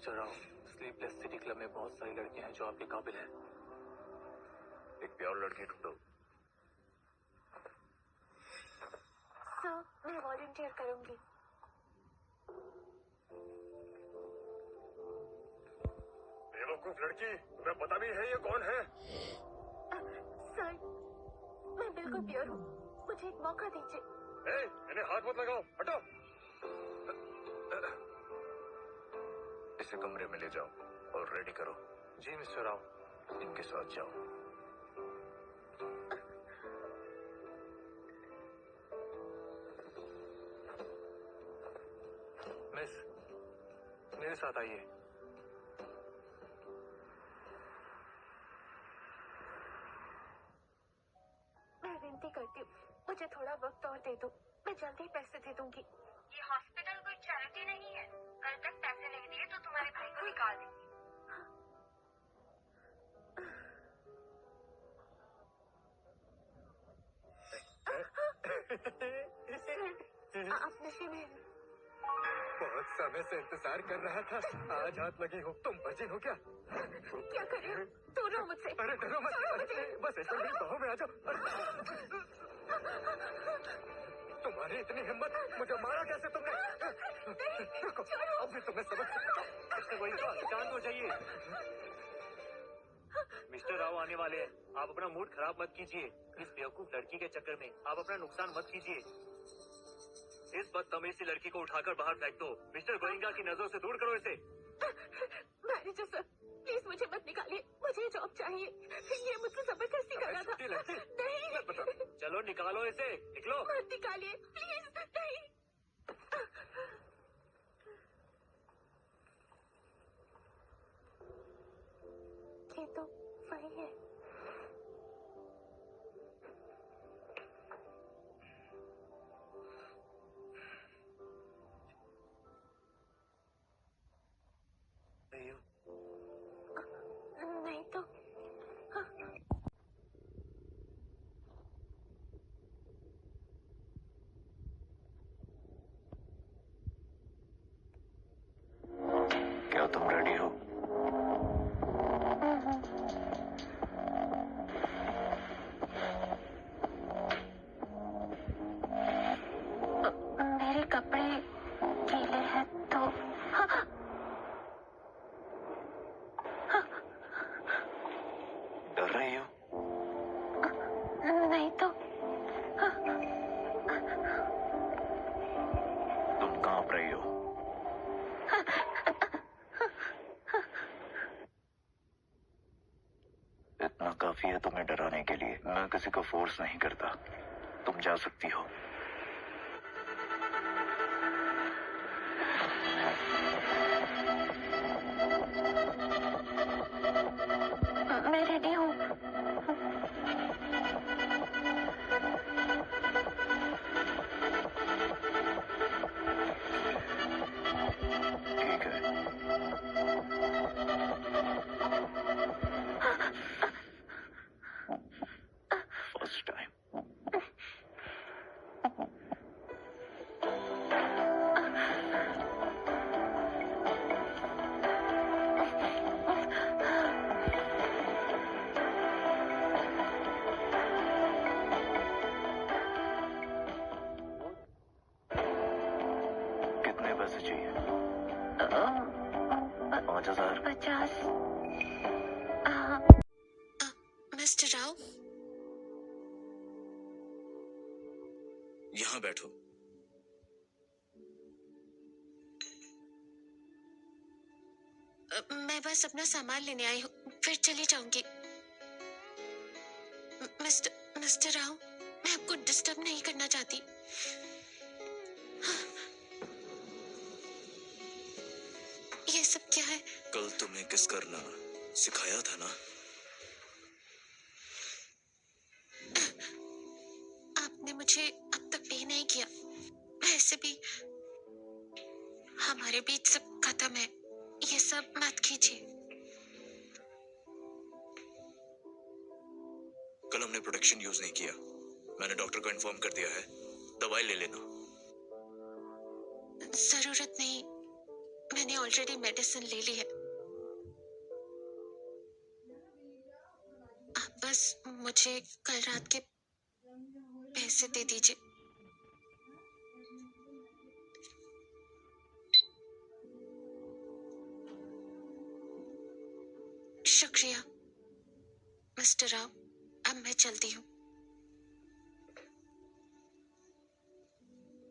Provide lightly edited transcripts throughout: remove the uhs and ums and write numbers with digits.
Mister Rao, sleepless city club में बहुत सारी लड़कियां हैं जो आपके काबिल हैं। एक प्योर लड़की ढूंढो। सर, मैं वॉलंटियर करूंगी। बेवकूफ लड़की, तुम्हें पता भी है ये कौन है? सर, मैं बिल्कुल प्योर हूँ, मुझे एक मौका दीजिए। इन्हें हाथ मत लगाओ, हटो। इसे कमरे में ले जाओ और रेडी करो। जी मिस्टर राव। इनके साथ जाओ। मिस, मेरे साथ आइए। मैं विनती करती हूँ, मुझे थोड़ा वक्त और दे दो, मैं जल्दी पैसे दे दूंगी। ये हॉस्पिटल कोई चैरिटी नहीं है। कल तक पैसे नहीं दिए तो तुम्हारे भाई को निकाल देंगे। आप नशे में हैं। बहुत समय से इंतजार कर रहा था, आज हाथ लगी हो। तुम बची हो क्या? क्या कर रहे हो? दूर रहो मुझसे। अरे डरो मत, बस एक बार मेरी बाहों में आ जाओ। तुम्हारी इतनी हिम्मत, मुझे मारा कैसे तुमने? रुको, अब भी तुम्हें सबक मिस्टर गोइंका, शांत हो जाइए। मिस्टर राव आने वाले हैं, आप अपना मूड खराब मत कीजिए। इस बेवकूफ लड़की के चक्कर में आप अपना नुकसान मत कीजिए। इस बदतमीज सी लड़की को उठाकर बाहर फेंक दो। मिस्टर गोइंका की नजरों से दूर करो इसे। मैनेजर सर, प्लीज मुझे मत निकालिए, मुझे जॉब चाहिए। ये मुझसे जबरदस्ती कर रहा था। नहीं, चलो निकालो इसे, निकलो। मत निकालिए प्लीज, नहीं। ये तो वही है। नहीं तो क्या तुम रेडी हो? मेरे कपड़े गीले हैं तो डर रही हो? नहीं तो तुम कांप रही हो। इतना काफी है तुम्हें डराने के लिए। मैं किसी को फोर्स नहीं करता, तुम जा सकती हो। मैं रेडी हूँ। ठीक है। First time. कितने पैसे चाहिए? 5,000। 50। मिस्टर राव, यहाँ बैठो। मैं बस अपना सामान लेने आई हूँ, फिर चली जाऊंगी। मिस्टर राव, मैं आपको डिस्टर्ब नहीं करना चाहती। ये सब क्या है? कल तुम्हें किस करना सिखाया था ना? आपने मुझे अब तक पे नहीं किया। वैसे भी हमारे बीच सब खत्म है, ये सब मत कीजिए। कल हमने प्रोटेक्शन यूज नहीं किया। मैंने डॉक्टर को इन्फॉर्म कर दिया है, दवाई ले लेना। जरूरत नहीं, मैंने ऑलरेडी मेडिसिन ले ली है। आप बस मुझे कल रात के पैसे दे दीजिए। शुक्रिया मिस्टर राव, अब मैं चलती हूँ।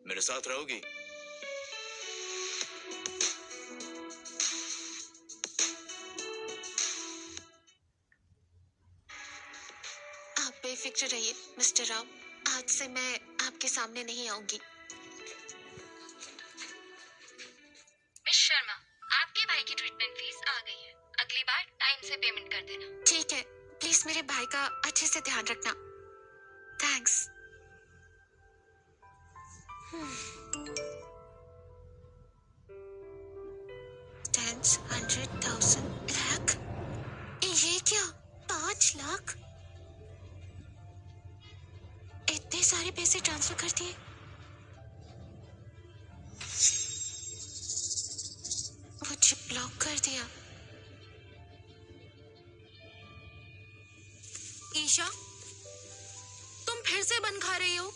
मेरे साथ रहोगी? आप बेफिक्र रहिए मिस्टर राव, आज से मैं आपके सामने नहीं आऊंगी। मिस शर्मा, आपके भाई की ट्रीटमेंट फीस आ गई है। अगली बार टाइम से पेमेंट कर देना। ठीक है, प्लीज मेरे भाई का अच्छे से ध्यान रखना। थैंक्स। टेंस 100,000 लाख, ये क्या? 5 लाख? इतने सारे पैसे ट्रांसफर कर दिए? मुझे ब्लॉक कर दिया। ईशा, तुम फिर से बन खा रही हो?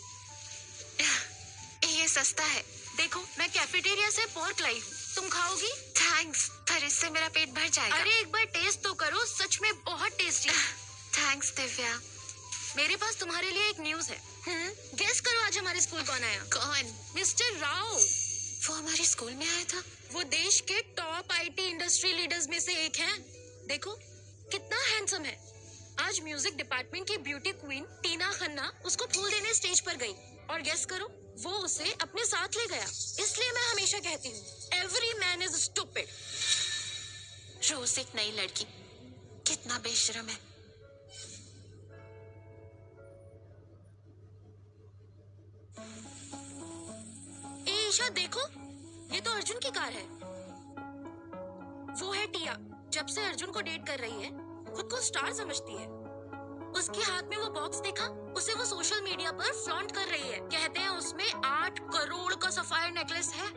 ये सस्ता है। देखो, मैं कैफेटेरिया से पोर्क लाई हूँ, तुम खाओगी? थैंक्स, पर इससे मेरा पेट भर जाएगा। अरे एक बार टेस्ट तो करो, सच में बहुत टेस्टी है। थैंक्स दिव्या। मेरे पास तुम्हारे लिए एक न्यूज है। गेस करो आज हमारे स्कूल कौन आया? कौन? मिस्टर राव। वो हमारे स्कूल में आया था? वो देश के टॉप आईटी इंडस्ट्री लीडर्स में से एक हैं। देखो कितना हैंडसम है। आज म्यूजिक डिपार्टमेंट की ब्यूटी क्वीन टीना खन्ना उसको फूल देने स्टेज पर गई और गेस करो वो उसे अपने साथ ले गया। इसलिए मैं हमेशा कहती हूँ, एवरी मैन इज स्टूपिड। रोज एक नई लड़की, कितना बेशरम है। ए ईशा देखो, ये तो अर्जुन की कार है। वो है टिया। जब से अर्जुन को डेट कर रही है, खुद को स्टार समझती है। उसके हाथ में वो बॉक्स देखा, उसे वो सोशल मीडिया पर फ्लॉन्ट कर रही है। कहते हैं उसमें 8 करोड़ का सफायर नेकलेस है।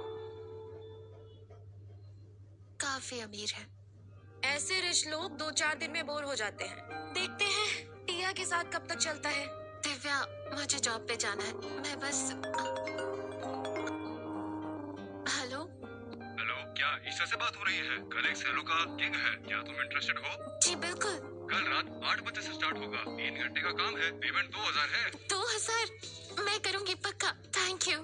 काफी अमीर है। ऐसे रिच लोग 2-4 दिन में बोर हो जाते हैं। देखते हैं टिया के साथ कब तक चलता है। दिव्या, मुझे जॉब पे जाना है। मैं बस हेलो। हेलो, क्या ईशा से बात हो रही है? कल एक सेलो का गिग है, क्या तुम इंटरेस्टेड हो? जी बिल्कुल। कल रात 8 बजे से स्टार्ट होगा। 3 घंटे का काम है, पेमेंट 2000 है। 2000? मैं करूंगी पक्का। Thank you.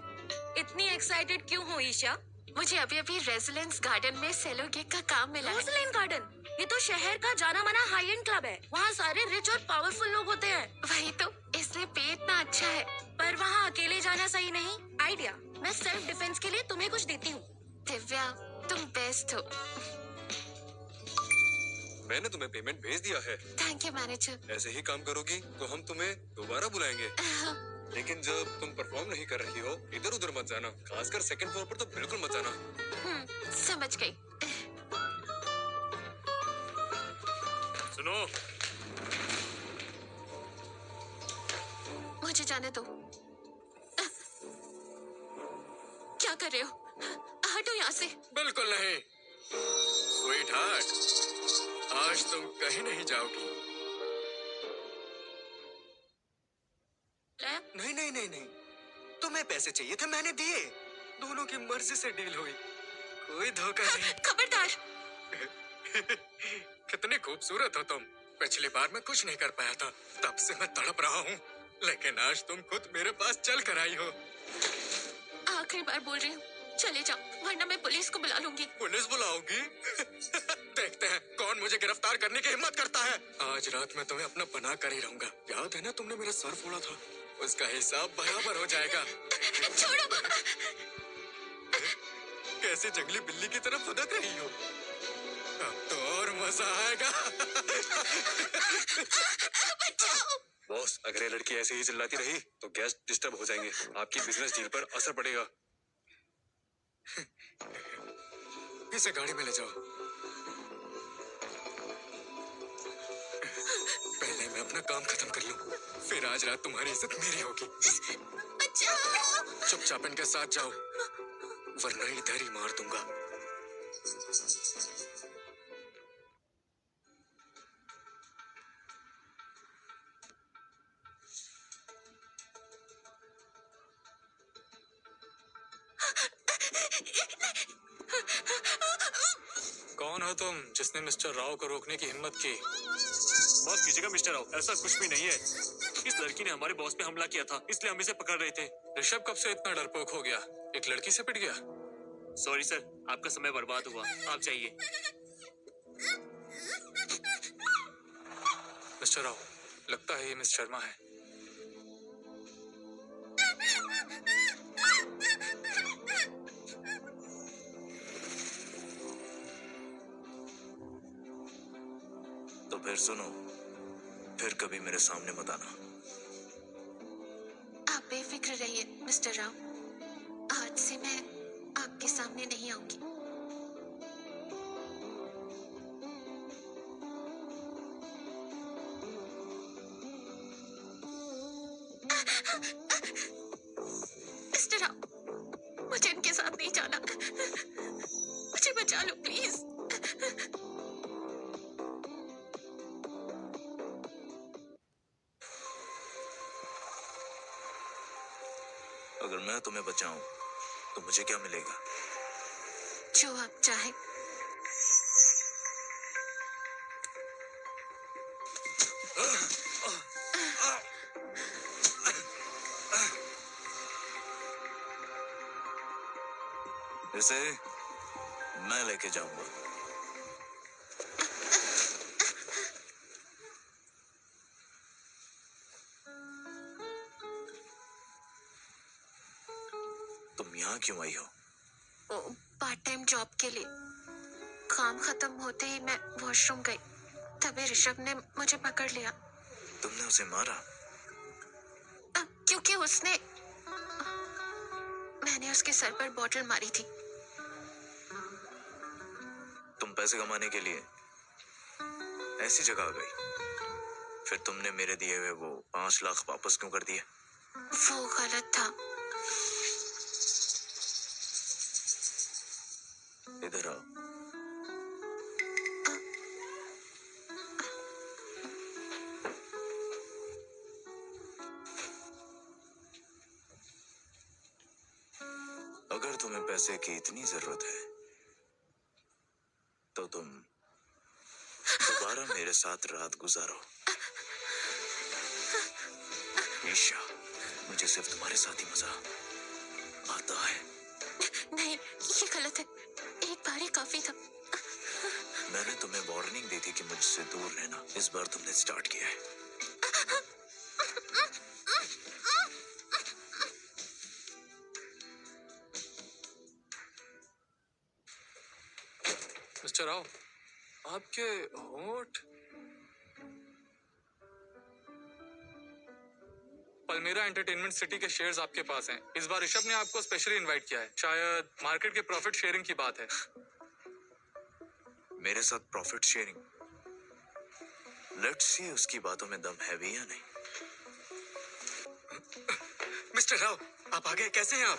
इतनी एक्साइटेड क्यों हो ईशा? मुझे अभी अभी रेजिडेंस गार्डन में सेलो गिग का काम मिला है। रोजलैंड गार्डन, ये तो शहर का जाना माना हाई एंड क्लब है। वहाँ सारे रिच और पावरफुल लोग होते हैं। वही तो, इसलिए पे इतना अच्छा है। पर वहाँ अकेले जाना सही नहीं। आइडिया, मैं सेल्फ डिफेंस के लिए तुम्हें कुछ देती हूँ। दिव्या, तुम बेस्ट हो। मैंने तुम्हें पेमेंट भेज दिया है। Thank you manager. ऐसे ही काम करोगी तो हम तुम्हें दोबारा बुलाएंगे। लेकिन जब तुम परफॉर्म नहीं कर रही हो, इधर उधर मत जाना। खासकर सेकंड फ्लोर पर तो बिल्कुल मत जाना। समझ गई। सुनो, मुझे जाने दो। क्या कर रहे हो? हटो यहाँ से। बिल्कुल नहीं स्वीट हार्ट, आज तुम कहीं नहीं जाओगी। नहीं नहीं नहीं नहीं, तुम्हें पैसे चाहिए थे, मैंने दिए। दोनों की मर्जी से डील हुई, कोई धोखा नहीं। खबरदार। कितनी खूबसूरत हो तुम। पिछली बार मैं कुछ नहीं कर पाया था, तब से मैं तड़प रहा हूँ। लेकिन आज तुम खुद मेरे पास चल कर आई हो। आखिरी बार बोल रही हूँ, चले जाओ, वरना मैं पुलिस को बुला लूंगी। पुलिस बुलाओगी? देखते हैं कौन मुझे गिरफ्तार करने की हिम्मत करता है। आज रात मैं तुम्हें अपना बना कर ही रहूंगा। याद है ना तुमने मेरा सर फोड़ा था, उसका हिसाब बराबर हो जाएगा। छोड़ो। कैसे जंगली बिल्ली की तरफ फुदक रही हो? अब तो और मजा आएगा। बचाओ। बॉस, अगर ये लड़की ऐसे ही चिल्लाती रही तो गेस्ट डिस्टर्ब हो जाएंगे। आपकी बिजनेस डील पर असर पड़ेगा। इसे गाड़ी में ले जाओ। पहले मैं अपना काम खत्म कर लूं, फिर आज रात तुम्हारी इज्जत मेरी होगी। बचाओ। चुपचाप इनके साथ जाओ, वरना इधर ही मार दूंगा। कौन हो तुम जिसने मिस्टर राव को रोकने की हिम्मत की? माफ कीजिएगा मिस्टर राव, ऐसा कुछ भी नहीं है। इस लड़की ने हमारे बॉस पे हमला किया था, इसलिए हम इसे पकड़ रहे थे। ऋषभ कब से इतना डरपोक हो गया? एक लड़की से पिट गया? सॉरी सर, आपका समय बर्बाद हुआ, आप जाइए। मिस्टर राव, लगता है ये मिस शर्मा है। तो फिर सुनो, फिर कभी मेरे सामने मत आना। आप बेफिक्र रहिए मिस्टर राव, आज से मैं आपके सामने नहीं आऊंगी। मिस्टर राव, मुझे इनके साथ नहीं जाना, मुझे बचा लो प्लीज। अगर मैं तुम्हें बचाऊं तो मुझे क्या मिलेगा? जो आप चाहे। इसे मैं लेके जाऊंगा। तुम यहाँ क्यों आई हो? पार्ट टाइम जॉब के लिए। काम खत्म होते ही मैं वॉशरूम गई, तभी ऋषभ ने मुझे पकड़ लिया। तुमने उसे मारा? क्योंकि मैंने उसके सर पर बॉटल मारी थी। तुम पैसे कमाने के लिए ऐसी जगह आ गई, फिर तुमने मेरे दिए हुए वो 5 लाख वापस क्यों कर दिए? वो गलत था। इधर आओ। अगर तुम्हें पैसे की इतनी जरूरत है तो तुम दोबारा मेरे साथ रात गुजारो। ईशा, मुझे सिर्फ तुम्हारे साथ ही मजा आता है। नहीं, ये गलत है। एक बार ही काफी था। मैंने तुम्हें वार्निंग दी थी कि मुझसे दूर रहना। इस बार तुमने स्टार्ट किया है। मिस्टर राव, आपके होंठ पलमेरा एंटरटेनमेंट सिटी के शेयर्स आपके पास हैं। इस बार ऋषभ ने आपको स्पेशली इनवाइट किया है। शायद मार्केट के प्रॉफिट शेयरिंग की बात है। मेरे साथ प्रॉफिट शेयरिंग? लेट्स सी उसकी बातों में दम है भी या नहीं। मिस्टर राव, आप आ गए। कैसे हैं आप?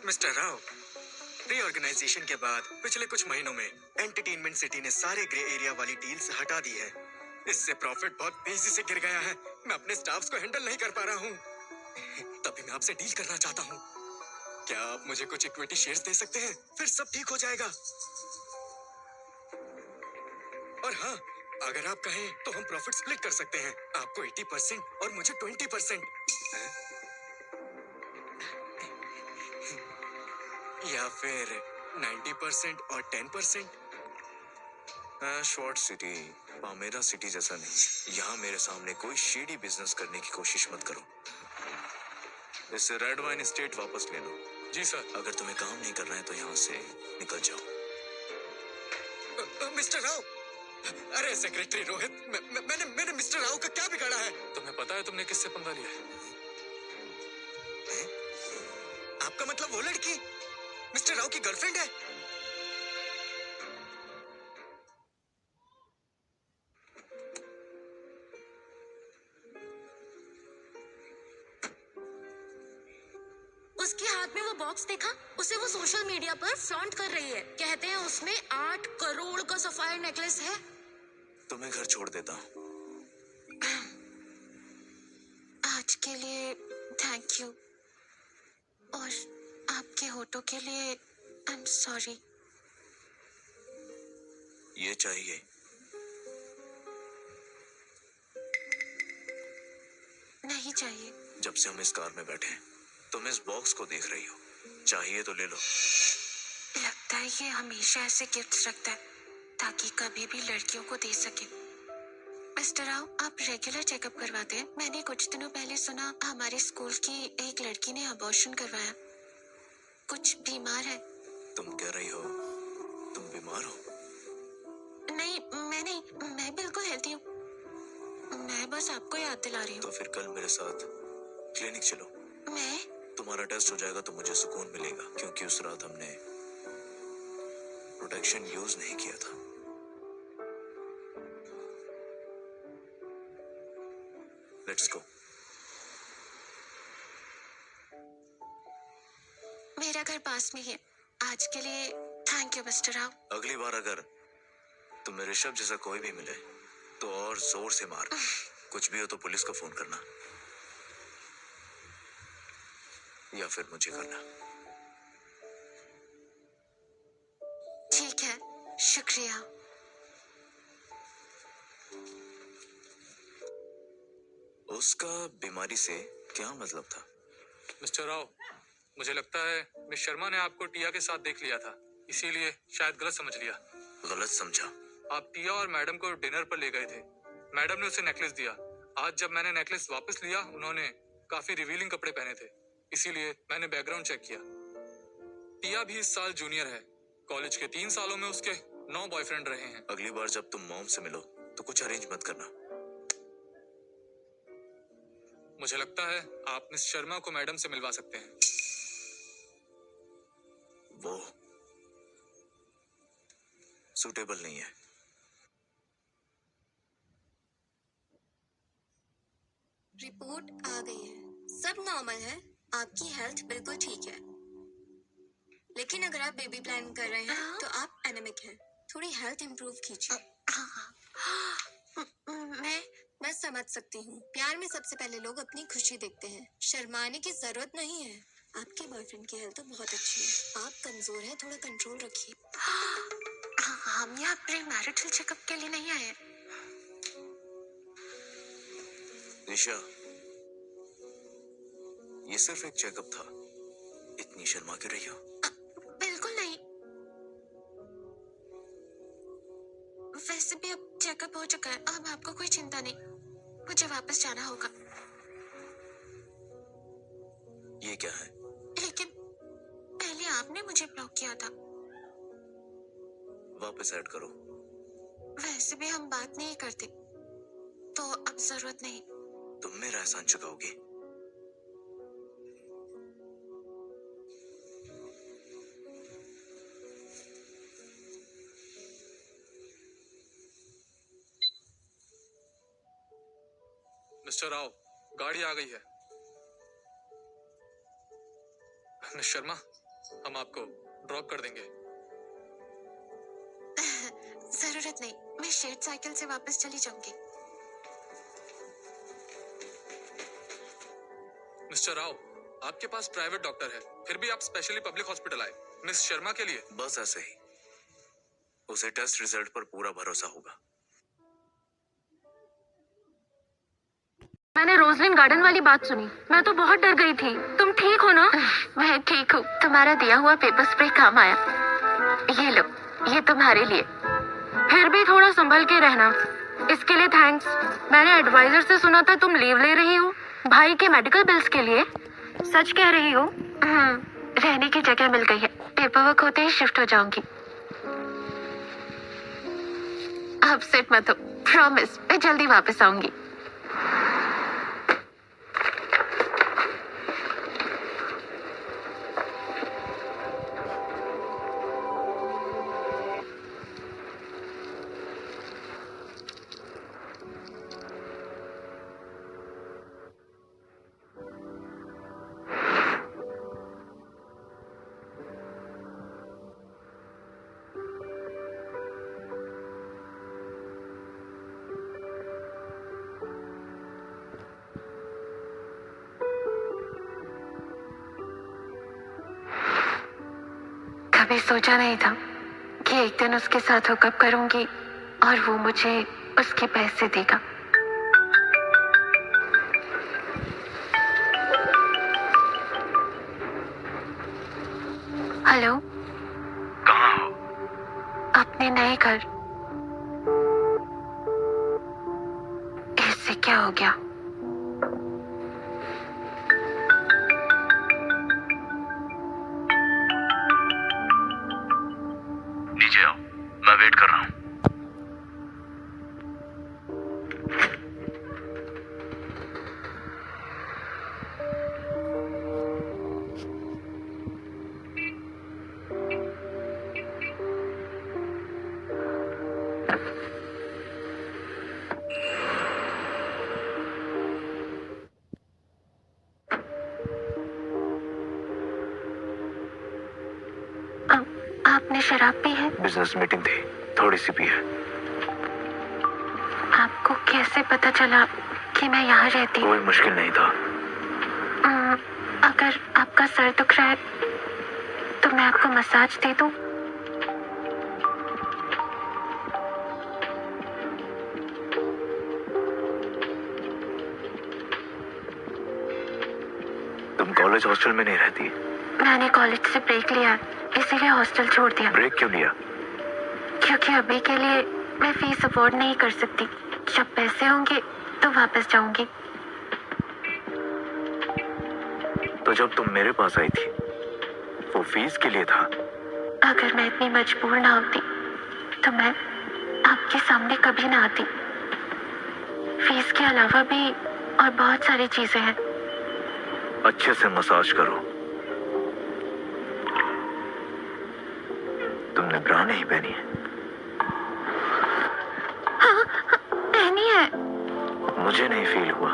मिस्टर राव, रीऑर्गेनाइजेशन के बाद पिछले कुछ महीनों में एंटरटेनमेंट सिटी ने सारे ग्रे एरिया वाली डील्स हटा दी है। इससे प्रॉफिट बहुत तेजी से गिर गया है। मैं अपने स्टाफ्स को हैंडल नहीं कर पा रहा हूँ। तभी मैं आपसे डील करना चाहता हूँ। क्या आप मुझे कुछ इक्विटी शेयर्स दे सकते हैं? फिर सब ठीक हो जाएगा। और हाँ, अगर आप कहें तो हम प्रॉफिट स्प्लिट कर सकते हैं। आपको 80% और मुझे 20%। या फिर 90% और 10%। शॉर्ट सिटी, पामेरा सिटी जैसा नहीं। यहाँ मेरे सामने कोई शेडी बिजनेस करने की कोशिश मत करो। इससे रेड वाइन एस्टेट वापस ले लो। जी सर। अगर तुम्हें काम नहीं करना है तो यहाँ से निकल जाओ। मिस्टर राव, अरे सेक्रेटरी रोहित, मैंने मिस्टर राव का क्या बिगाड़ा है? तुम्हें पता है तुमने किससे पंगा लिया है? आपका मतलब वो लड़की मिस्टर राव की गर्लफ्रेंड है? उसके हाथ में वो बॉक्स देखा? उसे वो सोशल मीडिया पर फ्लॉन्ट कर रही है। कहते हैं उसमें 8 करोड़ का सफायर नेकलेस है। तुम्हें घर छोड़ देता हूँ। आज के लिए थैंक यू, और आपके होठों के लिए आई एम सॉरी। ये चाहिए? नहीं चाहिए। जब से हम इस कार में बैठे हैं तुम इस बॉक्स को देख रही हो, चाहिए तो ले लो। लगता है ये हमेशा ऐसे गिफ्ट्स रखता है ताकि कभी भी लड़कियों को दे सके। मिस्टर राव, आप रेगुलर चेकअप करवाते हैं? मैंने कुछ दिनों पहले सुना हमारे स्कूल की एक लड़की ने अबॉर्शन करवाया। कुछ बीमार है? तुम कह रही हो तुम बीमार हो? नहीं, मैं नहीं, मैं बिल्कुल हेल्थी हूँ। मैं बस आपको याद दिला रही तो हूँ। फिर कल मेरे साथ क्लिनिक चलो। मैं? तुम्हारा टेस्ट हो जाएगा तो मुझे सुकून मिलेगा, क्योंकि उस रात हमने प्रोटेक्शन यूज नहीं किया था। Let's go. मेरा घर पास में ही है। आज के लिए थैंक यू मिस्टर राव। अगली बार अगर तुम्हें ऋषभ जैसा कोई भी मिले तो और जोर से मार। कुछ भी हो तो पुलिस को फोन करना या फिर मुझे करना। ठीक है, शुक्रिया। उसका बीमारी से क्या मतलब था? मिस्टर राव, मुझे लगता है मिस शर्मा ने आपको टिया के साथ देख लिया था, इसीलिए शायद गलत समझ लिया। गलत समझा? आप टिया और मैडम को डिनर पर ले गए थे। मैडम ने उसे नेकलेस दिया। आज जब मैंने नेकलेस वापस लिया, उन्होंने काफी रिवीलिंग कपड़े पहने थे, इसीलिए मैंने बैकग्राउंड चेक किया। टिया भी इस साल जूनियर है। कॉलेज के 3 सालों में उसके 9 बॉयफ्रेंड रहे हैं। अगली बार जब तुम मॉम से मिलो तो कुछ अरेंज मत करना। मुझे लगता है आप मिस शर्मा को मैडम से मिलवा सकते हैं। वो सूटेबल नहीं है। रिपोर्ट आ गई है, सब नॉर्मल है। आपकी हेल्थ बिल्कुल ठीक है, लेकिन अगर आप बेबी प्लान कर रहे हैं तो आप एनेमिक हैं। थोड़ी हेल्थ इंप्रूव कीजिए। मैं समझ सकती हूँ। प्यार में सबसे पहले लोग अपनी खुशी देखते हैं। शर्माने की जरूरत नहीं है। आपके बॉयफ्रेंड की हेल्थ तो बहुत अच्छी है। आप कमजोर हैं, थोड़ा कंट्रोल रखिए। हम यहाँ प्री मैरिटल चेकअप के लिए नहीं आए। निशा, ये सिर्फ एक चेकअप था। इतनी शर्मा क्यों रही हो? बिल्कुल नहीं। वैसे भी अब चेकअप हो चुका है, अब आपको कोई चिंता नहीं। मुझे वापस जाना होगा। ये क्या है? लेकिन पहले आपने मुझे ब्लॉक किया था। वापस ऐड करो। वैसे भी हम बात नहीं करते, तो अब जरूरत नहीं। तुम मेरा एहसान चुकाओगे? मिस्टर राव, गाड़ी आ गई है। मिस शर्मा, हम आपको ड्रॉप कर देंगे। जरूरत नहीं, मैं शेड साइकिल से वापस चली जाऊंगी। मिस्टर राव, आपके पास प्राइवेट डॉक्टर है, फिर भी आप स्पेशली पब्लिक हॉस्पिटल आए मिस शर्मा के लिए। बस ऐसे ही। उसे टेस्ट रिजल्ट पर पूरा भरोसा होगा। मैंने रोजलिन गार्डन वाली बात सुनी, मैं तो बहुत डर गई थी। तुम ठीक हो ना? मैं ठीक हूँ। तुम्हारा दिया हुआ पेपर स्प्रे काम आया। ये लो, ये तुम्हारे लिए। फिर भी थोड़ा संभल के रहना। इसके लिए थैंक्स। मैंने एडवाइजर से सुना था तुम लीव ले रही हो भाई के मेडिकल बिल्स के लिए। सच कह रही हो? रहने की जगह मिल गई है, पेपर वर्क होते ही शिफ्ट हो जाऊंगी। अपसेट मत हो, प्रॉमिस मैं जल्दी वापस आऊंगी। कभी सोचा नहीं था कि एक दिन उसके साथ हुकअप करूंगी और वो मुझे उसके पैसे देगा। हेलो, कहाँ हो? अपने नए घर। इससे क्या हो गया? नीचे आओ, मैं वेट कर रहा हूँ। आपने शराब पी है? बिजनेस मीटिंग थी, थोड़ी सी पी है। आपको कैसे पता चला कि मैं यहाँ रहती हूँ? कोई मुश्किल नहीं था। अगर आपका सर दुख रहा है तो मैं आपको मसाज दे दूँ? तुम कॉलेज हॉस्टल में नहीं रहती? मैंने कॉलेज से ब्रेक लिया, इसीलिए हॉस्टल छोड़ दिया। ब्रेक क्यों लिया? क्योंकि अभी के लिए मैं फीस अफोर्ड नहीं कर सकती। जब पैसे होंगे तो वापस जाऊंगी। तो जब तुम मेरे पास आई थी वो फीस के लिए था? अगर मैं इतनी मजबूर ना होती तो मैं आपके सामने कभी ना आती। फीस के अलावा भी और बहुत सारी चीजें हैं। अच्छे से मसाज करो। तुमने ब्रा नहीं पहनी है? हाँ, पहनी है। मुझे नहीं फील हुआ।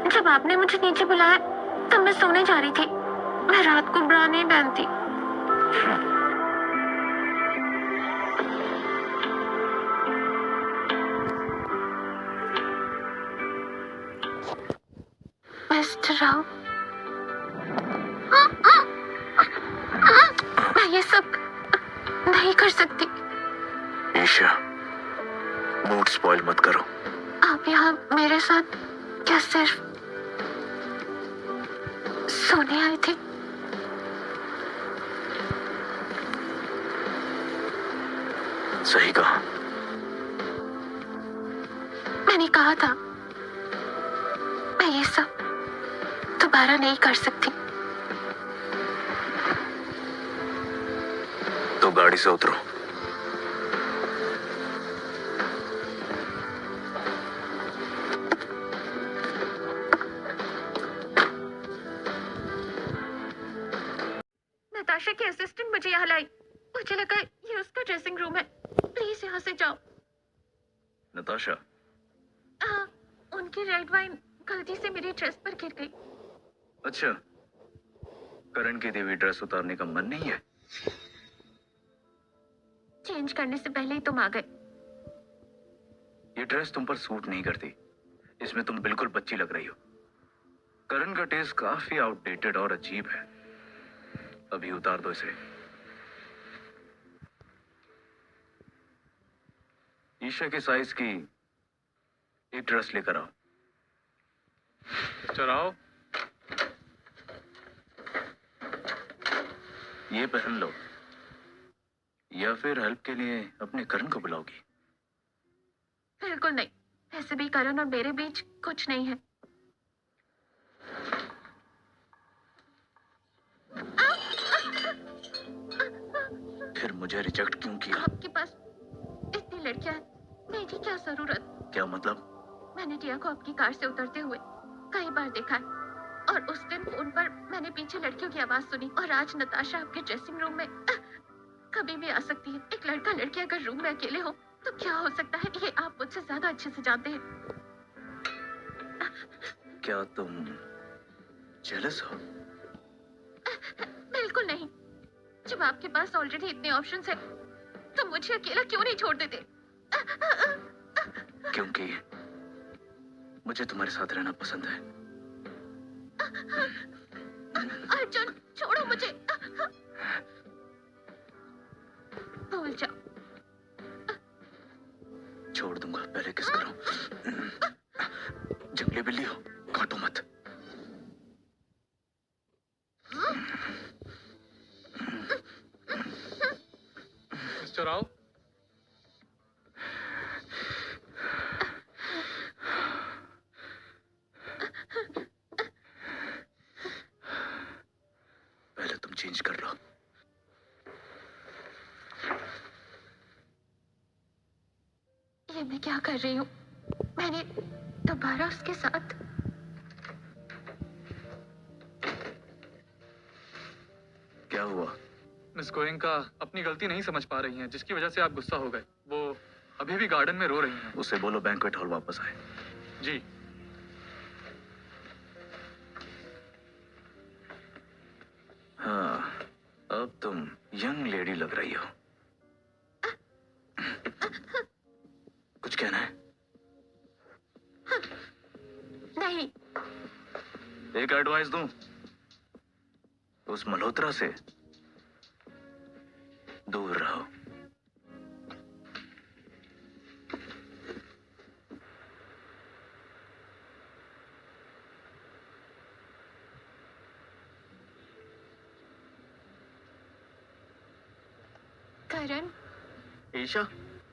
जब आपने मुझे नीचे बुलाया तब मैं सोने जा रही थी। मैं रात को ब्रा नहीं पहनती। मिस्टर राव, मैं ये सब नहीं कर सकती। ईशा, मूड स्पॉइल मत करो। आप यहाँ मेरे साथ क्या सिर्फ सोने आई थी? सही कहा। मैंने कहा था मैं ये सब दोबारा नहीं कर सकती। तो गाड़ी से उतरो। नताशा की असिस्टेंट मुझे यहाँ लाई। मुझे लगा ये उसका ड्रेसिंग रूम है। प्लीज यहाँ से जाओ। नताशा, हाँ, उनकी रेड वाइन गलती से मेरी ड्रेस पर गिर गई। अच्छा, करण की देवी ड्रेस उतारने का मन नहीं है? चेंज करने से पहले ही तुम आ गए। ये ड्रेस तुम पर सूट नहीं करती। इसमें तुम बिल्कुल बच्ची लग रही हो। करण का टेस्ट काफी आउटडेटेड और अजीब है। अभी उतार दो इसे। ईशा के साइज की एक ड्रेस लेकर आओ। चलाओ। ये पहन लो, या फिर हेल्प के लिए अपने करण को बुलाओगी? बिल्कुल नहीं। वैसे भी करण और मेरे बीच कुछ नहीं है। फिर मुझे रिजेक्ट क्यों किया? आपके पास इतनी लड़कियां हैं, मेरी क्या जरूरत? क्या मतलब? मैंने टिया को आपकी कार से उतरते हुए कई बार देखा है, और उस दिन फोन पर मैंने पीछे लड़कियों की आवाज सुनी। और आज नताशा आपके ड्रेसिंग रूम में कभी भी आ सकती है। एक लड़का लड़की अगर रूम में अकेले हो तो क्या हो सकता है, ये आप मुझसे ज्यादा अच्छे से जानते हैं। क्या तुम जेलस हो? बिल्कुल नहीं। जब आपके पास ऑलरेडी इतने ऑप्शंस हैं, तो मुझे अकेला क्यों नहीं छोड़ देते? क्योंकि मुझे तुम्हारे साथ रहना पसंद है। अर्जुन छोड़ो मुझे, भूल जाओ। छोड़ दूंगा, पहले किस करूं? जंगली बिल्ली हो, काटो मत। मिस्टर राव, पहले तुम चेंज कर लो। ये मैं क्या कर रही हूँ? मैंने दोबारा उसके साथ। क्या हुआ? मिस गोयनका अपनी गलती नहीं समझ पा रही हैं, जिसकी वजह से आप गुस्सा हो गए। वो अभी भी गार्डन में रो रही हैं। उसे बोलो बैंक्वेट हॉल वापस आए। जी। हाँ, अब तुम यंग लेडी लग रही हो। कुछ कहना है? नहीं। एक एडवाइस दूं, उस मल्होत्रा से दूर रहो। करण, ईशा,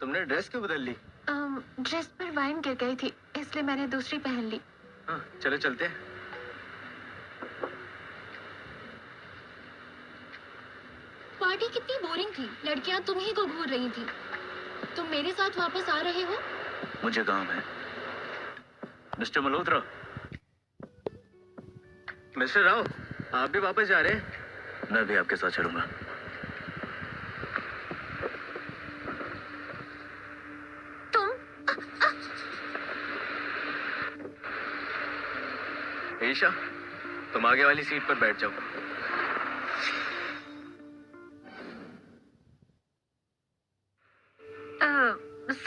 तुमने ड्रेस क्यों बदल ली? ड्रेस पर वाइन गिर गई थी, इसलिए मैंने दूसरी पहन ली। हाँ, चलो चलते हैं। पार्टी कितनी बोरिंग थी, लड़कियां तुम ही को घूर रही थी। तुम मेरे साथ वापस आ रहे हो? मुझे काम है। मिस्टर मल्होत्रा। मिस्टर राव, आप भी वापस जा रहे हैं? मैं भी आपके साथ चलूंगा। ईशा, तुम आगे वाली सीट पर बैठ जाओ।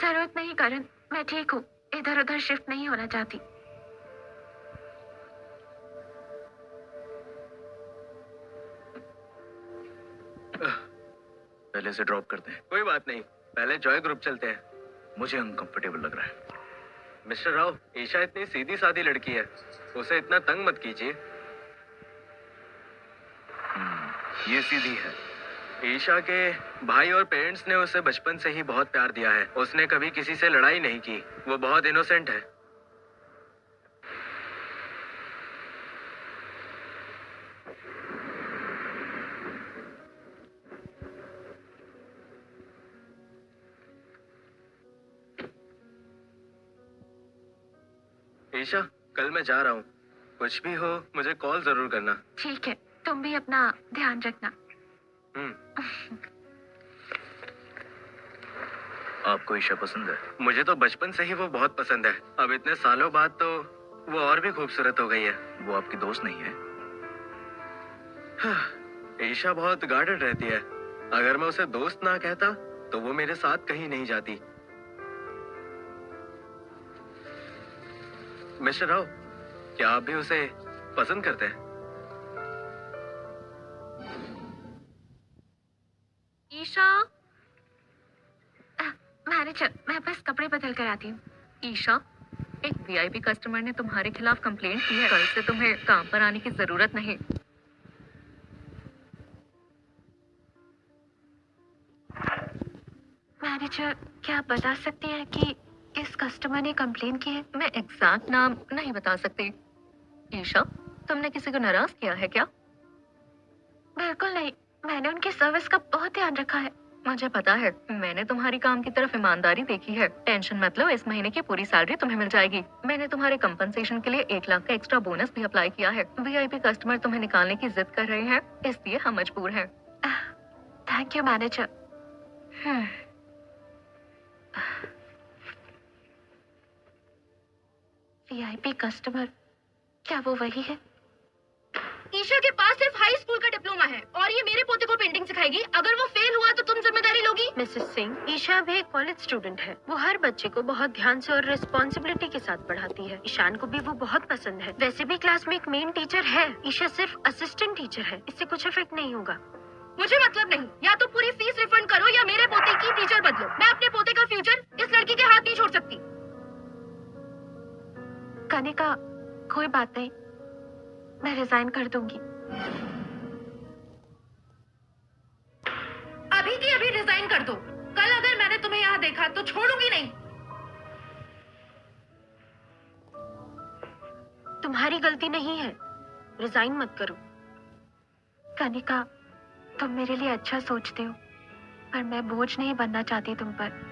जरूरत नहीं करण, मैं ठीक हूँ। इधर उधर शिफ्ट नहीं होना चाहती। पहले से ड्रॉप करते हैं। कोई बात नहीं, पहले जॉय ग्रुप चलते हैं। मुझे अनकंफर्टेबल लग रहा है। मिस्टर राव, ईशा इतनी सीधी सादी लड़की है, उसे इतना तंग मत कीजिए। ये सीधी है। ईशा के भाई और पेरेंट्स ने उसे बचपन से ही बहुत प्यार दिया है। उसने कभी किसी से लड़ाई नहीं की। वो बहुत इनोसेंट है। ईशा, कल मैं जा रहा हूँ। कुछ भी हो मुझे कॉल जरूर करना। ठीक है, तुम भी अपना ध्यान रखना। आपको ईशा पसंद है? मुझे तो बचपन से ही वो बहुत पसंद है। अब इतने सालों बाद तो वो और भी खूबसूरत हो गई है। वो आपकी दोस्त नहीं है? ईशा बहुत गार्डेड रहती है। अगर मैं उसे दोस्त ना कहता तो वो मेरे साथ कहीं नहीं जाती। मिस्टर राव, क्या आप भी उसे पसंद करते हैं? ईशा, मैनेजर, मैं बस कपड़े बदल कर आती हूँ। ईशा, एक वीआईपी कस्टमर ने तुम्हारे खिलाफ कंप्लेंट की है। कल से तुम्हें काम पर आने की जरूरत नहीं। मैनेजर, क्या आप बता सकते हैं कि इस कस्टमर ने कंप्लेन की है? मैं एग्जैक्ट नाम नहीं बता सकती। ईशा, तुमने किसी को नाराज किया है क्या? बिल्कुल नहीं, मैंने उनकी सर्विस का बहुत ध्यान रखा है। मुझे पता है, मैंने तुम्हारी काम की तरफ ईमानदारी देखी है। टेंशन मत लो, इस महीने की पूरी सैलरी तुम्हें मिल जाएगी। मैंने तुम्हारे कंपनसेशन के लिए 1 लाख का एक्स्ट्रा बोनस भी अप्लाई किया है। वीआईपी कस्टमर तुम्हें निकालने की जिद कर रहे हैं, इसलिए हम मजबूर हैं। Thank you manager. VIP customer, क्या वो वही है? ईशा के पास सिर्फ हाई स्कूल का डिप्लोमा है और ये मेरे पोते को पेंटिंग सिखाएगी। अगर वो फेल हुआ तो तुम जिम्मेदारी लोगी? मिसेस सिंह, ईशा भी एक कॉलेज स्टूडेंट है। वो हर बच्चे को बहुत ध्यान से और रिस्पॉन्सिबिलिटी के साथ पढ़ाती है। ईशान को भी वो बहुत पसंद है। वैसे भी क्लास में एक मेन टीचर है, ईशा सिर्फ असिस्टेंट टीचर है। इससे कुछ इफेक्ट नहीं होगा। मुझे मतलब नहीं, या तो पूरी फीस रिफंड करो या मेरे पोते की टीचर बदलो। मैं अपने पोते का फ्यूचर इस लड़की के हाथ नहीं छोड़ सकती। कनिका, कोई बात नहीं, मैं रिजाइन कर दूंगी। अभी की अभी रिजाइन कर दो। कल अगर मैंने तुम्हें यहाँ देखा तो छोड़ूंगी नहीं। तुम्हारी गलती नहीं है, रिजाइन मत करो। कनिका, तुम मेरे लिए अच्छा सोचते हो, पर मैं बोझ नहीं बनना चाहती तुम पर।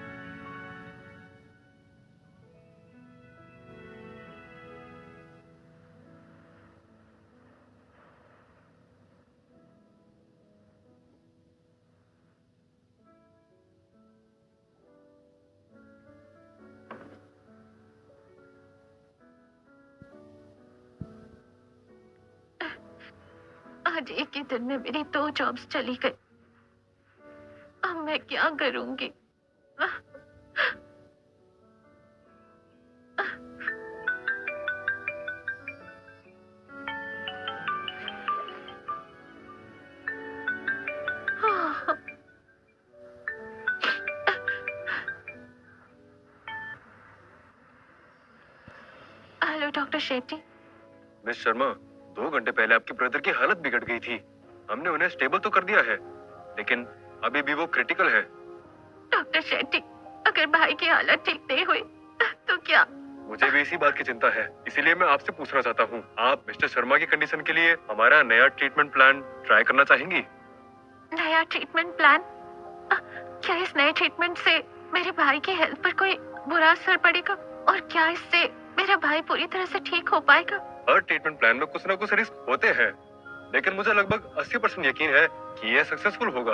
आज एक ही दिन में मेरी 2 जॉब्स चली गई। अब मैं क्या करूंगी? Hello doctor Shetty. Miss Sharma, 2 घंटे पहले आपके ब्रदर की हालत बिगड़ गई थी। हमने उन्हें स्टेबल तो कर दिया है, लेकिन अभी भी वो क्रिटिकल है। डॉक्टर शेट्टी, अगर भाई की हालत ठीक नहीं हुई तो क्या? मुझे भी इसी बात की चिंता है, इसीलिए मैं आपसे पूछना चाहता हूँ, आप मिस्टर शर्मा की कंडीशन के लिए हमारा नया ट्रीटमेंट प्लान ट्राई करना चाहेंगी? नया ट्रीटमेंट प्लान? क्या इस नए ट्रीटमेंट से मेरे भाई की हेल्थ पर कोई बुरा असर पड़ेगा? और क्या इससे मेरा भाई पूरी तरह से ठीक हो पाएगा? हर ट्रीटमेंट प्लान में कुछ ना कुछ रिस्क होते हैं, लेकिन मुझे लगभग 80% यकीन है कि यह सक्सेसफुल होगा।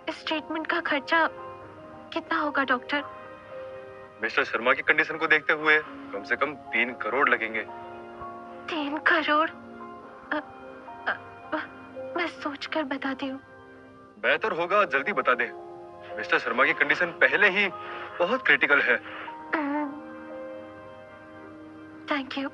इस ट्रीटमेंट का खर्चा कितना होगा डॉक्टर? मिस्टर शर्मा की कंडीशन को देखते हुए कम से कम 3 करोड़ लगेंगे। 3 करोड़? मैं सोचकर बताती हूँ। बेहतर होगा जल्दी बता दे। मिस्टर शर्मा की कंडीशन पहले ही बहुत क्रिटिकल है। Thank you.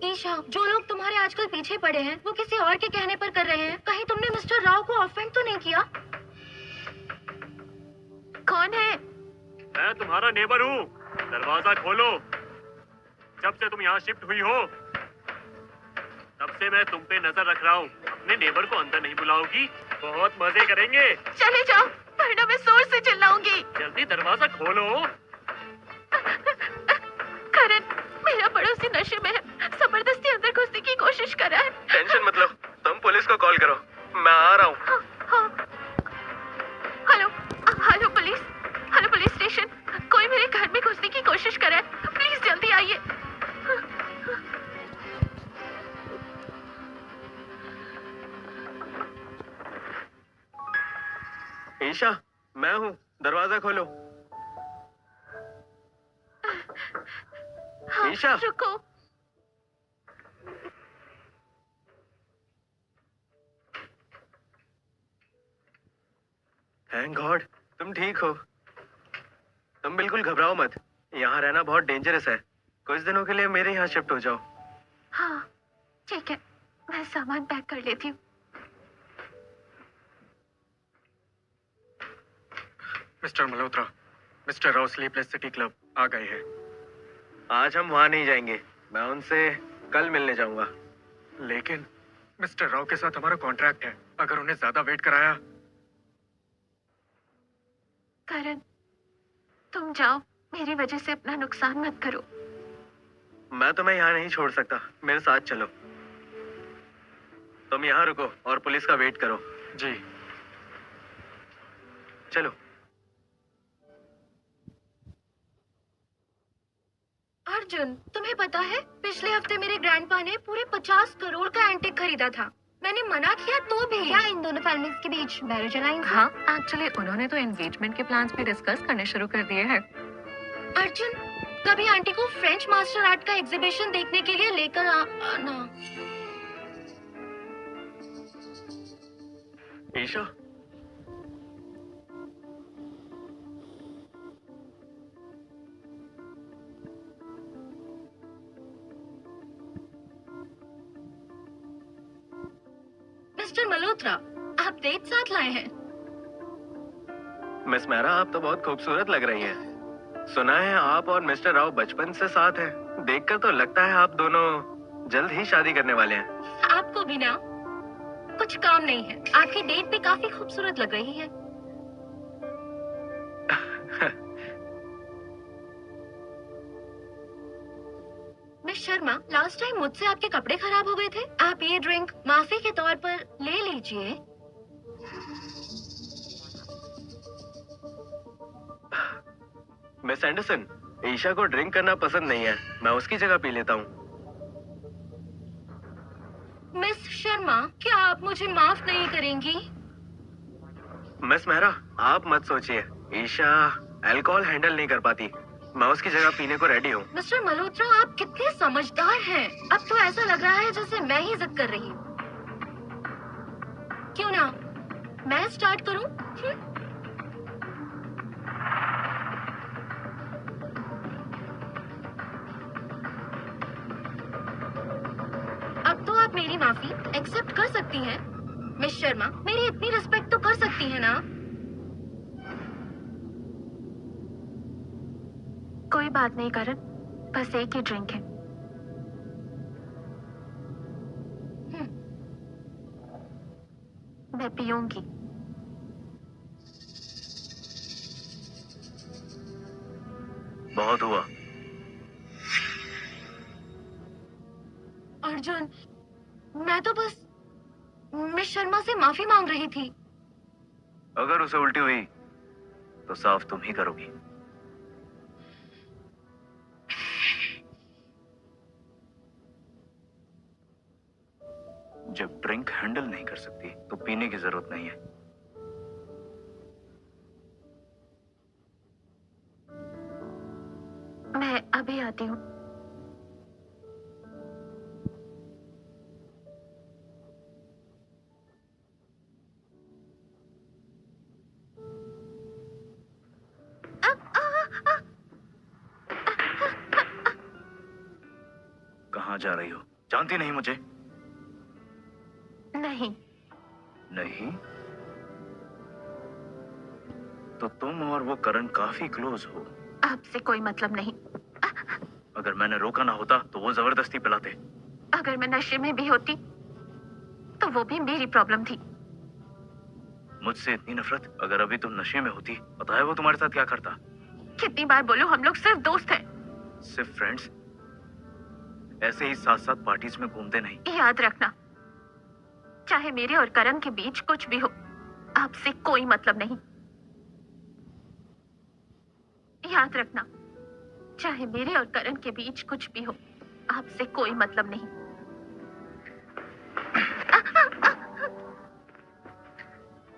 ईशा, जो लोग तुम्हारे आजकल पीछे पड़े हैं वो किसी और के कहने पर कर रहे हैं। कहीं तुमने मिस्टर राव को ऑफेंड तो नहीं किया? कौन है? मैं तुम्हारा नेबर हूँ, दरवाजा खोलो। जब से तुम यहाँ शिफ्ट हुई हो तब से मैं तुम पे नजर रख रहा हूँ। अपने नेबर को अंदर नहीं बुलाओगी? बहुत मजे करेंगे। चले जाओ, वरना मैं जोर से चिल्लाऊंगी। जल्दी दरवाजा खोलो। करण, मेरा पड़ोसी नशे में है, जबरदस्ती अंदर घुसने की कोशिश कर रहा है। टेंशन मत लो, तुम पुलिस को कॉल करो, मैं आ रहा हूँ। Hello, hello police, hello police station. कोई मेरे घर में घुसने की कोशिश कर रहा है, प्लीज जल्दी आइए। ईशा, मैं हूँ, दरवाजा खोलो। हाँ, ईशा। रुको। थैंक गॉड तुम ठीक हो। तुम बिल्कुल घबराओ मत, यहाँ रहना बहुत डेंजरस है। कुछ दिनों के लिए मेरे यहाँ शिफ्ट हो जाओ। हाँ ठीक है, मैं सामान पैक कर लेती हूँ। Mister Malhotra, mister Rao sleepless city club आ गए हैं। आज हम वहाँ नहीं जाएंगे, मैं उनसे कल मिलने जाऊंगा। लेकिन मिस्टर राव के साथ हमारा कॉन्ट्रैक्ट है, अगर उन्हें ज्यादा वेट कराया। करण, तुम जाओ, मेरी वजह से अपना नुकसान मत करो। मैं तुम्हें यहाँ नहीं छोड़ सकता, मेरे साथ चलो। तुम यहाँ रुको और पुलिस का वेट करो। जी। चलो। अर्जुन, तुम्हें पता है पिछले हफ्ते मेरे ग्रैंडपा ने पूरे 50 करोड़ का एंटीक खरीदा था। मैंने मना किया तो भी। क्या इन दोनों फैमिलीज के बीच मैरिज अलायंस? हाँ, एक्चुअली उन्होंने तो एंगेजमेंट के प्लान्स भी डिस्कस करने शुरू कर दिए हैं। अर्जुन, कभी आंटी को फ्रेंच मार्शल आर्ट का एग्जीबिशन देखने के लिए लेकर आना। ईशा, मिस्टर मल्होत्रा, आप डेट साथ लाए हैं। मिस मेहरा, आप तो बहुत खूबसूरत लग रही हैं। सुना है आप और मिस्टर राव बचपन से साथ हैं। देखकर तो लगता है आप दोनों जल्द ही शादी करने वाले हैं। आपको भी ना कुछ काम नहीं है। आपकी डेट भी काफी खूबसूरत लग रही है। मिस शर्मा, लास्ट टाइम मुझसे आपके कपड़े खराब हो गए थे। आप ये ड्रिंक माफी के तौर पर ले लीजिए। मिस एंडरसन, ईशा को ड्रिंक करना पसंद नहीं है। मैं उसकी जगह पी लेता हूँ। मिस शर्मा, क्या आप मुझे माफ नहीं करेंगी? मिस मेहरा, आप मत सोचिए। ईशा अल्कोहल हैंडल नहीं कर पाती। मैं उसकी जगह पीने को रेडी हूँ। मिस्टर मल्होत्रा, आप कितने समझदार हैं। अब तो ऐसा लग रहा है जैसे मैं ही जिद कर रही हूँ। क्यों ना मैं स्टार्ट करूँ? अब तो आप मेरी माफी एक्सेप्ट कर सकती हैं। मिस शर्मा, मेरी इतनी रिस्पेक्ट तो कर सकती हैं ना? कोई बात नहीं करण, बस एक ही ड्रिंक है। मैं पीऊंगी। बहुत हुआ। अर्जुन, मैं तो बस मिस शर्मा से माफी मांग रही थी। अगर उसे उल्टी हुई तो साफ तुम ही करोगी। जब ड्रिंक हैंडल नहीं कर सकती तो पीने की जरूरत नहीं है। मैं अभी आती हूँ। कहाँ जा रही हो? जानती नहीं मुझे? नहीं। नहीं? तो तुम और वो करण काफी क्लोज हो। आपसे कोई मतलब नहीं। अगर मैंने रोका ना होता तो वो जबरदस्ती पिलाते। अगर मैं नशे में भी होती तो वो भी मेरी प्रॉब्लम थी। मुझसे इतनी नफरत? अगर अभी तुम नशे में होती, पता है वो तुम्हारे साथ क्या करता? कितनी बार बोलूं, हम लोग सिर्फ दोस्त हैं। सिर्फ फ्रेंड्स? ऐसे ही साथ साथ पार्टीज में घूमते नहीं? याद रखना, चाहे मेरे और करण के बीच कुछ भी हो, आपसे कोई मतलब नहीं। याद रखना, चाहे मेरे और करण के बीच कुछ भी हो, आपसे कोई मतलब नहीं।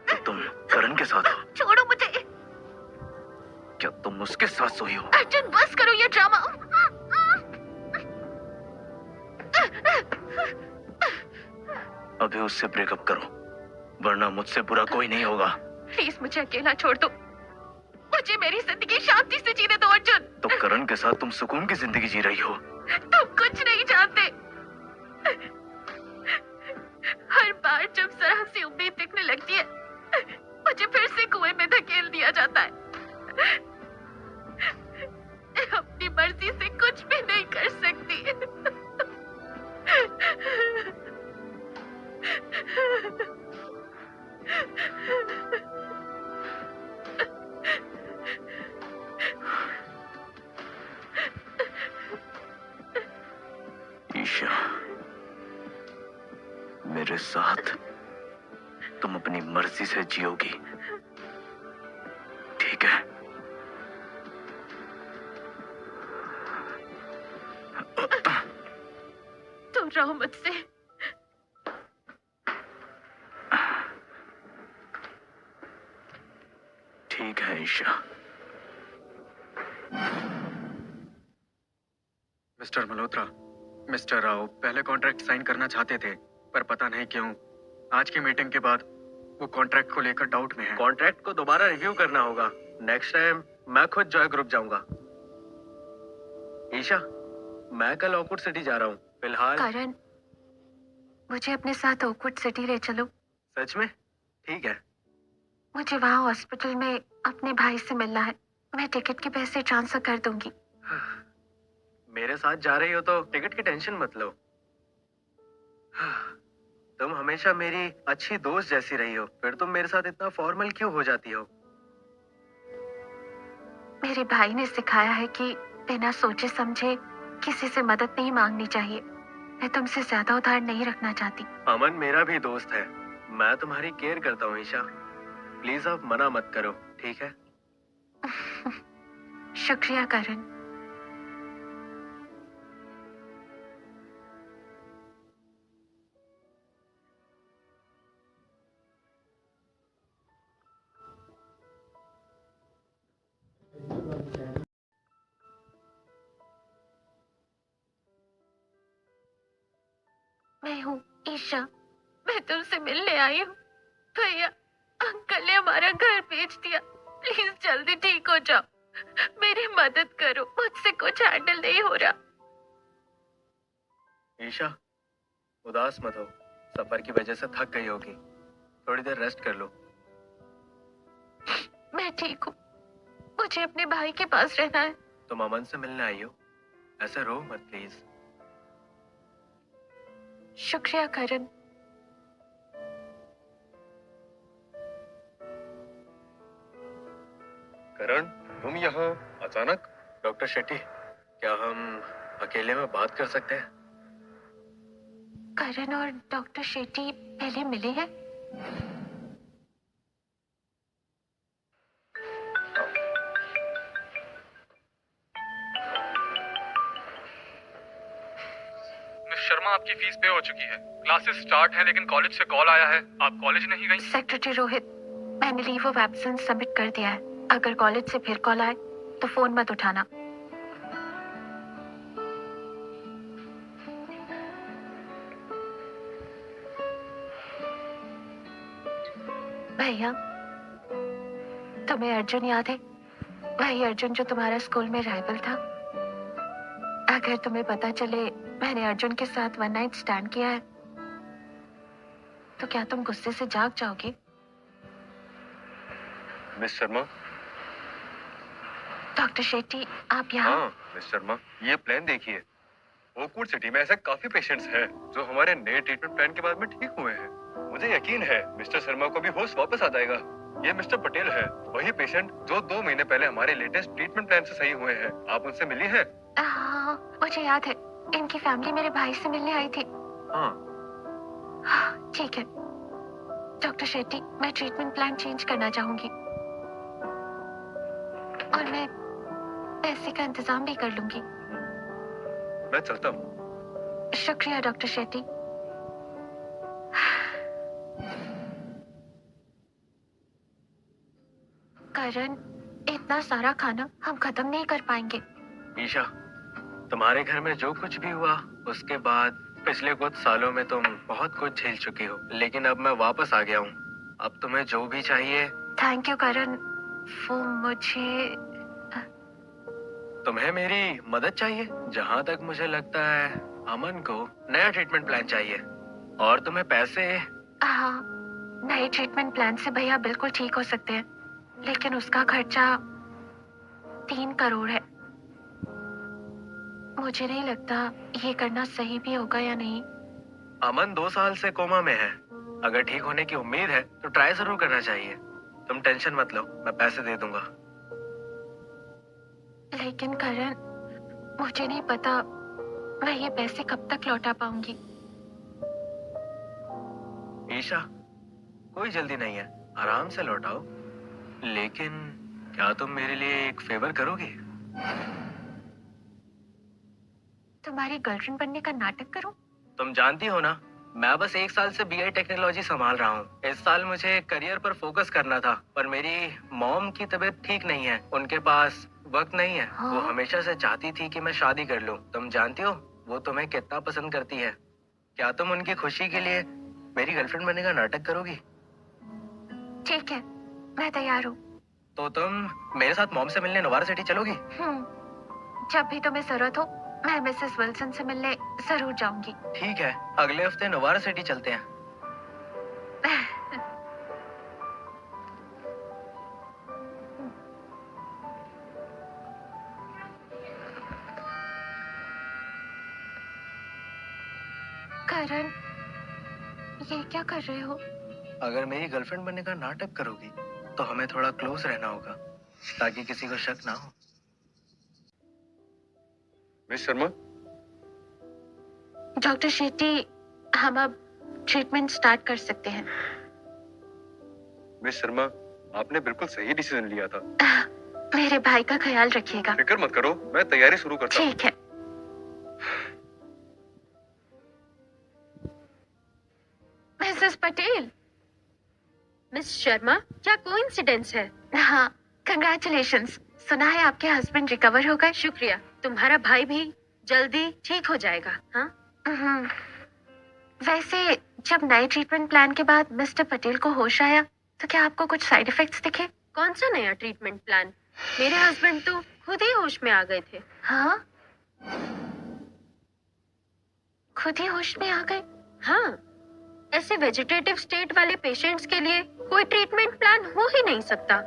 तो तुम करण के साथ हो? छोड़ो मुझे। क्या तुम उसके साथ सोई हो? अर्जुन, बस करो ये ड्रामा। अभी उससे ब्रेकअप करो, वरना मुझसे बुरा कोई नहीं होगा। प्लीज मुझे अकेला छोड़ दो। मुझे मेरी जिंदगी शांति से जीने दो अर्जुन। तो करण के साथ तुम सुकून की जिंदगी जी रही हो। तुम कुछ नहीं जानते। हर बार जब जरा सी उम्मीद दिखने लगती है, मुझे फिर से कुएं में धकेल दिया जाता है। अपनी मर्जी से कुछ भी नहीं कर सकती। ईशा, मेरे साथ तुम अपनी मर्जी से जियोगी, रहो मुझसे। ठीक है ईशा। मिस्टर मल्होत्रा, मिस्टर राव पहले कॉन्ट्रैक्ट साइन करना चाहते थे, पर पता नहीं क्यों आज की मीटिंग के बाद वो कॉन्ट्रैक्ट को लेकर डाउट में है। कॉन्ट्रैक्ट को दोबारा रिव्यू करना होगा। नेक्स्ट टाइम मैं खुद जॉय ग्रुप जाऊंगा। ईशा, मैं कल ओकवुड सिटी जा रहा हूँ। फिलहाल करण, मुझे अपने साथ ओकवुड सिटी ले चलो। सच में? ठीक है। मुझे वहाँ हॉस्पिटल में अपने भाई से मिलना है। मैं टिकट के पैसे ट्रांसफर कर दूंगी। मेरे साथ जा रही हो तो टिकट की टेंशन मत लो। तुम हमेशा मेरी अच्छी दोस्त जैसी रही हो, फिर तुम मेरे साथ इतना फॉर्मल क्यों हो जाती हो? मेरे भाई ने सिखाया है कि बिना सोचे समझे किसी से मदद नहीं मांगनी चाहिए। मैं तुमसे ज्यादा उधार नहीं रखना चाहती। अमन मेरा भी दोस्त है, मैं तुम्हारी केयर करता हूँ ईशा। प्लीज आप मना मत करो, ठीक है? शुक्रिया करण। मैं हूँ ईशा। मैं तुमसे मिलने आई हूँ। भैया, अंकल ने हमारा घर बेच दिया। प्लीज जल्दी ठीक हो जाओ। मेरी मदद करो, मुझसे कुछ हैंडल नहीं हो रहा। ईशा, उदास मत हो। सफर की वजह से थक गई होगी, थोड़ी देर रेस्ट कर लो। मैं ठीक हूँ। मुझे अपने भाई के पास रहना है। तुम अमन से मिलने आई हो, ऐसे रो मत प्लीज। शुक्रिया करण। करण, तुम यहाँ अचानक? डॉक्टर शेट्टी, क्या हम अकेले में बात कर सकते हैं? करण और डॉक्टर शेट्टी पहले मिले हैं? मिस शर्मा, आपकी फीस पे हो चुकी है। क्लासेस स्टार्ट है, लेकिन कॉलेज से कॉल आया है, आप कॉलेज नहीं गई। सेक्रेटरी रोहित, मैंने लीव ऑफ एब्सेंस सबमिट कर दिया है। अगर कॉलेज से फिर कॉल आए तो फोन मत उठाना। भैया, तुम्हें अर्जुन याद है? वही अर्जुन जो तुम्हारा स्कूल में राइवल था। अगर तुम्हें पता चले मैंने अर्जुन के साथ वन नाइट स्टैंड किया है तो क्या तुम गुस्से से जाग जाओगे? मिस शर्मा। डॉक्टर शेट्टी, आप यहाँ? हाँ मिस शर्मा, ये प्लान देखिए। ओकवुड सिटी में ऐसे काफी पेशेंट्स हैं जो हमारे नए ट्रीटमेंट प्लान के बाद में ठीक हुए हैं। मुझे यकीन है मिस्टर शर्मा को भी होश वापस आ जाएगा। ये मिस्टर पटेल है, वही पेशेंट जो 2 महीने पहले हमारे लेटेस्ट ट्रीटमेंट प्लान से सही हुए हैं। आप उनसे मिली हैं? हाँ, मुझे याद है। इनकी फैमिली मेरे भाई से मिलने आई थी। हाँ। ठीक है डॉक्टर शेट्टी, मैं ट्रीटमेंट प्लान चेंज करना चाहूंगी और मैं पैसे का इंतजाम भी कर लूंगी। मैं चलता हूँ। शुक्रिया डॉक्टर शेट्टी। करण, इतना सारा खाना हम खत्म नहीं कर पाएंगे। ईशा, तुम्हारे घर में जो कुछ भी हुआ उसके बाद पिछले कुछ सालों में तुम बहुत कुछ झेल चुकी हो, लेकिन अब मैं वापस आ गया हूँ। अब तुम्हें जो भी चाहिए। थैंक यू करण। वो मुझे तुम्हें मेरी मदद चाहिए? जहाँ तक मुझे लगता है अमन को नया ट्रीटमेंट प्लान चाहिए और तुम्हें पैसे। हाँ, नए ट्रीटमेंट प्लान से भैया बिल्कुल ठीक हो सकते हैं, लेकिन उसका खर्चा 3 करोड़ है। मुझे नहीं लगता ये करना सही भी होगा या नहीं। अमन 2 साल से कोमा में है। अगर ठीक होने की उम्मीद है तो ट्राई जरूर करना चाहिए। तुम टेंशन मत लो, मैं पैसे दे दूंगा। लेकिन करण, मुझे नहीं पता मैं ये पैसे कब तक लौटा पाऊंगी। ईशा, कोई जल्दी नहीं है, आराम से लौटाओ। लेकिन क्या तुम मेरे लिए एक फेवर करोगे? तुम्हारी गर्लफ्रेंड बनने का नाटक करूं? तुम जानती हो ना, मैं बस 1 साल से BI टेक्नोलॉजी संभाल रहा हूँ। इस साल मुझे करियर पर फोकस करना था, पर मेरी मॉम की तबीयत ठीक नहीं है। उनके पास वक्त नहीं है। वो हमेशा से चाहती थी कि मैं शादी कर लूँ। तुम जानती हो वो तुम्हें कितना पसंद करती है। क्या तुम उनकी खुशी के लिए मेरी गर्लफ्रेंड बनने का नाटक करोगी? ठीक है, मैं तैयार हूँ। तो तुम मेरे साथ मॉम से मिलने नोवारा सिटी चलोगी? जब भी तुम्हें जरूरत हो, मैं मिसेस विल्सन से मिलने जरूर जाऊंगी। ठीक है, अगले हफ्ते नोवारा सिटी चलते हैं। करण, ये क्या कर रहे हो? अगर मेरी गर्लफ्रेंड बनने का नाटक करोगी तो हमें थोड़ा क्लोज रहना होगा, ताकि किसी को शक ना हो। मिस शर्मा, डॉक्टर शेट्टी, हम अब ट्रीटमेंट स्टार्ट कर सकते हैं। मिस शर्मा, आपने बिल्कुल सही डिसीजन लिया था। मेरे भाई का ख्याल रखिएगा। फिक्र मत करो, मैं तैयारी शुरू करता हूँ। ठीक है। मिसेस पटेल। मिस शर्मा, क्या कोइंसिडेंस है? हाँ, कंग्रेचुलेशंस। सुना है आपके हस्बैंड रिकवर हो गए। शुक्रिया, तुम्हारा भाई भी जल्दी ठीक हो जाएगा। हाँ, वैसे जब नए ट्रीटमेंट प्लान के बाद मिस्टर पटेल को होश आया तो क्या आपको कुछ साइड इफेक्ट्स दिखे? कौन सा नया ट्रीटमेंट प्लान? मेरे हस्बैंड तो खुद ही होश में आ गए थे। हाँ, खुद ही होश में आ गए? हाँ, ऐसे वेजिटेटिव स्टेट वाले पेशेंट्स के लिए कोई ट्रीटमेंट प्लान हो ही नहीं सकता।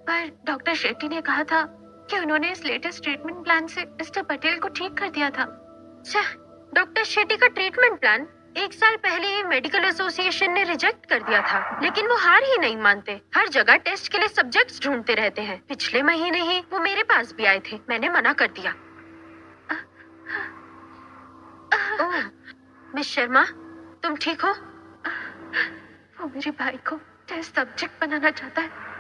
पर डॉक्टर शेट्टी ने कहा था कि उन्होंने इस लेटेस्ट ट्रीटमेंट प्लान से मिस्टर पटेल को ठीक कर दिया था। डॉक्टर शेट्टी का ट्रीटमेंट प्लान 1 साल पहले ही मेडिकल एसोसिएशन ने रिजेक्ट कर दिया था, लेकिन वो हार ही नहीं मानते। हर जगह टेस्ट के लिए सब्जेक्ट्स ढूंढते रहते हैं। पिछले महीने ही वो मेरे पास भी आए थे, मैंने मना कर दिया। ओह, मिस शर्मा, तुम ठीक हो? वो मेरे भाई को टेस्ट सब्जेक्ट बनाना चाहता है।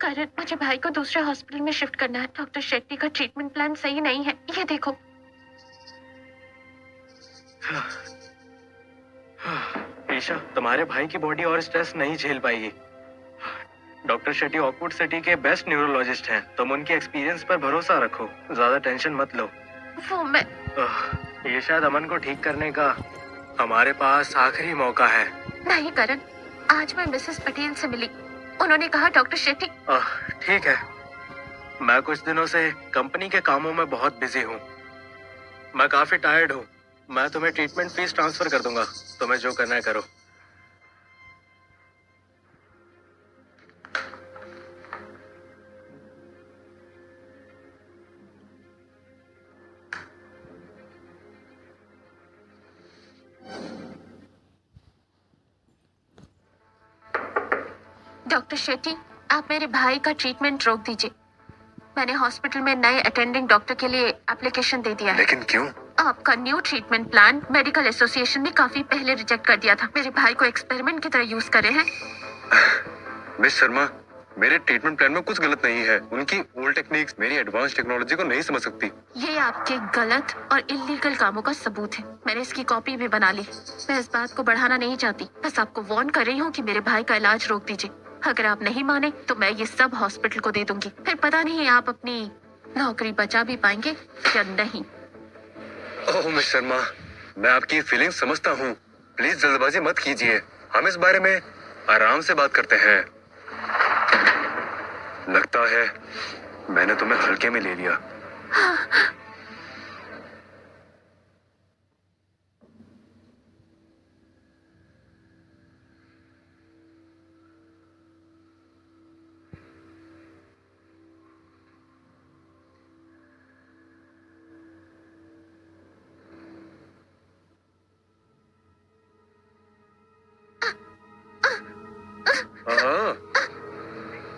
करण, मुझे भाई को दूसरे हॉस्पिटल में शिफ्ट करना है। डॉक्टर शेट्टी का ट्रीटमेंट प्लान सही नहीं है, ये देखो। ईशा, तुम्हारे भाई की बॉडी और स्ट्रेस नहीं झेल पाएगी। डॉक्टर शेट्टी ऑकवुड सिटी के बेस्ट न्यूरोलॉजिस्ट हैं। तुम उनके एक्सपीरियंस पर भरोसा रखो, ज्यादा टेंशन मत लो। वो मैं ये शायद अमन को ठीक करने का हमारे पास आखिरी मौका है। नहीं करण, आज मैं मिसेस पटेल से मिली। उन्होंने कहा डॉक्टर शेट्टी। ठीक है, मैं कुछ दिनों से कंपनी के कामों में बहुत बिजी हूँ। मैं काफी टायर्ड हूँ। मैं तुम्हें ट्रीटमेंट फीस ट्रांसफर कर दूंगा। तुम्हें जो करना है करो। डॉक्टर शेट्टी, आप मेरे भाई का ट्रीटमेंट रोक दीजिए। मैंने हॉस्पिटल में नए अटेंडिंग डॉक्टर के लिए एप्लीकेशन दे दिया है। लेकिन क्यों? आपका new treatment plan medical association ने काफी पहले रिजेक्ट कर दिया था। मेरे भाई को एक्सपेरिमेंट की तरह यूज कर रहे हैं। मिस शर्मा, मेरे ट्रीटमेंट प्लान में कुछ गलत नहीं है। उनकी ओल्ड टेक्निक्स मेरी एडवांस टेक्नोलॉजी को नहीं समझ सकती। ये आपके गलत और इलीगल कामों का सबूत है। मैंने इसकी कॉपी भी बना ली। मैं इस बात को बढ़ाना नहीं चाहती, बस आपको वार्न कर रही हूँ कि मेरे भाई का इलाज रोक दीजिए। अगर आप नहीं माने तो मैं ये सब हॉस्पिटल को दे दूंगी। फिर पता नहीं आप अपनी नौकरी बचा भी पाएंगे या नहीं। ओह मिस शर्मा, मैं आपकी फीलिंग समझता हूँ। प्लीज जल्दबाजी मत कीजिए। हम इस बारे में आराम से बात करते हैं। लगता है मैंने तुम्हें हल्के में ले लिया।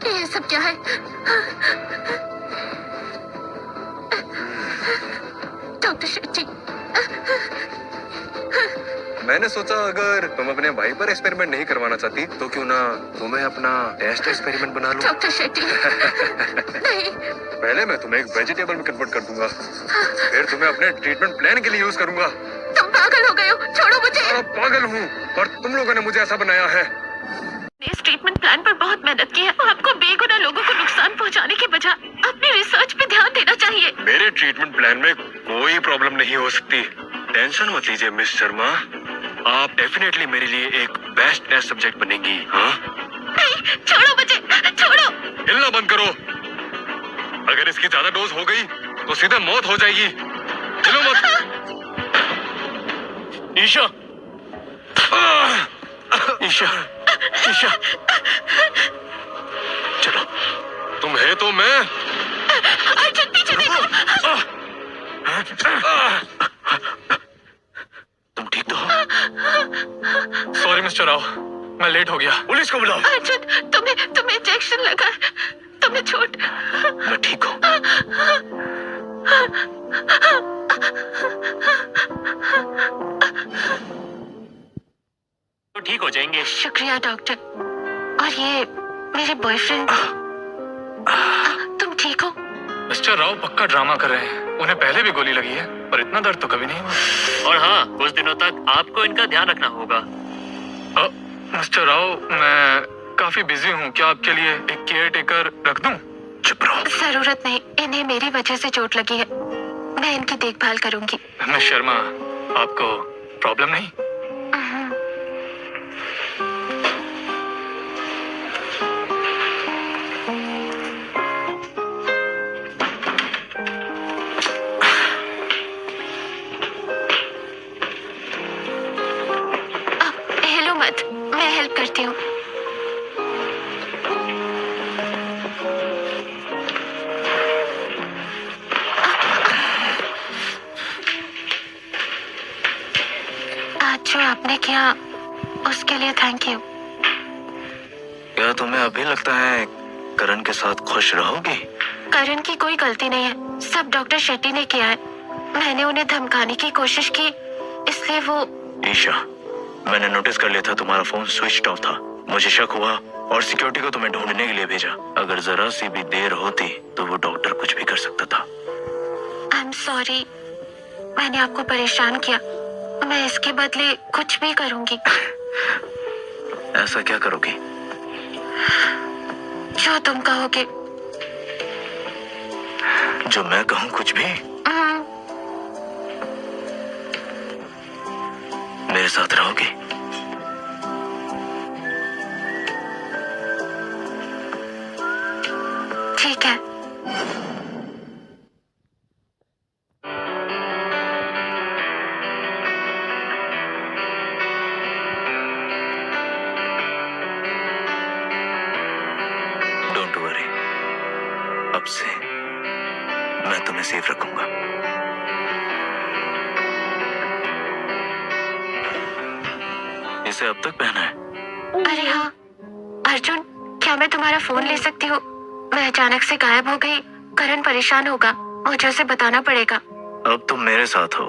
ये सब क्या है? डॉक्टर शेट्टी, मैंने सोचा अगर तुम अपने भाई पर एक्सपेरिमेंट नहीं करवाना चाहती तो क्यों ना तुम्हें अपना टेस्ट एक्सपेरिमेंट बना लूं। डॉक्टर शेट्टी नहीं। पहले मैं तुम्हें एक वेजिटेबल में कन्वर्ट कर दूंगा, फिर तुम्हें अपने ट्रीटमेंट प्लान के लिए यूज करूंगा। तुम पागल हो गए हो, छोड़ो मुझे। पागल हूँ पर तुम लोगों ने मुझे ऐसा बनाया है। इस ट्रीटमेंट प्लान पर बहुत मेहनत की है। आपको बेगुनाह लोगों को नुकसान पहुंचाने के बजाय अपनी रिसर्च पे ध्यान देना चाहिए। मेरे ट्रीटमेंट प्लान में कोई प्रॉब्लम नहीं हो सकती। टेंशन मत लीजिए मिस शर्मा, आप डेफिनेटली मेरे लिए एक बेस्ट टेस्ट सब्जेक्ट बनेंगी। हाँ नहीं, छोड़ो मुझे, छोड़ो। हिलना बंद करो, अगर इसकी ज्यादा डोज हो गई तो सीधे मौत हो जाएगी। चलो मत। ईशा, ईशा, ईशा, चलो, तुम है तो मैं। अर्जुन पीछे देखो। तुम ठीक तो हो? सॉरी मिस्टर राव, मैं लेट हो गया। पुलिस को बुलाओ। अर्जुन, तुम्हें इंजेक्शन लगा है, तुम्हें चोट। मैं ठीक हूँ। तो ठीक हो जाएंगे। शुक्रिया डॉक्टर। और ये मेरे बॉयफ्रेंड, तुम ठीक हो? मिस्टर राव पक्का ड्रामा कर रहे हैं। उन्हें पहले भी गोली लगी है पर इतना दर्द तो कभी नहीं हुआ। और हाँ, कुछ दिनों तक आपको इनका ध्यान रखना होगा। मिस्टर राव, मैं काफी बिजी हूँ, क्या आपके लिए एक केयर टेकर रख दूं? चुप रहो। जरूरत नहीं, इन्हें मेरी वजह से चोट लगी है, मैं इनकी देखभाल करूंगी। मिस शर्मा, आपको प्रॉब्लम नहीं? हेलो मत, मैं हेल्प करती हूँ। आज जो आपने किया उसके लिए थैंक यू। क्या तुम्हें अभी लगता है करण के साथ खुश रहोगी? करण की कोई गलती नहीं है, सब डॉक्टर शेट्टी ने किया है। मैंने उन्हें धमकाने की कोशिश की, इसलिए वो। ईशा, मैंने नोटिस कर लिया था तुम्हारा फोन स्विच ऑफ था। मुझे शक हुआ और सिक्योरिटी को तुम्हें ढूंढने के लिए भेजा। अगर जरा सी भी देर होती तो वो डॉक्टर कुछ भी कर सकता था। आई एम सॉरी, मैंने आपको परेशान किया। मैं इसके बदले कुछ भी करूंगी। ऐसा क्या करोगी? जो तुम कहोगे। जो मैं कहूँ कुछ भी? मेरे साथ रहोगी? ठीक है। डोंट वरी, अब से मैं तुम्हें सेफ रखूंगा। इसे अब तक पहना है? अरे हाँ अर्जुन, क्या मैं तुम्हारा फोन ले सकती हूँ? मैं अचानक से गायब हो गई, करण परेशान होगा, मुझे उसे बताना पड़ेगा। अब तुम मेरे साथ हो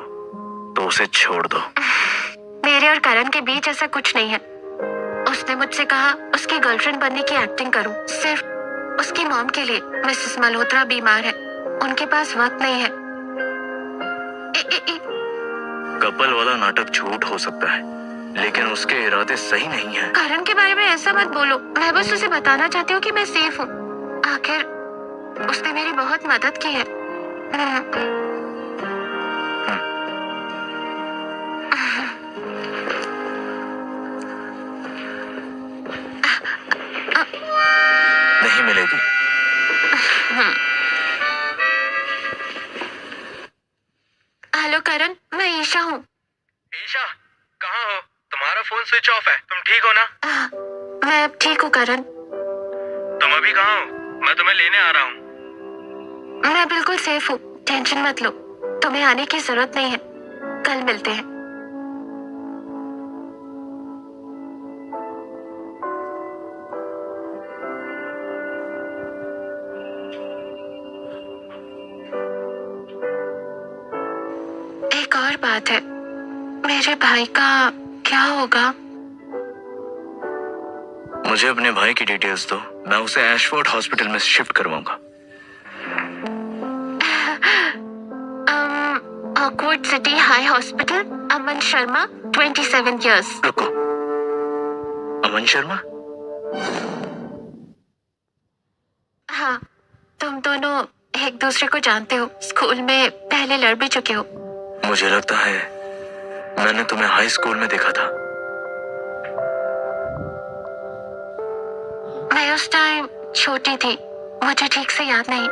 तो उसे छोड़ दो। मेरे और करण के बीच ऐसा कुछ नहीं है। उसने मुझसे कहा उसकी गर्लफ्रेंड बनने की एक्टिंग करूं, सिर्फ उसकी मॉम के लिए। मिसेस मल्होत्रा बीमार है, उनके पास वक्त नहीं है। कपल वाला नाटक झूठ हो सकता है, लेकिन उसके इरादे सही नहीं हैं। करण के बारे में ऐसा मत बोलो, मैं बस उसे बताना चाहती हूँ कि मैं सेफ हूँ। आखिर उसने मेरी बहुत मदद की है। नहीं मिलेगी। हेलो करण, मैं ईशा हूँ। ईशा, कहाँ हो? तुम्हारा फोन स्विच ऑफ है, तुम ठीक हो ना? मैं अब ठीक हूँ करण। तुम अभी कहाँ हो? मैं तुम्हें लेने आ रहा हूँ। मैं बिल्कुल सेफ हूँ, टेंशन मत लो। तुम्हें आने की जरूरत नहीं है, कल मिलते हैं। एक और बात है, मेरे भाई का क्या होगा? मुझे अपने भाई की डिटेल्स दो, मैं उसे एशफोर्ड हॉस्पिटल में शिफ्ट करवाऊंगा। ऑकवर्ड सिटी हाई हॉस्पिटल, अमन शर्मा, 27 years। रुको, अमन शर्मा? हाँ, तुम दोनों एक दूसरे को जानते हो, स्कूल में पहले लड़ भी चुके हो। मुझे लगता है मैंने तुम्हें हाई स्कूल में देखा था। मैं उस टाइम छोटी थी, मुझे ठीक से याद नहीं।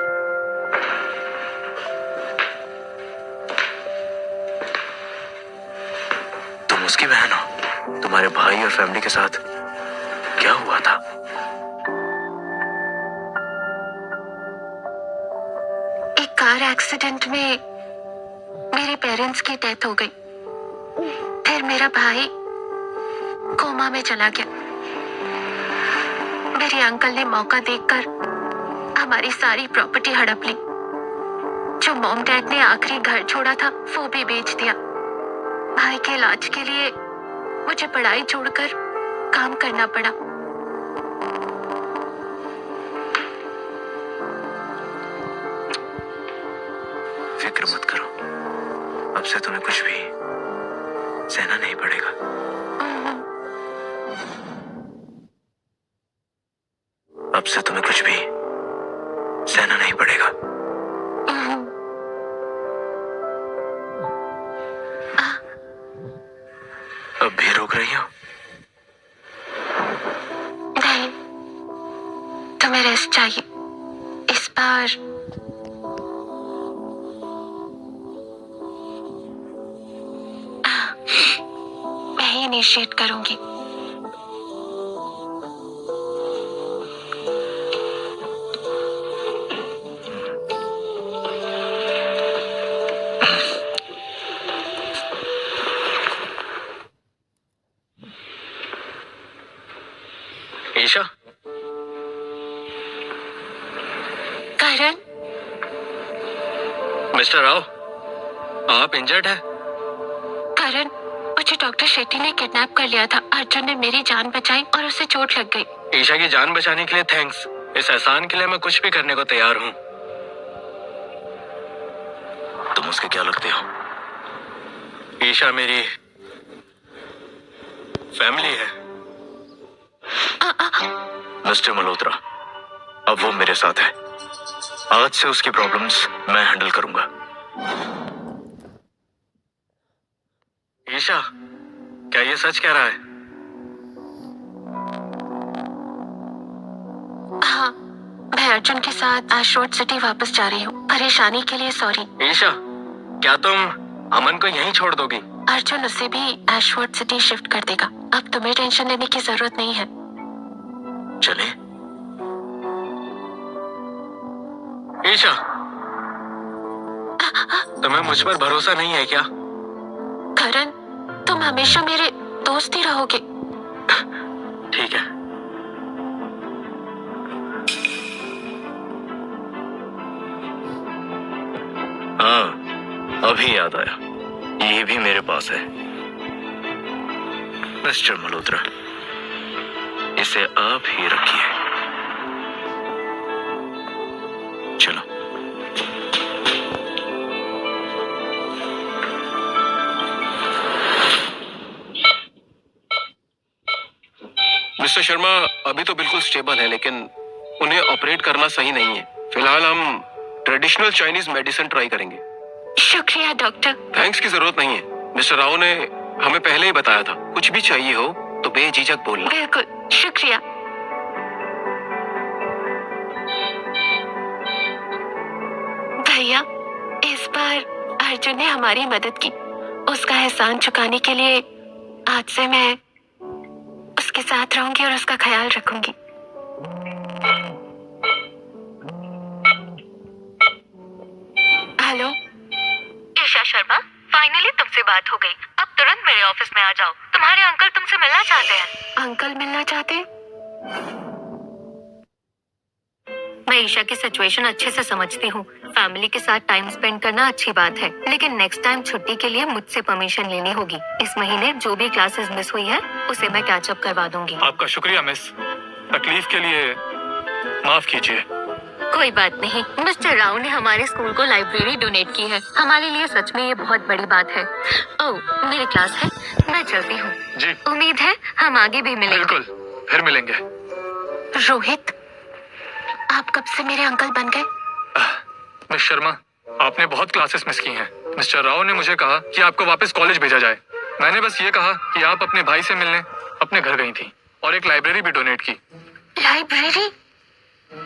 तुम उसकी बहन हो? तुम्हारे भाई और फैमिली के साथ क्या हुआ था? एक कार एक्सीडेंट में मेरे पेरेंट्स की डेथ हो गई। फिर मेरा भाई कोमा में चला गया। मेरे अंकल ने मौका देखकर हमारी सारी प्रॉपर्टी हड़प ली। जो मॉम डैड ने आखिरी घर छोड़ा था वो भी बेच दिया। भाई के इलाज के लिए मुझे पढ़ाई छोड़कर काम करना पड़ा। फिक्र मत करो, अब से तुम्हें कुछ भी सहना नहीं पड़ेगा। अब से तुम्हें कुछ भी सहना नहीं पड़ेगा। अब भी रोक रही हो? नहीं, तुम्हें रेस्ट चाहिए। इस बार मैं ही इनिशिएट करूंगी। ईशा, करण, मिस्टर राव, आप इंजर्ड है? करण, मुझे डॉक्टर शेट्टी ने किडनैप कर लिया था। अर्जुन ने मेरी जान बचाई और उसे चोट लग गई। ईशा की जान बचाने के लिए थैंक्स। इस एहसान के लिए मैं कुछ भी करने को तैयार हूँ। तुम उसके क्या लगते हो? ईशा मेरी फैमिली है। मिस्टर मल्होत्रा, अब वो मेरे साथ है। आज से उसकी प्रॉब्लम्स मैं हैंडल करूंगा। ईशा, क्या ये सच कह रहा है? हाँ, मैं अर्जुन के साथ एशफोर्ड सिटी वापस जा रही हूँ। परेशानी के लिए सॉरी। ईशा, क्या तुम अमन को यहीं छोड़ दोगी? अर्जुन उसे भी एशफोर्ड सिटी शिफ्ट कर देगा। अब तुम्हें टेंशन लेने की जरूरत नहीं है। चले? ईशा, तुम्हें मुझ पर भरोसा नहीं है क्या? करण, तुम हमेशा मेरे दोस्त ही रहोगे। ठीक है। हाँ, अभी याद आया, ये भी मेरे पास है। मिस्टर मल्होत्रा, इसे आप ही रखिए। चलो। मिस्टर शर्मा अभी तो बिल्कुल स्टेबल है, लेकिन उन्हें ऑपरेट करना सही नहीं है। फिलहाल हम ट्रेडिशनल चाइनीज मेडिसिन ट्राई करेंगे। शुक्रिया डॉक्टर। थैंक्स की जरूरत नहीं है। मिस्टर राव ने हमें पहले ही बताया था, कुछ भी चाहिए हो तो बेझिझक बोलना। बिल्कुल, शुक्रिया। भैया, इस बार अर्जुन ने हमारी मदद की। उसका एहसान चुकाने के लिए आज से मैं उसके साथ रहूंगी और उसका ख्याल रखूंगी। हेलो, ईशा शर्मा, फाइनली तुमसे बात हो गई। अब तुरंत मेरे ऑफिस में आ जाओ, तुम्हारे अंकल तुमसे मिलना चाहते हैं। अंकल मिलना चाहते हैं? मैं ईशा की सिचुएशन अच्छे से समझती हूँ। फैमिली के साथ टाइम स्पेंड करना अच्छी बात है, लेकिन नेक्स्ट टाइम छुट्टी के लिए मुझसे परमिशन लेनी होगी। इस महीने जो भी क्लासेस मिस हुई है उसे मैं कैचअप करवा दूंगी। आपका शुक्रिया मिस, तकलीफ के लिए माफ कीजिए। कोई बात नहीं। मिस्टर राव ने हमारे स्कूल को लाइब्रेरी डोनेट की है, हमारे लिए सच में ये बहुत बड़ी बात है। ओह, मेरी क्लास है, मैं चलती हूँ। जी। उम्मीद है हम आगे भी मिलेंगे। बिल्कुल, फिर मिलेंगे। रोहित, आप कब से मेरे अंकल बन गए? मिस शर्मा, आपने बहुत क्लासेस मिस की हैं। मिस्टर राव ने मुझे कहा कि आपको वापस कॉलेज भेजा जाए। मैंने बस ये कहा कि आप अपने भाई से मिलने अपने घर गई थी और एक लाइब्रेरी भी डोनेट की। लाइब्रेरी?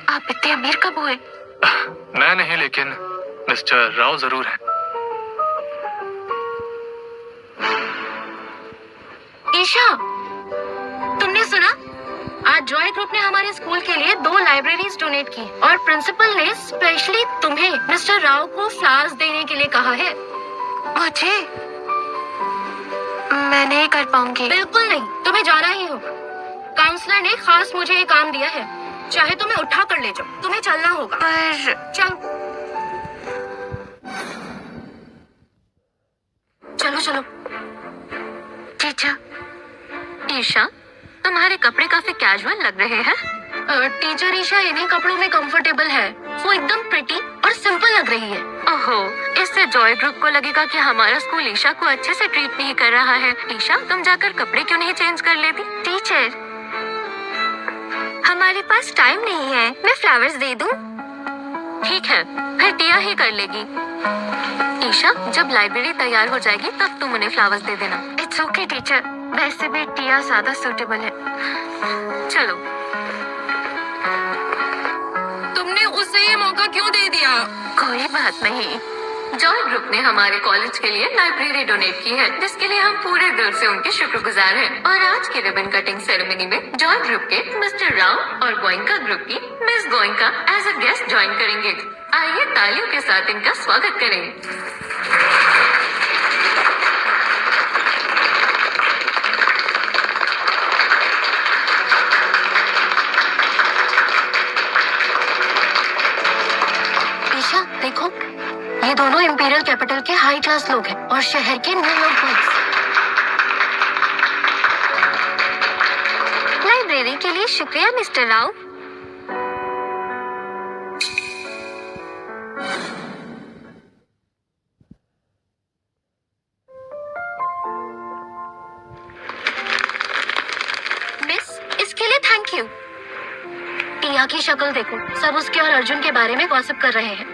आप इतने अमीर कब हुए? मैं नहीं, लेकिन मिस्टर राव जरूर है। ईशा, तुमने सुना? आज जॉय ग्रुप ने हमारे स्कूल के लिए 2 लाइब्रेरीज डोनेट की और प्रिंसिपल ने स्पेशली तुम्हें मिस्टर राव को फ्लावर्स देने के लिए कहा है। मुझे? मैं नहीं कर पाऊंगी। बिल्कुल नहीं, तुम्हें जाना ही होगा। काउंसलर ने खास मुझे ये काम दिया है, चाहे तुम्हें उठा कर ले जाओ, तुम्हें चलना होगा। पर चलो चलो। टीचर। ईशा, तुम्हारे कपड़े काफी कैजुअल लग रहे हैं। टीचर, ईशा इन्हीं कपड़ों में कंफर्टेबल है, वो एकदम प्रिटी और सिंपल लग रही है। ओहो, इससे जॉय ग्रुप को लगेगा कि हमारा स्कूल ईशा को अच्छे से ट्रीट नहीं कर रहा है। ईशा, तुम जाकर कपड़े क्यों नहीं चेंज कर लेती? टीचर, हमारे पास टाइम नहीं है, मैं फ्लावर्स दे दूं? ठीक है, फिर टिया ही कर लेगी। ईशा, जब लाइब्रेरी तैयार हो जाएगी तब तुम उन्हें फ्लावर्स दे देना। इट्स ओके टीचर, वैसे भी टिया ज्यादा सूटेबल है। चलो। तुमने उसे ये मौका क्यों दे दिया? कोई बात नहीं, जॉय ग्रुप ने हमारे कॉलेज के लिए लाइब्रेरी डोनेट की है, जिसके लिए हम पूरे दिल से उनके शुक्रगुजार हैं। और आज की रिबन कटिंग सेरेमनी में जॉय ग्रुप के मिस्टर राव और गोइंका ग्रुप की miss Goenka as a guest join करेंगे। आइए तालियों के साथ इनका स्वागत करें। ईशा, देखो, ये दोनों इंपीरियल कैपिटल के हाई क्लास लोग हैं और शहर के न्यूयॉर्क बॉयज। लाइब्रेरी के लिए शुक्रिया मिस्टर राव। मिस, इसके लिए थैंक यू। टिया की शक्ल देखो, सब उसके और अर्जुन के बारे में गॉसिप कर रहे हैं।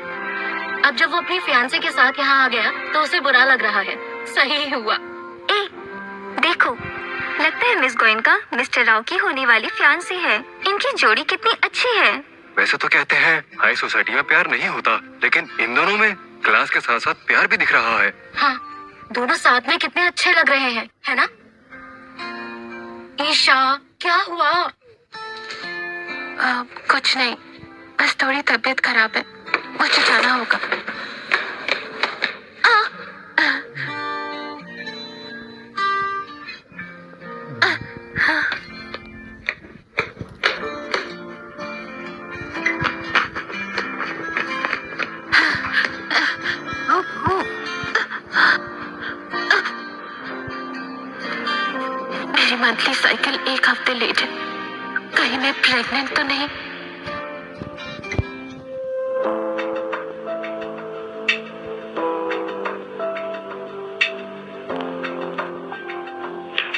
अब जब वो अपनी फियांसे के साथ यहाँ आ गया तो उसे बुरा लग रहा है। सही हुआ। ए, देखो, लगता है मिस गोयनका मिस्टर राव की होने वाली फियांसी है। इनकी जोड़ी कितनी अच्छी है। वैसे तो कहते हैं हाई सोसाइटी में प्यार नहीं होता, लेकिन इन दोनों में क्लास के साथ साथ प्यार भी दिख रहा है। हाँ, दोनों साथ में कितने अच्छे लग रहे हैं, है ना? ईशा, क्या हुआ? कुछ नहीं, बस थोड़ी तबीयत खराब है, मुझे जाना होगा। मेरी मंथली साइकिल 1 हफ्ते लेट है। कहीं मैं प्रेग्नेंट तो नहीं?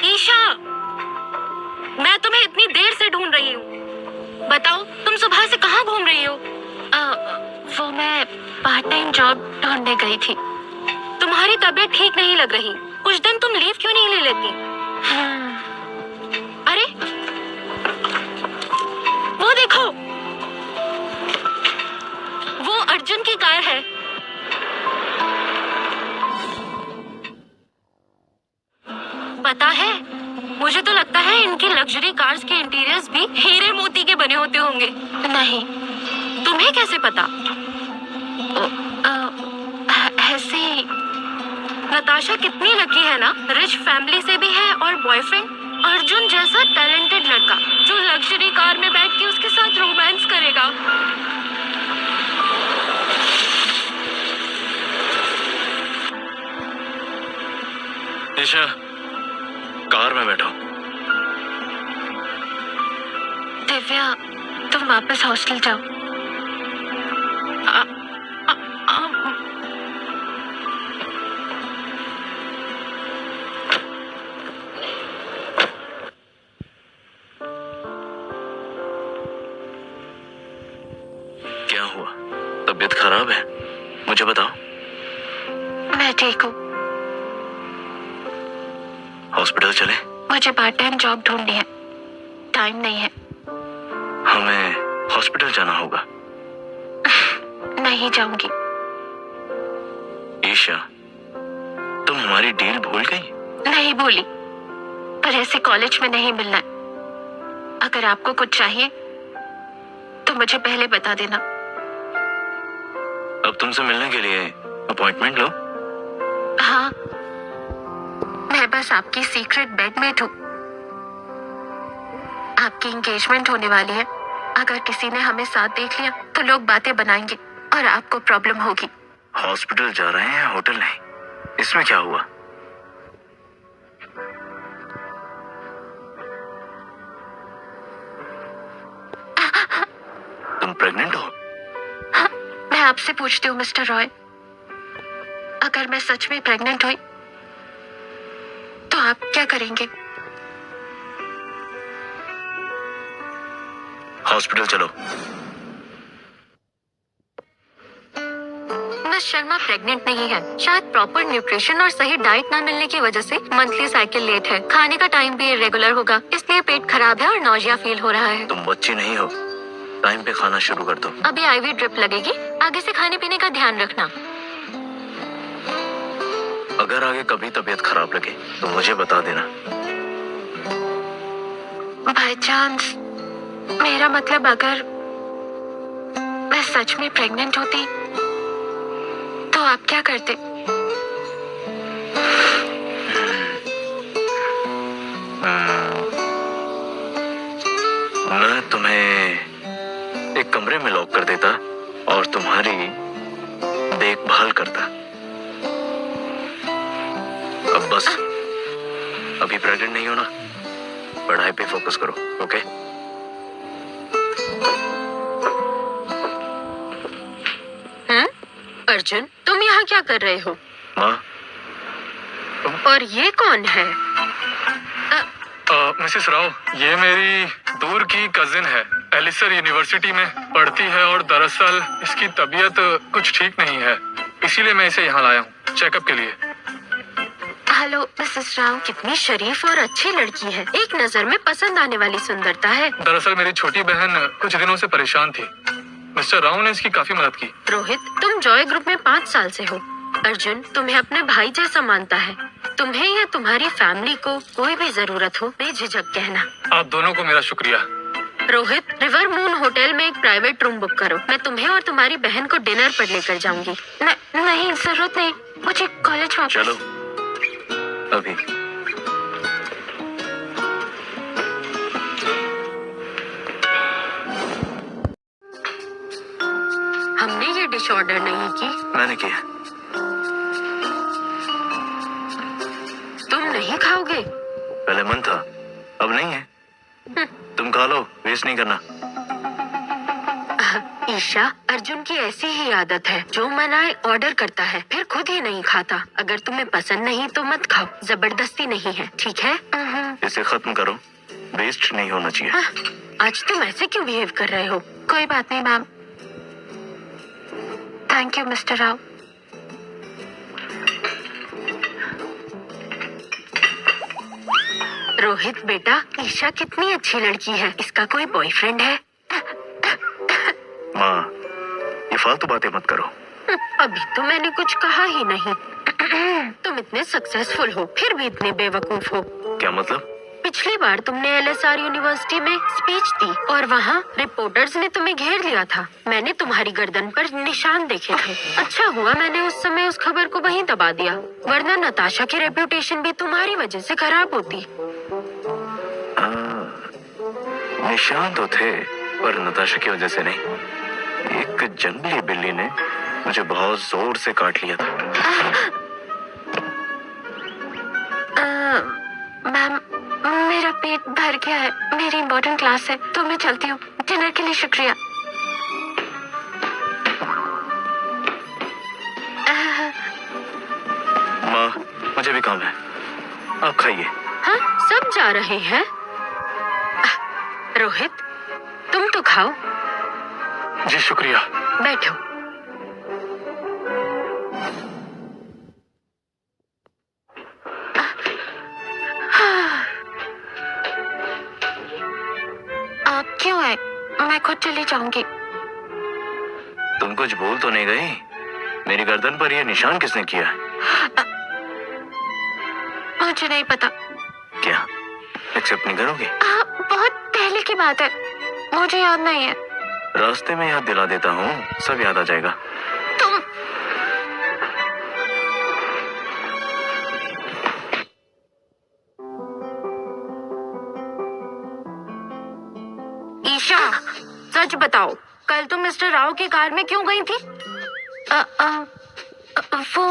ईशा, मैं तुम्हें इतनी देर से ढूंढ रही हूँ। बताओ, तुम सुबह से कहाँ घूम रही हो? वो मैं पार्ट टाइम जॉब ढूंढने गई थी। तुम्हारी तबीयत ठीक नहीं लग रही, कुछ दिन तुम लीव क्यों नहीं ले लेती? अरे, वो देखो, वो अर्जुन की कार है। पता है, मुझे तो लगता है इनकी लग्जरी कार्स के इंटीरियर्स भी हीरे मोती के बने होते होंगे। नहीं, तुम्हें कैसे पता? ऐसे ही। नताशा कितनी लकी है ना, रिच फैमिली से भी है और बॉयफ्रेंड अर्जुन जैसा टैलेंटेड लड़का जो लग्जरी कार में बैठ के उसके साथ रोमांस करेगा। ईशा, कार में बैठो। दिव्या, तुम वापस हॉस्टल जाओ। क्या हुआ? तबीयत खराब है? मुझे बताओ। मैं ठीक हूँ। हॉस्पिटल चले? मुझे पार्ट टाइम जॉब ढूंढनी है, टाइम नहीं है। हमें हॉस्पिटल जाना होगा। नहीं जाऊंगी। ईशा, तुम हमारी डील भूल गई? नहीं भूली, पर ऐसे कॉलेज में नहीं मिलना है। अगर आपको कुछ चाहिए तो मुझे पहले बता देना। अब तुमसे मिलने के लिए अपॉइंटमेंट लो। हाँ, मैं बस आपकी सीक्रेट बेडमेट हूँ। आपकी एंगेजमेंट होने वाली है। अगर किसी ने हमें साथ देख लिया तो लोग बातें बनाएंगे और आपको प्रॉब्लम होगी। हॉस्पिटल जा रहे हैं, होटल नहीं। इसमें क्या हुआ? तुम प्रेग्नेंट हो? मैं आपसे पूछती हूँ मिस्टर रॉय, अगर मैं सच में प्रेग्नेंट हुई तो आप क्या करेंगे? हॉस्पिटल चलो। मिस शर्मा प्रेग्नेंट नहीं है। शायद प्रॉपर न्यूट्रिशन और सही डाइट ना मिलने की वजह से मंथली साइकिल लेट है। खाने का टाइम भी इरेगुलर होगा, इसलिए पेट खराब है और नौजिया फील हो रहा है। तुम बच्ची नहीं हो, टाइम पे खाना शुरू कर दो। अभी आईवी ड्रिप लगेगी, आगे से खाने पीने का ध्यान रखना। अगर आगे कभी तबीयत खराब लगे तो मुझे बता देना। बाय चांस, मेरा मतलब अगर मैं सच में प्रेग्नेंट होती तो आप क्या करते? मैं तुम्हें एक कमरे में लॉक कर देता और तुम्हारी देखभाल करता। अब बस, अभी प्रेग्नेंट नहीं होना, पढ़ाई पे फोकस करो, ओके? अर्जुन, तुम यहाँ क्या कर रहे हो? माँ, और ये कौन है? मिसेस राव, ये मेरी दूर की कजिन है, एलिसर यूनिवर्सिटी में पढ़ती है और दरअसल इसकी तबीयत कुछ ठीक नहीं है, इसीलिए मैं इसे यहाँ लाया हूँ चेकअप के लिए। हेलो मिसेस राव, कितनी शरीफ और अच्छी लड़की है। एक नजर में पसंद आने वाली सुंदरता है। दरअसल मेरी छोटी बहन कुछ दिनों से परेशान थी, मिस्टर राव ने इसकी काफी मदद की। रोहित, तुम जॉय ग्रुप में 5 साल से हो। अर्जुन तुम्हें अपने भाई जैसा मानता है। तुम्हें या तुम्हारी फैमिली को कोई भी जरूरत हो बेझिझक कहना। आप दोनों को मेरा शुक्रिया। रोहित, रिवर मून होटल में एक प्राइवेट रूम बुक करो। मैं तुम्हें और तुम्हारी बहन को डिनर पर लेकर जाऊंगी। नहीं, जरूरत नहीं, मुझे कॉलेज वापस। चलो अभी। हमने ये डिश ऑर्डर नहीं की। मैंने किया। तुम नहीं खाओगे? पहले मन था, अब नहीं है। तुम खा लो, वेस्ट नहीं करना। ईशा, अर्जुन की ऐसी ही आदत है, जो मनाए ऑर्डर करता है, फिर खुद ही नहीं खाता। अगर तुम्हें पसंद नहीं तो मत खाओ, जबरदस्ती नहीं है, ठीक है? इसे खत्म करो, वेस्ट नहीं होना चाहिए। आज तुम ऐसे क्यों बिहेव कर रहे हो? कोई बात नहीं ma'am. Thank you mister Rao. Rohit बेटा, ईशा कितनी अच्छी लड़की है। इसका कोई बॉयफ्रेंड है? माँ, ये फालतू बातें मत करो। अभी तो मैंने कुछ कहा ही नहीं। तुम इतने सक्सेसफुल हो, फिर भी इतने बेवकूफ हो। क्या मतलब? पिछली बार तुमने एलएसआर यूनिवर्सिटी में स्पीच दी और वहाँ रिपोर्टर्स ने तुम्हें घेर लिया था। मैंने तुम्हारी गर्दन पर निशान देखे थे। अच्छा हुआ मैंने उस समय उस खबर को वहीं दबा दिया, वरना नताशा की रेप्यूटेशन भी तुम्हारी वजह से खराब होती। निशान तो थे, पर नताशा की वजह से नहीं। एक जंगली बिल्ली ने मुझे बहुत जोर से काट लिया था। मैम, मेरा पेट भर गया है, मेरी इम्पोर्टेंट क्लास है, तो मैं चलती हूँ। डिनर के लिए शुक्रिया। माँ, मुझे भी काम है, आप खाइए। हाँ, सब जा रहे हैं। रोहित, तुम तो खाओ। जी शुक्रिया। बैठो। आप क्यों आए? मैं खुद चली जाऊंगी। तुम कुछ भूल तो नहीं गई? मेरी गर्दन पर यह निशान किसने किया? मुझे नहीं पता। क्या एक्सेप्ट नहीं करोगे? बहुत पहले की बात है, मुझे याद नहीं है। रास्ते में याद दिला देता हूँ, सब याद आ जाएगा। तुम ईशा, सच बताओ, कल तुम मिस्टर राव की कार में क्यों गई थी? वो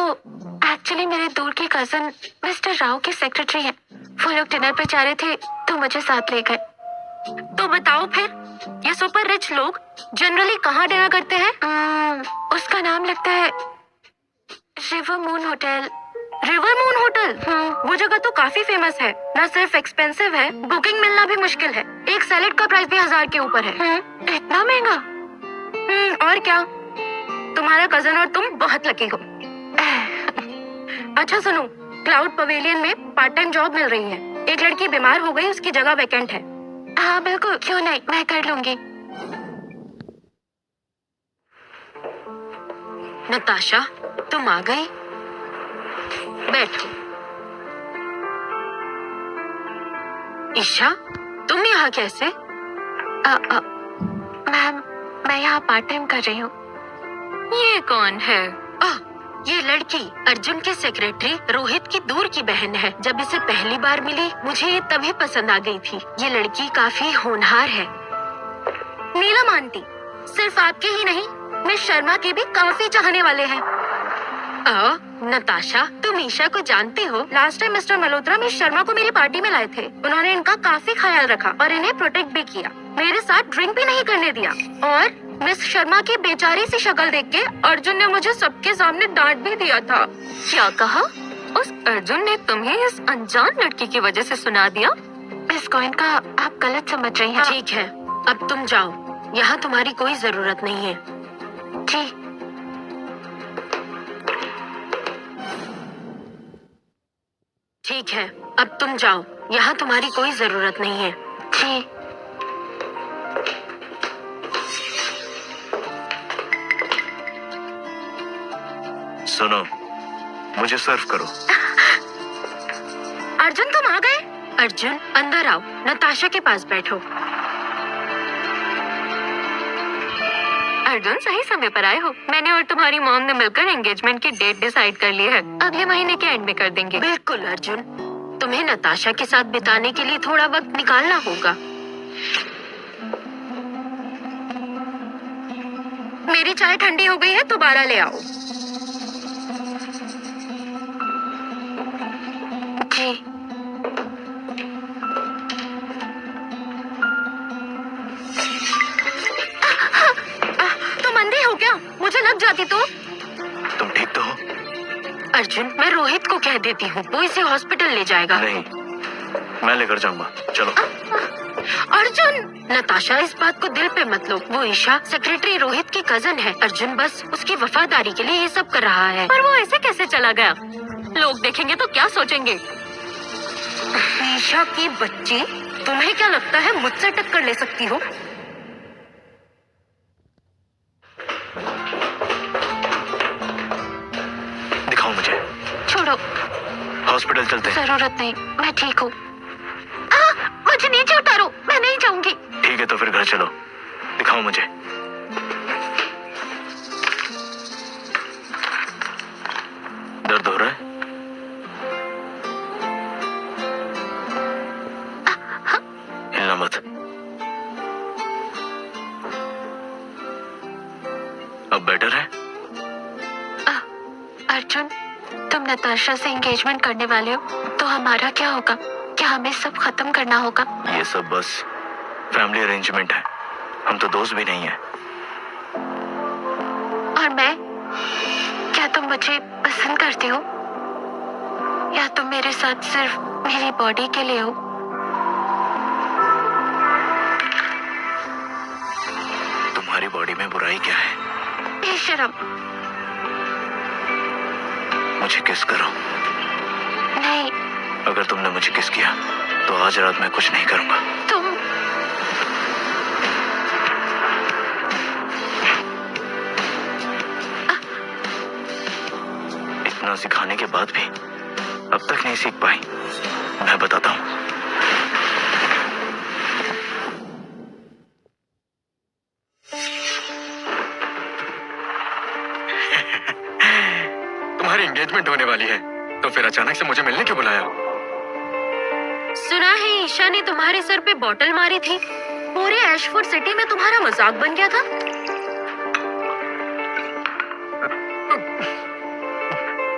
एक्चुअली मेरे दूर के कजन मिस्टर राव के सेक्रेटरी हैं। वो लोग डिनर पे जा रहे थे तो मुझे साथ ले गए। तो बताओ फिर, ये सुपर रिच लोग जनरली कहाँ डिनर करते हैं? उसका नाम लगता है river moon hotel. River moon hotel? वो जगह तो काफी फेमस है। न सिर्फ एक्सपेंसिव है, बुकिंग मिलना भी मुश्किल है। एक सैलेड का प्राइस भी 1000 के ऊपर है। इतना महंगा? और क्या, तुम्हारा कजन और तुम बहुत लकी हो। अच्छा सुनो, क्लाउड पवेलियन में पार्ट टाइम जॉब मिल रही है। एक लड़की बीमार हो गई, उसकी जगह वैकेंट है। हाँ बिल्कुल, क्यों नहीं, मैं कर लूंगी। नताशा, तुम आ गई? बैठो। ईशा, तुम यहाँ कैसे? मैम, मैं यहाँ पार्ट टाइम कर रही हूँ। ये कौन है? ये लड़की अर्जुन के सेक्रेटरी रोहित की दूर की बहन है। जब इसे पहली बार मिली, मुझे ये तभी पसंद आ गई थी। ये लड़की काफी होनहार है। नीलम आंटी, सिर्फ आपके ही नहीं, मिस शर्मा के भी काफी चाहने वाले हैं। नताशा, तुम ईशा को जानते हो? Last time mister Malhotra miss Sharma को मेरी पार्टी में लाए थे। उन्होंने इनका काफी ख्याल रखा और इन्हें प्रोटेक्ट भी किया। मेरे साथ ड्रिंक भी नहीं करने दिया। और मिस शर्मा की बेचारी सी शक्ल देख के अर्जुन ने मुझे सबके सामने डांट भी दिया था। क्या कहा? उस अर्जुन ने तुम्हें इस अनजान लड़की की वजह से सुना दिया? मिस गोयनका, आप गलत समझ रही हैं। ठीक है, अब तुम जाओ, यहाँ तुम्हारी कोई जरूरत नहीं है। जी। ठीक है, अब तुम जाओ, यहाँ तुम्हारी कोई जरूरत नहीं है। जी। सुनो, मुझे सर्व करो। अर्जुन, तुम आ गए? अर्जुन, अंदर आओ, नताशा के पास बैठो। अर्जुन, सही समय पर आए हो। मैंने और तुम्हारी मॉम ने मिलकर एंगेजमेंट की डेट डिसाइड कर ली है। अगले महीने के एंड में कर देंगे। बिल्कुल अर्जुन, तुम्हें नताशा के साथ बिताने के लिए थोड़ा वक्त निकालना होगा। मेरी चाय ठंडी हो गई है, दोबारा ले आओ। जी। तुम अंधे हो क्या? मुझे लग जाती तो। तुम ठीक तो हो? अर्जुन, मैं रोहित को कह देती हूँ, वो इसे हॉस्पिटल ले जाएगा। नहीं, मैं लेकर जाऊंगा, चलो। अर्जुन, नताशा, इस बात को दिल पे मत लो। वो ईशा सेक्रेटरी रोहित की कजन है। अर्जुन बस उसकी वफादारी के लिए ये सब कर रहा है। पर वो ऐसे कैसे चला गया? लोग देखेंगे तो क्या सोचेंगे? ईशा की बच्ची, तुम्हें क्या लगता है मुझसे टक्कर ले सकती हो? दिखाओ मुझे। छोड़ो। हॉस्पिटल चलते हैं। जरूरत नहीं, मैं ठीक हूँ। मुझे नीचे उतारो, मैं नहीं जाऊंगी। ठीक है, तो फिर घर चलो। दिखाओ मुझे। दर्द हो रहा है? हिलना मत। अब बेटर है? अर्जुन, तुम नताशा से एंगेजमेंट करने वाले हो तो हमारा क्या होगा? क्या हमें सब खत्म करना होगा? ये सब बस फैमिली अरेंजमेंट है, हम तो दोस्त भी नहीं है। और मैं, क्या तुम मुझे पसंद करते हो या तुम मेरे साथ सिर्फ मेरी बॉडी के लिए हो? तुम्हारी बॉडी में बुराई क्या है? बेशरम। मुझे किस करो। नहीं। अगर तुमने मुझे किस किया तो आज रात मैं कुछ नहीं करूंगा। तुम इतना सिखाने के बाद भी अब तक नहीं सीख पाई। मैं बताता हूँ। तुम्हारी एंगेजमेंट होने वाली है, तो फिर अचानक से मुझे मिलने क्यों बुलाया? सुना है ईशा ने तुम्हारे सर पे बॉटल मारी थी। पूरे एशफोर्ड सिटी में तुम्हारा मजाक बन गया था।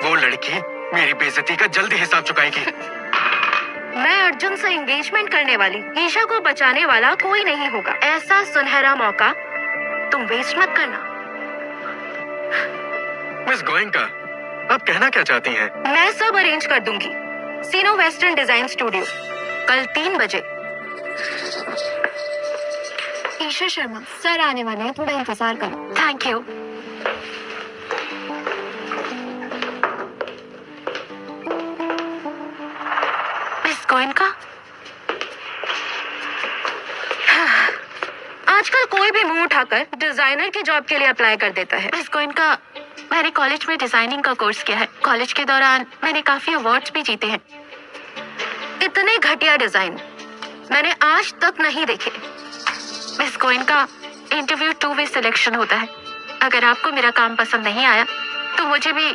वो लड़की मेरी बेइज्जती का जल्दी हिसाब चुकाएगी। मैं अर्जुन से एंगेजमेंट करने वाली ईशा को बचाने वाला कोई नहीं होगा। ऐसा सुनहरा मौका तुम वेस्ट मत करना। मिस गोयनका, आप कहना क्या चाहती हैं? मैं सब अरेंज कर दूंगी। सीनो वेस्टर्न डिजाइन स्टूडियो, कल 3 बजे। ईशा शर्मा सर आने वाले हैं, थोड़ा इंतजार करो। Thank you. मिस गोयनका, आजकल कोई भी मुंह उठाकर डिजाइनर की जॉब के लिए अप्लाई कर देता है। मिस गोयनका, मैंने कॉलेज में डिजाइनिंग का कोर्स किया है। कॉलेज के दौरान मैंने काफी अवार्ड्स भी जीते हैं। इतने घटिया डिजाइन मैंने आज तक नहीं देखे। मिस गोयनका, इंटरव्यू 2 वे सिलेक्शन होता है। अगर आपको मेरा काम पसंद नहीं आया तो मुझे भी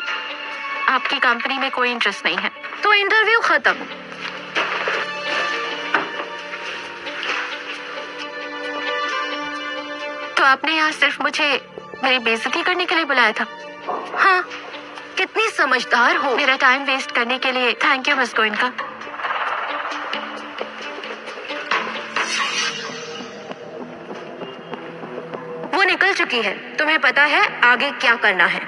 आपकी कंपनी में कोई इंटरेस्ट नहीं है। तो इंटरव्यू खत्म। तो आपने यहाँ सिर्फ मुझे मेरी बेइज्जती करने के लिए बुलाया था? हाँ, कितनी समझदार हो। मेरा टाइम वेस्ट करने के लिए थैंक यू मिस गोयनका। वो निकल चुकी है। तुम्हें पता है आगे क्या करना है।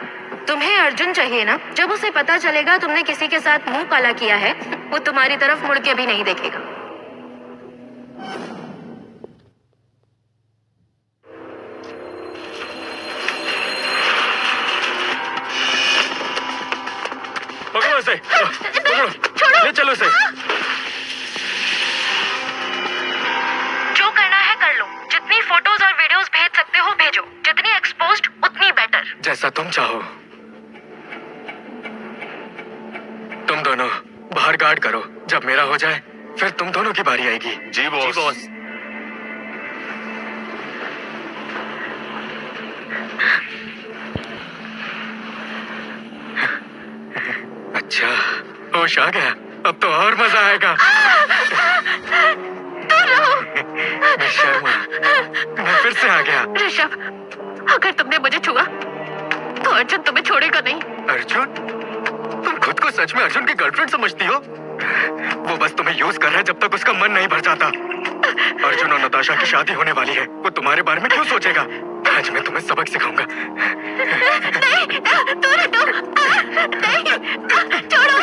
तुम्हें अर्जुन चाहिए ना? जब उसे पता चलेगा तुमने किसी के साथ मुंह काला किया है, वो तुम्हारी तरफ मुड़ के भी नहीं देखेगा। पकड़ो इसे, पकड़ो, ले चलो इसे। जो करना है कर लो। जितनी फोटोज और वीडियोस भेज सकते हो भेजो। जितनी एक्सपोज्ड उतनी बेटर। जैसा तुम चाहो। तुम दोनों बाहर गार्ड करो। जब मेरा हो जाए फिर तुम दोनों की बारी आएगी। जी बॉस। जी बॉस। अच्छा, होश आ गया। अब तो और मजा आएगा। मैं शर्मा, मैं फिर से आ गया। ऋषभ, अगर तुमने मुझे छुआ तो अर्जुन तुम्हें छोड़ेगा नहीं। अर्जुन? तुम खुद को सच में अर्जुन की गर्लफ्रेंड समझती हो? वो बस तुम्हें यूज कर रहा है जब तक उसका मन नहीं भर जाता। अर्जुन और नताशा की शादी होने वाली है। वो तुम्हारे बारे में क्यों सोचेगा? आज मैं तुम्हें सबक सिखाऊंगा। नहीं, दूर हटो। नहीं, छोड़ो।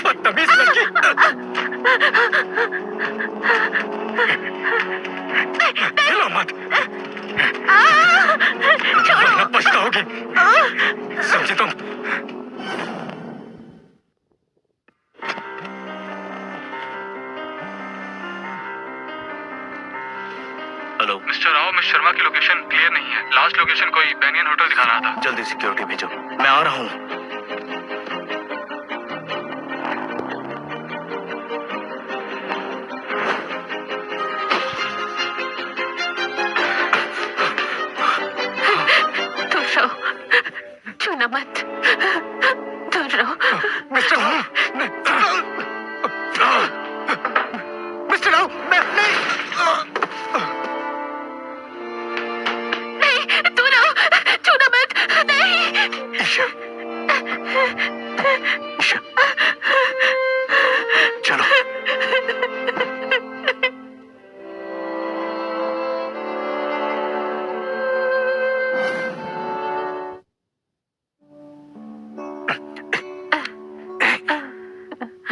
बदतमीज लड़की। हिलो मत। वरना पछताओगी। समझी तुम? Hello mister Rao, miss Sharma की लोकेशन क्लियर नहीं है। लास्ट लोकेशन कोई बैनियन होटल दिखा रहा था। जल्दी सिक्योरिटी भेजो, मैं आ रहा हूँ। दूर रहो, छूना मत। दूर रहो। मिस्टर राव, नहीं, दूर रहो, छूना मत। नहीं।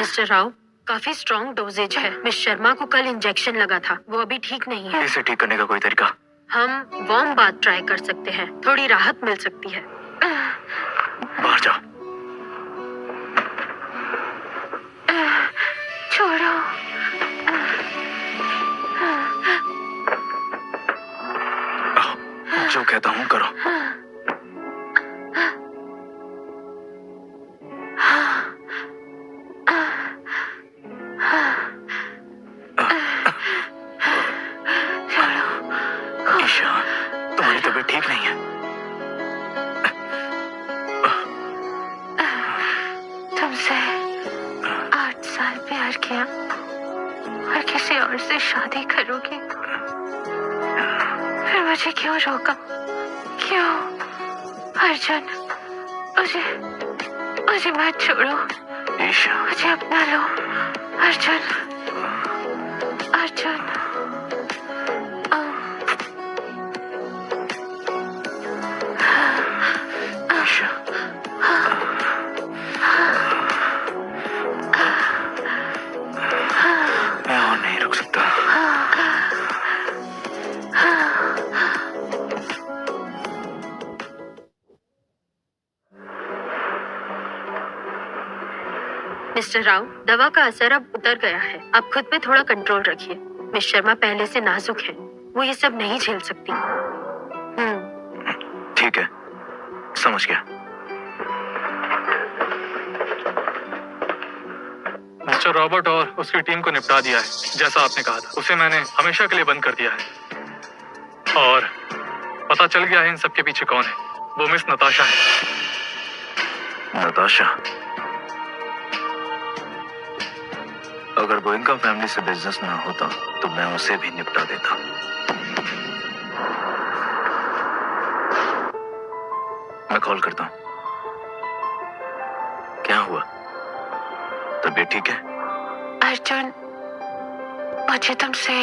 मिस्टर राव, काफी स्ट्रॉन्ग डोजेज है। मिस शर्मा को कल इंजेक्शन लगा था, वो अभी ठीक नहीं है। इसे ठीक करने का कोई तरीका? हम वार्म बाथ ट्राई कर सकते हैं, थोड़ी राहत मिल सकती है। बाहर जाओ। छोड़ो। जो कहता हूँ करो। ईशा, तुम्हारी तबीयत ठीक नहीं है। तुमसे 8 साल प्यार किया और किसी और से शादी करोगी, फिर मुझे क्यों रोका? क्यों? अर्जुन, मुझे मत छोड़ो। ईशा, मुझे अपना लो। अर्जुन, अर्जुन। ईशा, मैं और नहीं रुक सकता। मिस्टर राव, दवा का असर अब उतर गया है। आप खुद पे थोड़ा कंट्रोल रखिए। मिस शर्मा पहले से नाजुक है, वो ये सब नहीं झेल सकती। ठीक है, समझ गया। मिस्टर रॉबर्ट और उसकी टीम को निपटा दिया है, जैसा आपने कहा था। उसे मैंने हमेशा के लिए बंद कर दिया है और पता चल गया है इन सबके पीछे कौन है। वो मिस नताशा है। नताशा? अगर गोइंका फैमिली से बिजनेस ना होता तो मैं उसे भी निपटा देता। मैं कॉल करता हूँ। क्या हुआ? तबीयत ठीक है? अर्जुन, मुझे तुमसे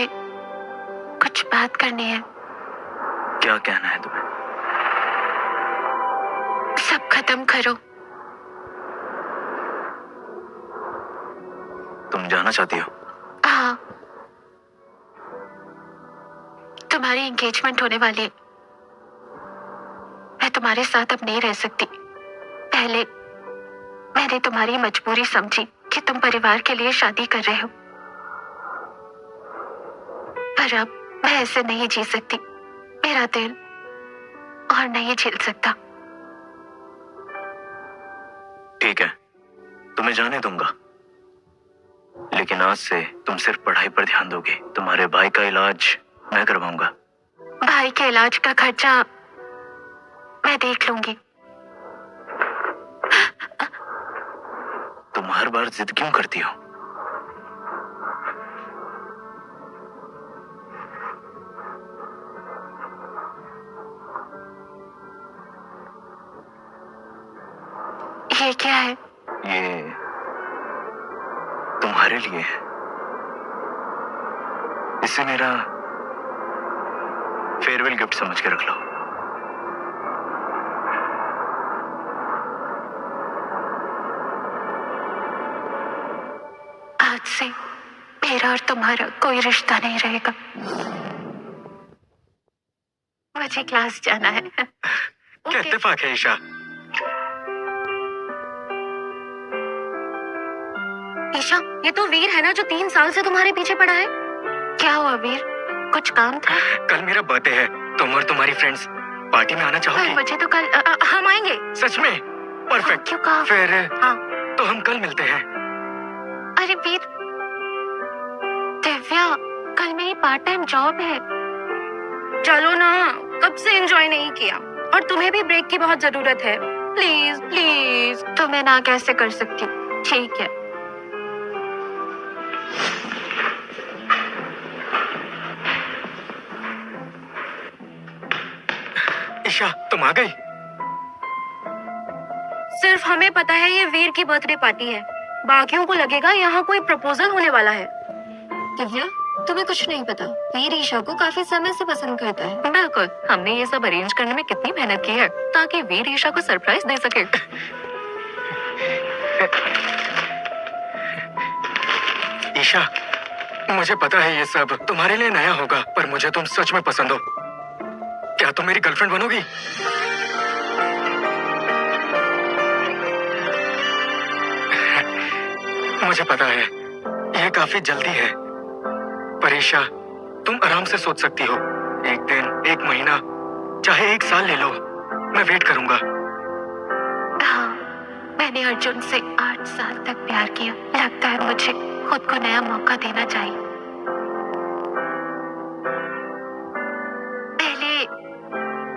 कुछ बात करनी है। क्या कहना है तुम्हें? सब खत्म करो। तुम जाना चाहती हो? हाँ, तुम्हारी एंगेजमेंट होने वाली है। मैं तुम्हारे साथ अब नहीं रह सकती। पहले मैंने तुम्हारी मजबूरी समझी कि तुम परिवार के लिए शादी कर रहे हो, पर अब मैं ऐसे नहीं जी सकती। मेरा दिल और नहीं झेल सकता। ठीक है, तुम्हें जाने दूंगा, लेकिन आज से तुम सिर्फ पढ़ाई पर ध्यान दोगे। तुम्हारे भाई का इलाज मैं करवाऊंगा। भाई के इलाज का खर्चा मैं देख लूंगी। तुम हर बार जिद क्यों करती हो? ये क्या है? ये तुम्हारे लिए है। इसे मेरा फेयरवेल गिफ्ट समझ के रख लो। आज से मेरा और तुम्हारा कोई रिश्ता नहीं रहेगा। मुझे क्लास जाना है। क्या इत्तेफाक है ईशा। ईशा, ये तो वीर है ना जो 3 साल से तुम्हारे पीछे पड़ा है। क्या हुआ वीर? कुछ काम था? कल मेरा बर्थडे है। तुम और तुम्हारी फ्रेंड्स पार्टी में आना चाहोगी? मुझे तो कल हम आएंगे। सच में? परफेक्ट। क्यों कहा? फिर हाँ। तो हम कल मिलते हैं। अरे वीर, दिव्या, कल मेरी पार्ट टाइम जॉब है। चलो ना, कब से एंजॉय नहीं किया और तुम्हें भी ब्रेक की बहुत जरूरत है। Please please. तो मैं ना कैसे कर सकती? ठीक है। ईशा, तुम आ गई? सिर्फ हमें पता है ये वीर की बर्थडे पार्टी है, बाकियों को लगेगा यहाँ कोई प्रपोजल होने वाला है। दिव्या, तुम्हें कुछ नहीं पता, वीर ईशा को काफी समय से पसंद करता है। बिल्कुल, हमने ये सब अरेंज करने में कितनी मेहनत की है ताकि वीर ईशा को सरप्राइज दे सके। ईशा, मुझे पता है ये सब तुम्हारे लिए नया होगा, पर मुझे तुम सच में पसंद हो। क्या तुम मेरी गर्लफ्रेंड बनोगी? मुझे पता है ये काफी जल्दी है, पर ईशा तुम आराम से सोच सकती हो। एक दिन, एक महीना, चाहे 1 साल ले लो, मैं वेट करूंगा। हाँ, मैंने अर्जुन से 8 साल तक प्यार किया। लगता है मुझे खुद को नया मौका देना चाहिए। पहले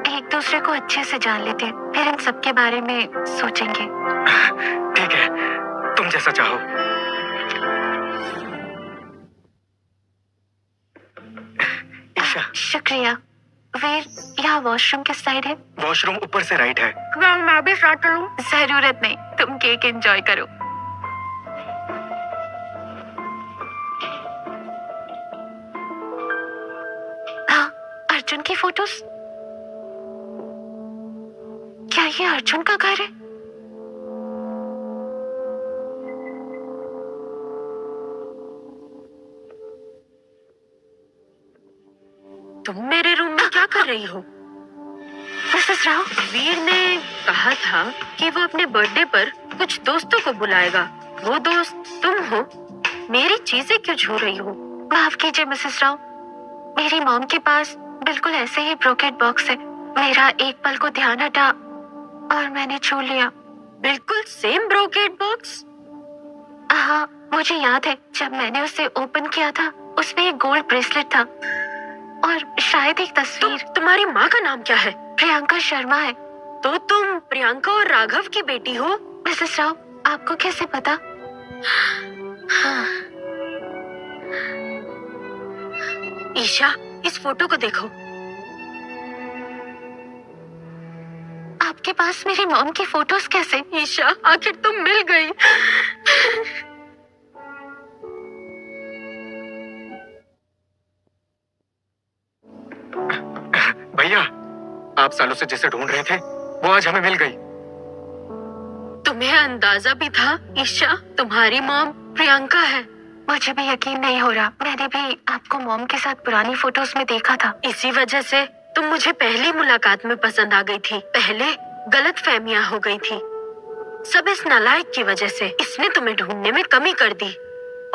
एक दूसरे को अच्छे से जान लेते हैं, फिर इन सब के बारे में सोचेंगे। ठीक है, तुम जैसा चाहो। ईशा, शुक्रिया। वीर, यहाँ वॉशरूम किस साइड है? वॉशरूम ऊपर से राइट है। मैं भी साथ चलूं? जरूरत नहीं, तुम केक एंजॉय करो। हाँ, अर्जुन की फोटोज। क्या ये अर्जुन का घर है? तुम मेरे रूम में क्या कर रही हो? मिसेस राव, वीर ने कहा था कि वो अपने बर्थडे पर कुछ दोस्तों को बुलाएगा। वो दोस्त तुम हो। मेरी चीजें क्यों छू रही हो? माफ कीजिए मिसेस राव, मेरी मॉम के पास बिल्कुल ऐसे ही ब्रोकेट बॉक्स है। मेरा एक पल को ध्यान हटा और मैंने छू लिया। बिल्कुल सेम ब्रोकेट बॉक्स? हाँ, मुझे याद है जब मैंने उसे ओपन किया था, उसमें एक गोल्ड ब्रेसलेट था और शायद एक तस्वीर। तुम्हारी माँ का नाम क्या है? प्रियंका शर्मा है। तो तुम प्रियंका और राघव की बेटी हो? मिसेस राव, आपको कैसे पता? हाँ। ईशा, इस फोटो को देखो। आपके पास मेरी मॉम की फोटोज कैसे? ईशा, आखिर तुम मिल गई। भैया, आप सालों से जिसे ढूंढ रहे थे वो आज हमें मिल गई। तुम्हें अंदाजा भी था ईशा, तुम्हारी मॉम प्रियंका है। मुझे भी यकीन नहीं हो रहा। मैंने भी आपको मॉम के साथ पुरानी फोटोज में देखा था। इसी वजह से तुम मुझे पहली मुलाकात में पसंद आ गई थी। पहले गलतफहमियां हो गई थी, सब इस नालायक की वजह से। इसने तुम्हें ढूंढने में कमी कर दी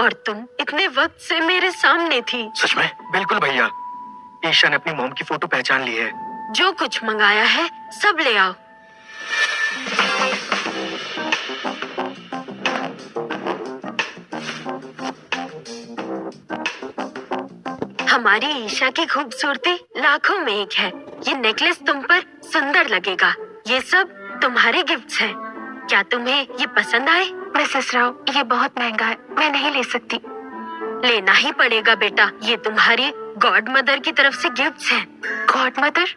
और तुम इतने वक्त से मेरे सामने थी। सच में? बिल्कुल भैया, ईशा ने अपनी मॉम की फोटो पहचान ली है। जो कुछ मंगाया है सब ले आओ। हमारी ईशा की खूबसूरती लाखों में एक है। ये नेकलेस तुम पर सुंदर लगेगा। ये सब तुम्हारे गिफ्ट्स हैं। क्या तुम्हें ये पसंद आए? मिसेस राव, ये बहुत महंगा है, मैं नहीं ले सकती। लेना ही पड़ेगा बेटा, ये तुम्हारी गॉड मदर की तरफ से गिफ्ट्स हैं। God mother?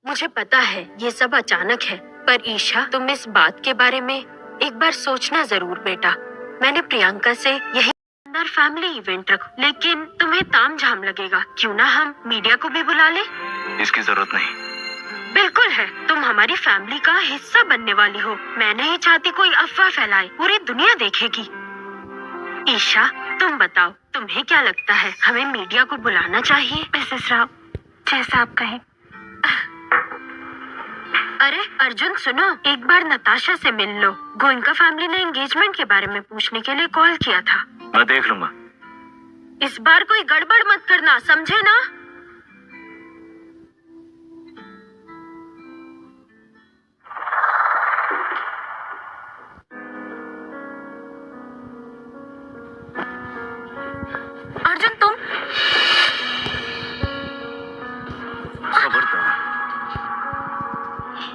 मुझे पता है ये सब अचानक है, पर ईशा तुम इस बात के बारे में एक बार सोचना जरूर बेटा। मैंने प्रियंका से यही अंदर फैमिली इवेंट रखो, लेकिन तुम्हें तामझाम लगेगा। क्यों ना हम मीडिया को भी बुला ले? इसकी जरूरत नहीं। बिल्कुल है, तुम हमारी फैमिली का हिस्सा बनने वाली हो। मैं नहीं चाहती कोई अफवाह फैलाए, पूरी दुनिया देखेगी। ईशा, तुम बताओ, तुम्हें क्या लगता है, हमें मीडिया को बुलाना चाहिए? मिसेस राव, जैसा आप कहें। अरे अर्जुन सुनो, एक बार नताशा से मिल लो। गोइंका फैमिली ने एंगेजमेंट के बारे में पूछने के लिए कॉल किया था। मैं देख लूंगा। इस बार कोई गड़बड़ मत करना, समझे ना? अर्जुन, तुम? खबरदार,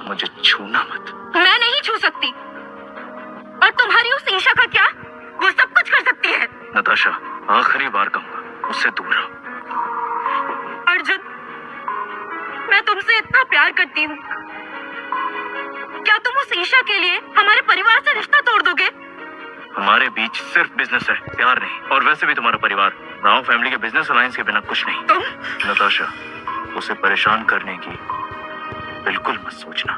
मुझे छूना मत। मैं नहीं छू सकती। और तुम्हारी उस ईशा का क्या? वो सब कुछ कर सकती है। नताशा, आखिरी बार कहूंगा, उससे दूर रहो। अर्जुन, मैं तुमसे इतना प्यार करती हूँ। क्या तुम उस ईशा के लिए हमारे परिवार से रिश्ता तोड़ दोगे? हमारे बीच सिर्फ बिजनेस है, प्यार नहीं। और वैसे भी तुम्हारा परिवार राव फैमिली के बिजनेस अलायंस के बिना कुछ नहीं। तुम? नताशा, उसे परेशान करने की बिल्कुल मत सोचना।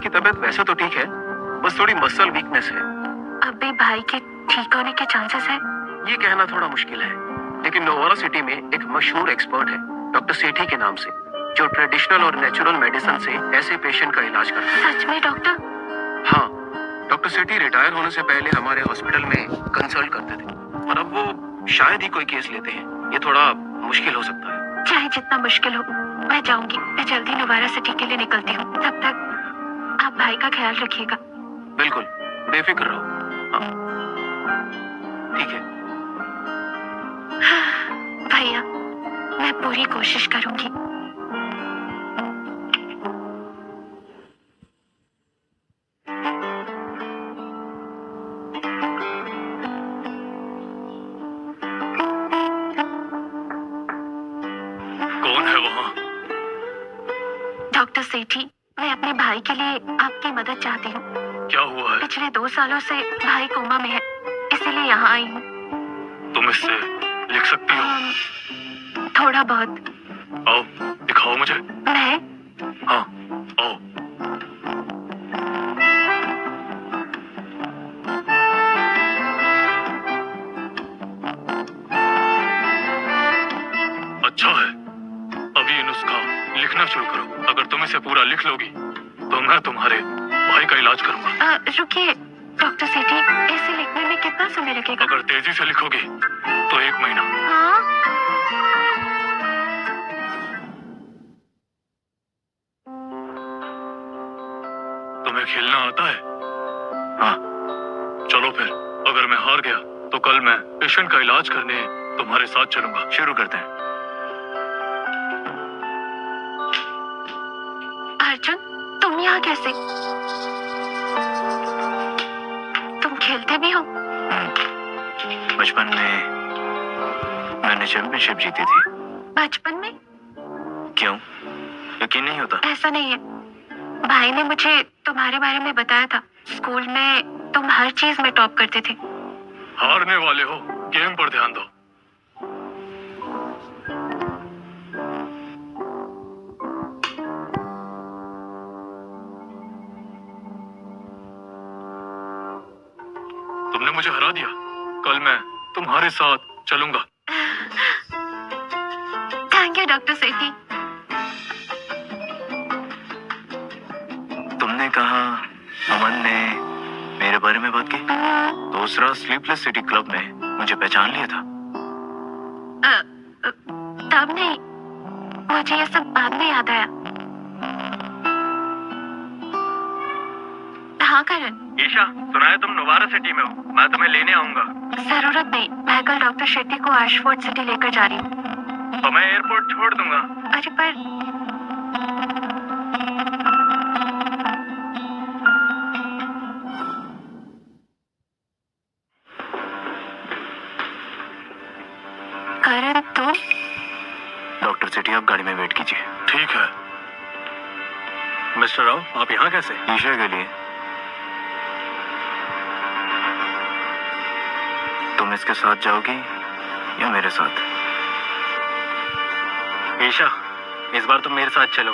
की तबीयत वैसे तो ठीक है, बस थोड़ी मसल वीकनेस है। अभी भाई के ठीक होने के चांसेस है? ये कहना थोड़ा मुश्किल है, लेकिन नोवारा सिटी में एक मशहूर एक्सपर्ट है डॉक्टर सेठी के नाम से, जो ट्रेडिशनल और नेचुरल मेडिसिन से ऐसे पेशेंट का इलाज करता है। सच में डॉक्टर? हाँ, डॉक्टर सेठी रिटायर होने से पहले हमारे हॉस्पिटल में कंसल्ट करते थे, और अब वो शायद ही कोई केस लेते हैं। ये थोड़ा मुश्किल हो सकता है। चाहे जितना मुश्किल हो, मैं जाऊंगी। मैं जल्दी नोवारा सिटी के लिए निकलती हूँ। तब तक आप भाई का ख्याल रखिएगा। बिल्कुल, बेफिक्र रहो। हाँ, ठीक है। भैया, मैं पूरी कोशिश करूंगी। कौन है वहाँ? डॉक्टर सेठी, मैं अपने भाई के लिए आपकी मदद चाहती हूँ। क्या हुआ है? पिछले 2 सालों से भाई कोमा में है, इसीलिए यहाँ आई हूँ। तुम इससे लिख सकती हो? थोड़ा बहुत। आओ, दिखाओ मुझे। मैं? हाँ, आओ। अच्छा है, अब ये नुस्खा लिखना शुरू करो। अगर तुम इसे पूरा लिख लोगी तो मैं तुम्हारे भाई का इलाज करूंगा। रुकिए डॉक्टर सेठी, इसे लिखने में कितना समय लगेगा? अगर तेजी से लिखोगी तो 1 महीना। हाँ? तुम्हें खेलना आता है? हाँ। चलो फिर, अगर मैं हार गया तो कल मैं पेशेंट का इलाज करने तुम्हारे साथ चलूंगा। शुरू करते हैं। अर्जुन, तुम यहाँ कैसे? तुम खेलते भी हो? बचपन में मैंने चैंपियनशिप जीती थी। बचपन में? क्यों, यकीन नहीं होता? ऐसा नहीं है, भाई ने मुझे तुम्हारे बारे में बताया था। स्कूल में तुम हर चीज में टॉप करते थे। हारने वाले हो, गेम पर ध्यान दो। तुमने मुझे हरा दिया, कल मैं तुम्हारे साथ चलूंगा। थैंक यू डॉक्टर सेठी। तुमने कहा अमन ने मेरे बारे में बात की? दूसरा स्लीपलेस सिटी क्लब में मुझे पहचान लिया था? तब नहीं, मुझे ये सब बाद में याद आया। हाँ करण। ईशा, सुना है तुम नोवारा सिटी में हो? मैं तुम्हें लेने आऊंगा। जरूरत नहीं, मैं कल डॉक्टर शेट्टी को एशफोर्ड सिटी लेकर जा रही हूँ। तो मैं एयरपोर्ट छोड़ दूंगा। अरे पर करण, तो डॉक्टर सेठी, आप गाड़ी में वेट कीजिए। ठीक है। मिस्टर राव, आप यहाँ कैसे? ईशा के लिए। तुम इसके साथ जाओगी या मेरे साथ? ईशा, इस बार तुम मेरे साथ चलो।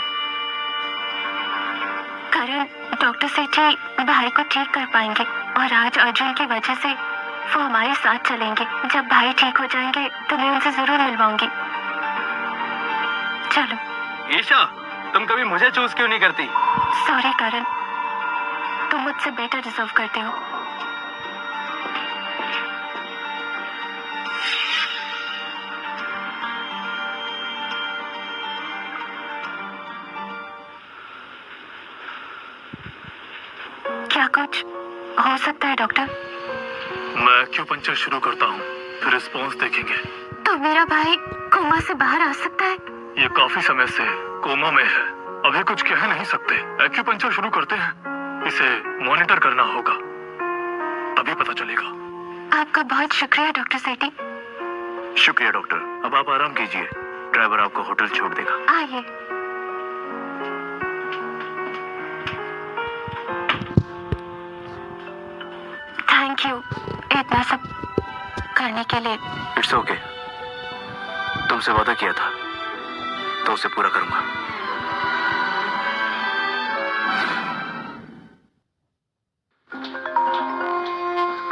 करण, डॉक्टर सेठी भाई को ठीक कर पाएंगे, और आज अर्जुन की वजह से वो हमारे साथ चलेंगे। जब भाई ठीक हो जाएंगे तो मैं उनसे जरूर मिलवाऊंगी। चलो। ईशा, तुम कभी मुझे चूज क्यों नहीं करती? सॉरी करण, तुम मुझसे बेटर डिजर्व करते हो। क्या कुछ हो सकता है डॉक्टर? मैं एक्यूपंक्चर शुरू करता हूँ, फिर रिस्पॉन्स देखेंगे। तो मेरा भाई कोमा से बाहर आ सकता है? ये काफी समय से कोमा में है, अभी कुछ कह नहीं सकते। एक्यूपंक्चर शुरू करते हैं, इसे मॉनिटर करना होगा, तभी पता चलेगा। आपका बहुत शुक्रिया डॉक्टर सेठी। शुक्रिया डॉक्टर, अब आप आराम कीजिए, ड्राइवर आपको होटल छोड़ देगा। आइए। थैंक यू इतना सब करने के लिए। इट्स ओके, तुमसे वादा किया था तो उसे पूरा करूंगा।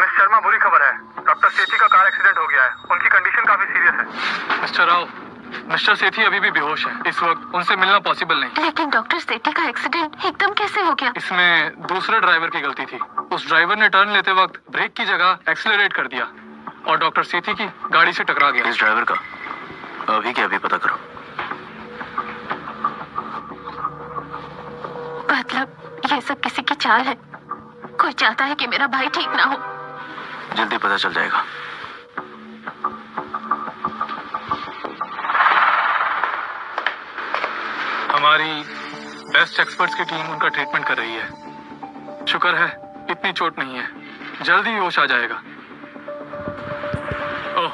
मिस शर्मा, बुरी खबर है। डॉक्टर सेठी का कार एक्सीडेंट हो गया है। उनकी कंडीशन काफी सीरियस है। मिस्टर राव, मिस्टर सेठी अभी भी बेहोश है। इस वक्त उनसे मिलना पॉसिबल नहीं। लेकिन डॉक्टर सेठी का एक्सीडेंट एकदम कैसे हो गया? इसमें दूसरे ड्राइवर की गलती थी। उस ड्राइवर ने टर्न लेते वक्त ब्रेक की जगह एक्सेलरेट कर दिया और डॉक्टर सेठी की गाड़ी से टकरा गया। इस ड्राइवर का अभी के अभी पता करो। मतलब ये सब किसी की चाल है? कोई चाहता है कि मेरा भाई ठीक ना हो। जल्दी पता चल जाएगा। हमारी बेस्ट एक्सपर्ट्स की टीम उनका ट्रीटमेंट कर रही है। शुक्र है इतनी चोट नहीं है, जल्दी ही होश आ जाएगा। ओह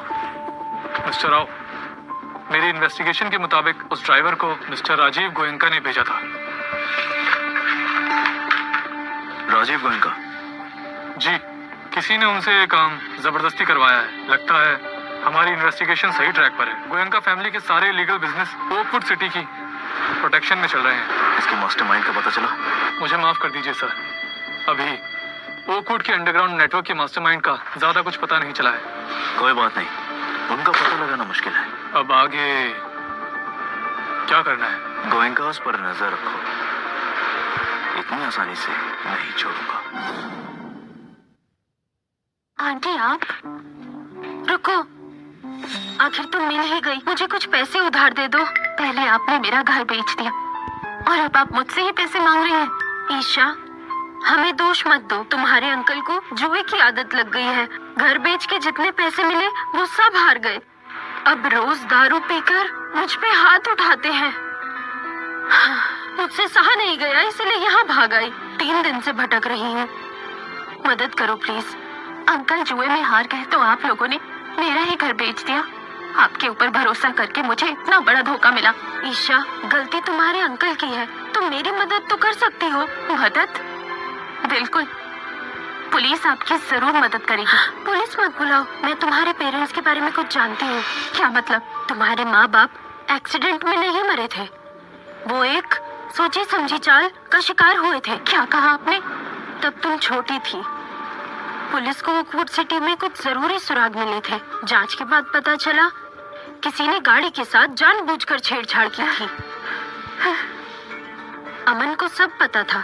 मिस्टर राव, मेरी इन्वेस्टिगेशन के मुताबिक उस ड्राइवर को मिस्टर राजीव गोयंका ने भेजा था। राजीव गोयंका? जी, किसी ने उनसे ये काम जबरदस्ती करवाया है। लगता है हमारी इन्वेस्टिगेशन सही ट्रैक पर है। गोयंका फैमिली के सारे लीगल बिजनेस ओकवुड सिटी की प्रोटेक्शन में चल रहे हैं। इसके मास्टरमाइंड का पता चला? मुझे माफ कर दीजिए सर, अभी ओकवुड के अंडरग्राउंड नेटवर्क के मास्टरमाइंड का ज्यादा कुछ पता नहीं चला है। कोई बात नहीं, उनका पता लगाना मुश्किल है। अब आगे क्या करना है? गोयंकास पर नजर रखो, इतनी आसानी से नहीं छोड़ूंगा। आंटी आप रुको, आखिर तुम मिल ही गई। मुझे कुछ पैसे उधार दे दो। पहले आपने मेरा घर बेच दिया और अब आप मुझसे ही पैसे मांग रही हैं। ईशा, हमें दोष मत दो। तुम्हारे अंकल को जुए की आदत लग गई है। घर बेच के जितने पैसे मिले वो सब हार गए। अब रोज दारू पीकर मुझ पे हाथ उठाते हैं। मुझसे सहा नहीं गया, इसलिए यहाँ भाग आई। 3 दिन से भटक रही हूँ। मदद करो प्लीज। अंकल जुए में हार गए तो आप लोगों ने मेरा ही घर बेच दिया। आपके ऊपर भरोसा करके मुझे इतना बड़ा धोखा मिला। ईशा, गलती तुम्हारे अंकल की है। तुम मेरी मदद तो कर सकती हो। मदद? बिल्कुल, पुलिस आपकी जरूर मदद करेगी। पुलिस मत बुलाओ, मैं तुम्हारे पेरेंट्स के बारे में कुछ जानती हूँ। क्या मतलब? तुम्हारे माँ बाप एक्सीडेंट में नहीं मरे थे, वो एक सोची समझी चाल का शिकार हुए थे। क्या कहा आपने? तब तुम छोटी थी। पुलिस को ओकवुड सिटी में कुछ जरूरी सुराग मिले थे। जांच के बाद पता चला किसी ने गाड़ी के साथ जानबूझकर छेड़छाड़ की थी। अमन को सब पता था।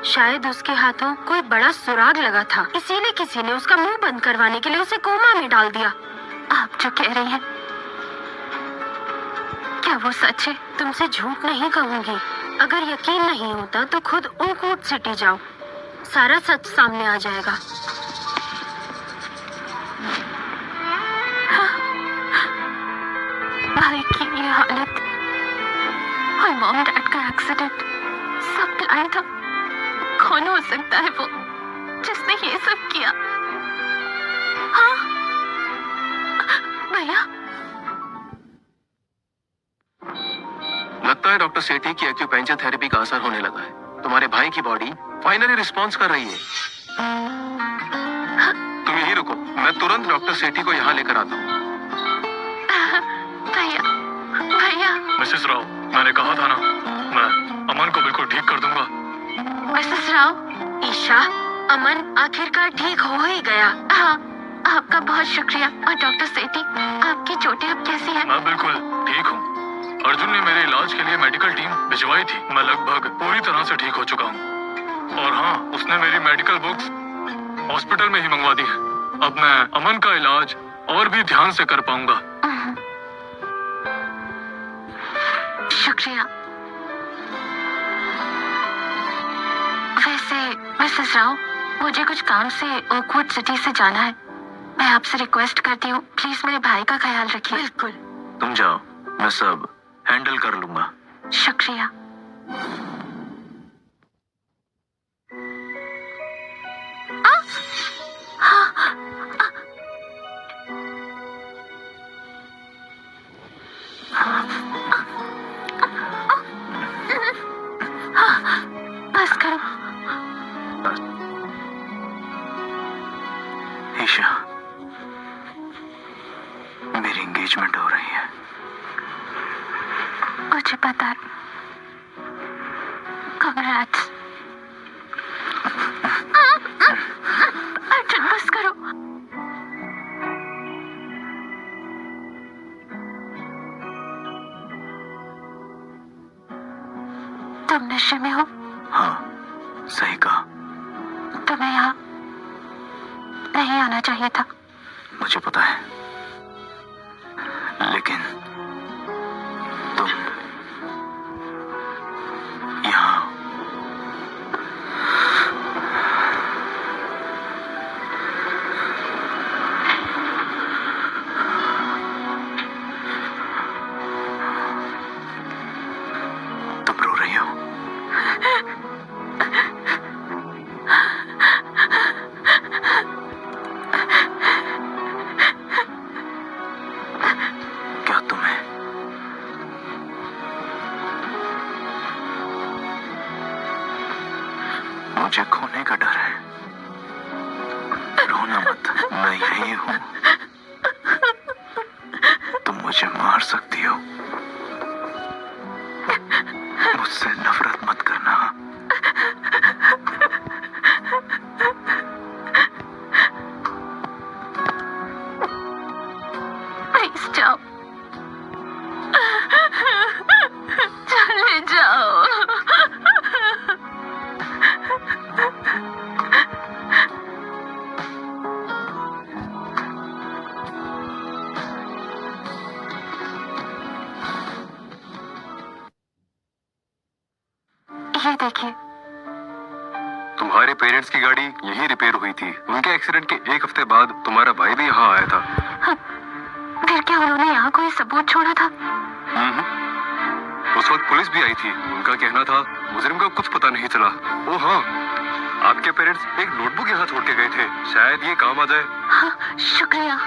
शायद उसके हाथों कोई बड़ा सुराग लगा था, इसीलिए किसी ने उसका मुंह बंद करवाने के लिए उसे कोमा में डाल दिया। आप जो कह रही हैं, क्या वो सच है? तुमसे झूठ नहीं कहूंगी। अगर यकीन नहीं होता तो खुद ओकवुड सिटी जाओ, सारा सच सामने आ जाएगा। भाई की ये हालत और मॉम डैड का एक्सीडेंट, सब प्लान था। कौन हो सकता है वो जिसने ये सब किया? हाँ भैया, लगता है डॉक्टर सेठी की एक्यूपेंचर थेरेपी का असर होने लगा है। तुम्हारे भाई की बॉडी फाइनली रिस्पॉन्स कर रही है। तुम यहीं रुको, मैं तुरंत डॉक्टर सेठी को यहाँ लेकर आता हूँ। भैया, भैया। मिसेस राव, मैंने कहा था ना, मैं अमन को बिल्कुल ठीक कर दूंगा। मिसेस राव, ईशा, अमन आखिरकार ठीक हो ही गया। हाँ, आपका बहुत शुक्रिया। और डॉक्टर सेठी, आपकी चोटें अब कैसी हैं? मैं बिल्कुल ठीक हूँ। अर्जुन ने मेरे इलाज के लिए मेडिकल टीम भिजवाई थी। मैं लगभग पूरी तरह से ठीक हो चुका हूँ। और हाँ, उसने मेरी मेडिकल बुक्स हॉस्पिटल में ही मंगवा दी है। अब मैं अमन का इलाज और भी ध्यान से कर पाऊंगा। शुक्रिया। वैसे मिसेस राव, मुझे कुछ काम से ओकवुड सिटी से जाना है। मैं आपसे रिक्वेस्ट करती हूँ, प्लीज मेरे भाई का ख्याल रखिए। बिल्कुल। तुम जाओ, मैं सब हैंडल कर लूंगा। शुक्रिया। बस करो। ईशा, मेरी एंगेजमेंट हो रही है। मुझे पता है। Congrats। अर्जुन, बस करो। नशे में हो? हाँ, सही कहा। तुम्हें यहाँ नहीं आना चाहिए था। मुझे पता है, लेकिन तुम यहाँ तुम रो रही हो। क्या तुम्हें मुझे खोने का डर है? रोना मत, मैं यही हूं। तुम मुझे मार सकती हो, मुझसे नफरत मत करना। प्लीज जाओ, चले जाओ। ये देखिए, तुम्हारे पेरेंट्स की गाड़ी यहीं रिपेयर हुई थी। उनके एक्सीडेंट के एक हफ्ते बाद तुम्हारा भाई भी यहाँ आया था। फिर क्या उन्होंने यहाँ कोई सबूत छोड़ा था? उस वक्त पुलिस भी आई थी। उनका कहना था मुजरिम का कुछ पता नहीं चला। ओ हाँ, आपके पेरेंट्स एक नोटबुक यहाँ छोड़ के गए थे, शायद ये काम आ जाए। हाँ, शुक्रिया।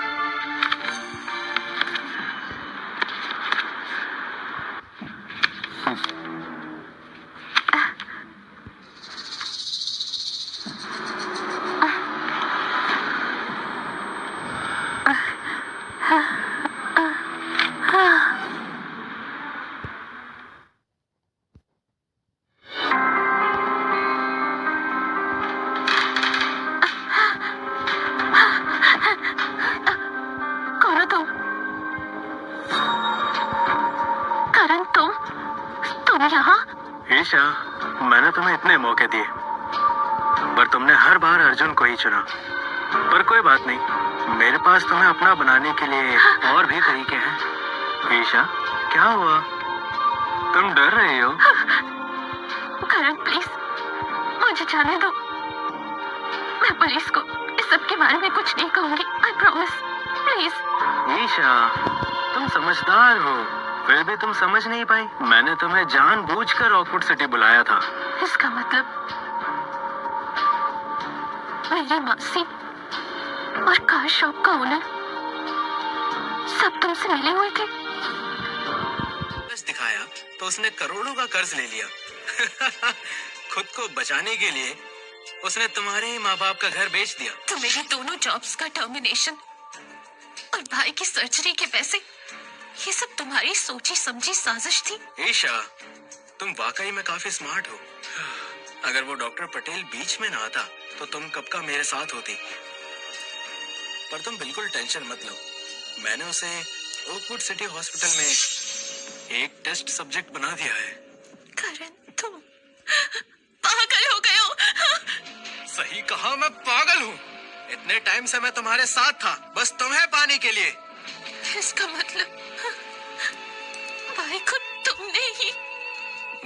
कौन हो तुम? करण, तुम यहाँ? ईशा, मैंने तुम्हें इतने मौके दिए, पर तुमने हर बार अर्जुन को ही चुना। पर कोई बात नहीं, मेरे पास तुम्हें अपना बनाने के लिए और भी तरीके हैं। ईशा, क्या हुआ? तुम डर रही हो? करण, प्लीज मुझे जाने दो। मैं पुलिस को इस सब के बारे में कुछ नहीं कहूंगी, आई प्रॉमिस। प्लीज। ईशा, तुम समझदार हो, फिर भी तुम समझ नहीं पाई। मैंने तुम्हें जानबूझकर रॉकवुड सिटी बुलाया था। इसका मतलब मेरी मासी और कार शॉप का ओनर सब तुमसे मिले हुए थे? दिखाया तो उसने करोड़ों का कर्ज ले लिया। खुद को बचाने के लिए उसने तुम्हारे ही माँ बाप का घर बेच दिया। तो मेरी दोनों जॉब्स का टर्मिनेशन और भाई की सर्जरी के पैसे, ये सब तुम्हारी सोची समझी साजिश थी। ईशा, तुम वाकई में काफी स्मार्ट हो। अगर वो डॉक्टर पटेल बीच में ना आता तो तुम कब का मेरे साथ होती। पर तुम बिल्कुल टेंशन मत लो, मैंने उसे ओकवुड सिटी हॉस्पिटल में एक टेस्ट सब्जेक्ट बना दिया है। करण, तुम पागल हो गए हो। सही कहा, मैं पागल हूँ। इतने टाइम से मैं तुम्हारे साथ था, बस तुम्हें पाने के लिए। इसका मतलब भाई को तुमने ही?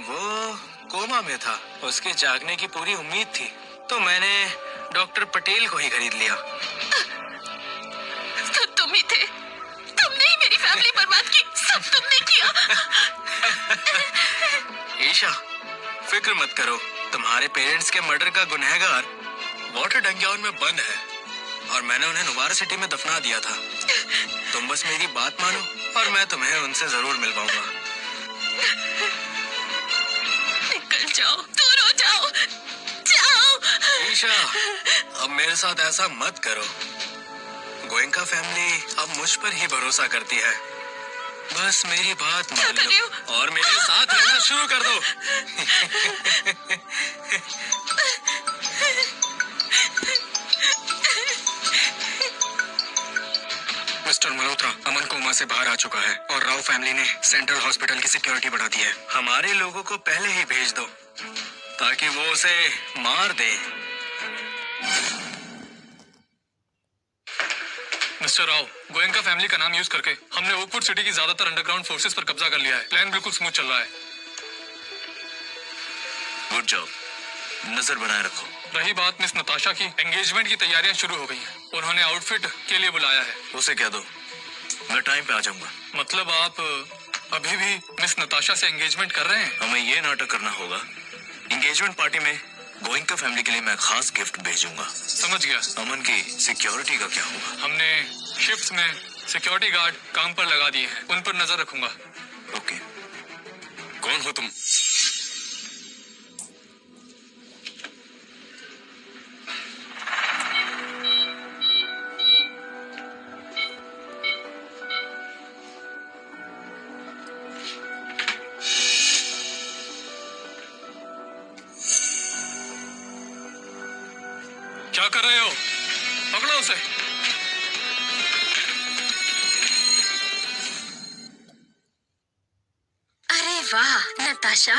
वो कोमा में था, उसके जागने की पूरी उम्मीद थी, तो मैंने डॉक्टर पटेल को ही खरीद लिया। तो तुम ही थे, तुमने ही मेरी फैमिली बर्बाद की, सब तुमने किया। ईशा, फिक्र मत करो, तुम्हारे पेरेंट्स के मर्डर का गुनहगार वाटर डंग्याउन में बंद है और मैंने उन्हें नुवारा सिटी में दफना दिया था। तुम बस मेरी बात मानो और मैं तुम्हें उनसे जरूर मिलवाऊंगा। निकल जाओ, दूर हो जाओ, जाओ। ईशा, अब मेरे साथ ऐसा मत करो। गोयनका फैमिली अब मुझ पर ही भरोसा करती है। बस मेरी बात मान लो और मेरे साथ रहना शुरू कर दो। मिस्टर मल्होत्रा, अमन कोमा से बाहर आ चुका है और राव फैमिली ने सेंट्रल हॉस्पिटल की सिक्योरिटी बढ़ा दी है। हमारे लोगों को पहले ही भेज दो, ताकि वो उसे मार दे। मिस्टर राव, गोयनका फैमिली का नाम यूज करके हमने ओकवुड सिटी की ज्यादातर अंडरग्राउंड फोर्सेस पर कब्जा कर लिया है। प्लान बिल्कुल स्मूथ चल रहा है। गुड जॉब, नजर बनाए रखो। रही बात मिस नताशा की, एंगेजमेंट की तैयारियां शुरू हो गई हैं। उन्होंने आउटफिट के लिए बुलाया है। उसे कह दो मैं टाइम पे आ जाऊंगा। मतलब आप अभी भी मिस नताशा से एंगेजमेंट कर रहे हैं? हमें ये नाटक करना होगा। एंगेजमेंट पार्टी में गोयनका फैमिली के लिए मैं खास गिफ्ट भेजूंगा। समझ गया। अमन की सिक्योरिटी का क्या होगा? हमने शिफ्ट्स में सिक्योरिटी गार्ड काम पर लगा दिए हैं, उन पर नजर रखूंगा। ओके। कौन हो तुम? क्या कर रहे हो? पकड़ो उसे। अरे वाह नताशा,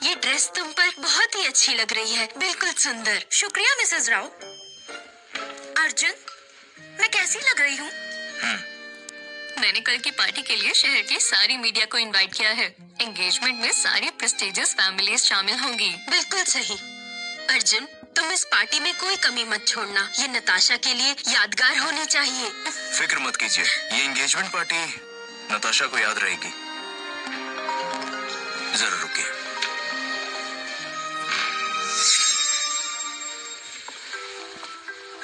ये ड्रेस तुम पर बहुत ही अच्छी लग रही है, बिल्कुल सुंदर। शुक्रिया मिसेस राव। अर्जुन, मैं कैसी लग रही हूँ? मैंने कल की पार्टी के लिए शहर की सारी मीडिया को इनवाइट किया है। एंगेजमेंट में सारी प्रेस्टिजियस फैमिलीज शामिल होंगी। बिल्कुल सही। अर्जुन, तुम इस पार्टी में कोई कमी मत छोड़ना। ये नताशा के लिए यादगार होनी चाहिए। फिक्र मत कीजिए, ये एंगेजमेंट पार्टी नताशा को याद रहेगी। जरा रुकिए।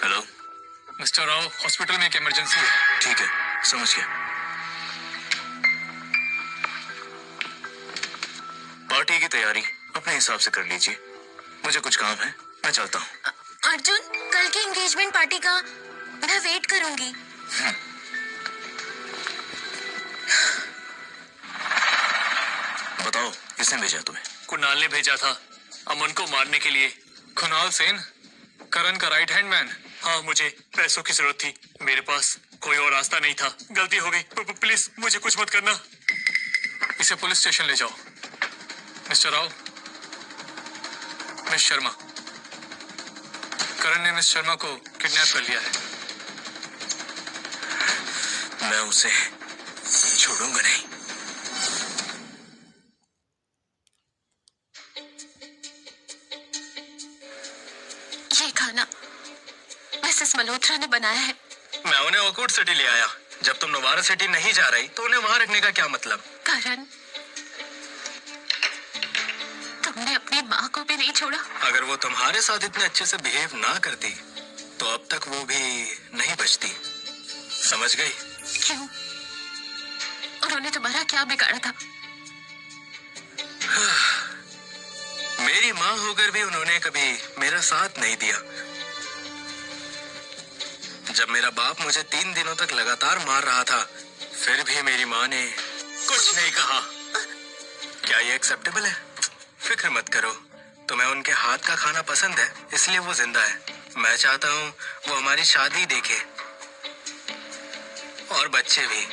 हेलो मिस्टर राव, हॉस्पिटल में एक इमरजेंसी है। ठीक है, समझ गया। पार्टी की तैयारी अपने हिसाब से कर लीजिए। मुझे कुछ काम है, मैं चलता हूँ। अर्जुन, कल की एंगेजमेंट पार्टी का मैं वेट करूंगी। बताओ, किसने भेजा तुम्हें? कुणाल ने भेजा था, अमन को मारने के लिए। कुणाल सेन, करण का राइट हैंड मैन। हाँ, मुझे पैसों की जरूरत थी, मेरे पास कोई और रास्ता नहीं था। गलती हो गई, प्लीज मुझे कुछ मत करना। इसे पुलिस स्टेशन ले जाओ। मिस्टर राव, मिस शर्मा, करण ने मिस शर्मा को किडनैप कर लिया है। मैं उसे छोड़ूंगा नहीं। ये खाना मिसेस मल्होत्रा ने बनाया है। मैं उन्हें ओकवुड सिटी ले आया। जब तुम नवारा सिटी नहीं जा रही तो उन्हें वहां रखने का क्या मतलब? करण, तुमने अपनी माँ को भी नहीं छोड़ा। अगर वो तुम्हारे साथ इतने अच्छे से बिहेव ना करती तो अब तक वो भी नहीं बचती। समझ गई? क्यों? उन्होंने तुम्हारा क्या बिगाड़ा था? मेरी माँ होकर भी उन्होंने कभी मेरा साथ नहीं दिया। जब मेरा बाप मुझे 3 दिनों तक लगातार मार रहा था, फिर भी मेरी माँ ने कुछ नहीं कहा। क्या ये एक्सेप्टेबल है? फिक्र मत करो, तुम्हें उनके हाथ का खाना पसंद है, इसलिए वो जिंदा है। मैं चाहता हूँ वो हमारी शादी देखे और बच्चे भी।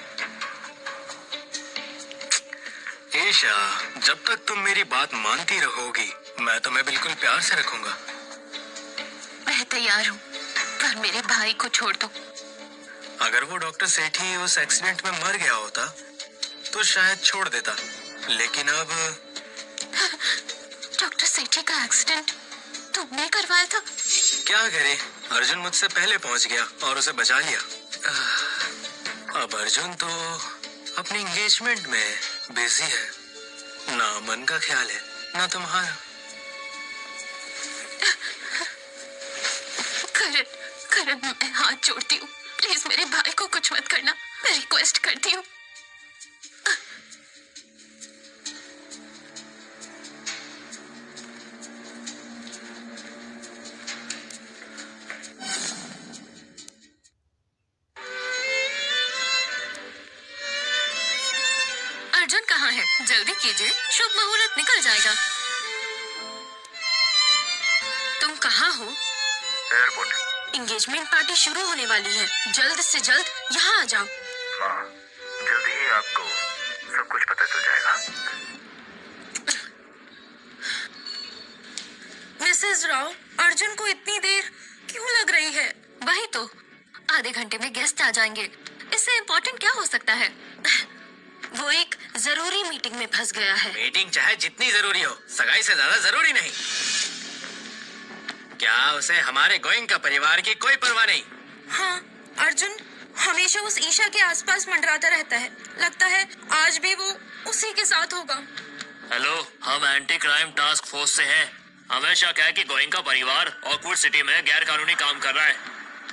ईशा, जब तक तुम मेरी बात मानती रहोगी, मैं तुम्हें बिल्कुल प्यार से रखूंगा। मैं तैयार हूँ, पर मेरे भाई को छोड़ दो। अगर वो डॉक्टर सेठी उस एक्सीडेंट में मर गया होता तो शायद छोड़ देता, लेकिन अब डॉक्टर सेठी का एक्सीडेंट तुमने करवाया था? क्या करे, अर्जुन मुझसे पहले पहुंच गया और उसे बचा लिया। अब अर्जुन तो अपनी एंगेजमेंट में बिजी है। ना मन का ख्याल है, ना तुम्हारा। करण, करण, मैं हाथ जोड़ती हूँ, प्लीज मेरे भाई को कुछ मत करना, मैं रिक्वेस्ट करती हूँ। अर्जुन कहाँ है? जल्दी कीजिए, शुभ मुहूर्त निकल जाएगा। तुम कहाँ हो? एयरपोर्ट। एंगेजमेंट पार्टी शुरू होने वाली है, जल्द से जल्द यहाँ आ जाओ। माँ, जल्दी ही आपको सब कुछ पता चल जाएगा। मिसेस राव, अर्जुन को इतनी देर क्यों लग रही है? वही तो, आधे घंटे में गेस्ट आ जाएंगे, इससे इम्पोर्टेंट क्या हो सकता है? वो एक जरूरी मीटिंग में फंस गया है। मीटिंग चाहे जितनी जरूरी हो, सगाई से ज्यादा जरूरी नहीं। क्या उसे हमारे गोइंका परिवार की कोई परवाह नहीं? हाँ, अर्जुन हमेशा उस ईशा के आसपास मंडराता रहता है। लगता है आज भी वो उसी के साथ होगा। हेलो, हम एंटी क्राइम टास्क फोर्स से हैं। हमेशा क्या है कि गोइंका परिवार ऑकवुड सिटी में गैर कानूनी काम कर रहा है।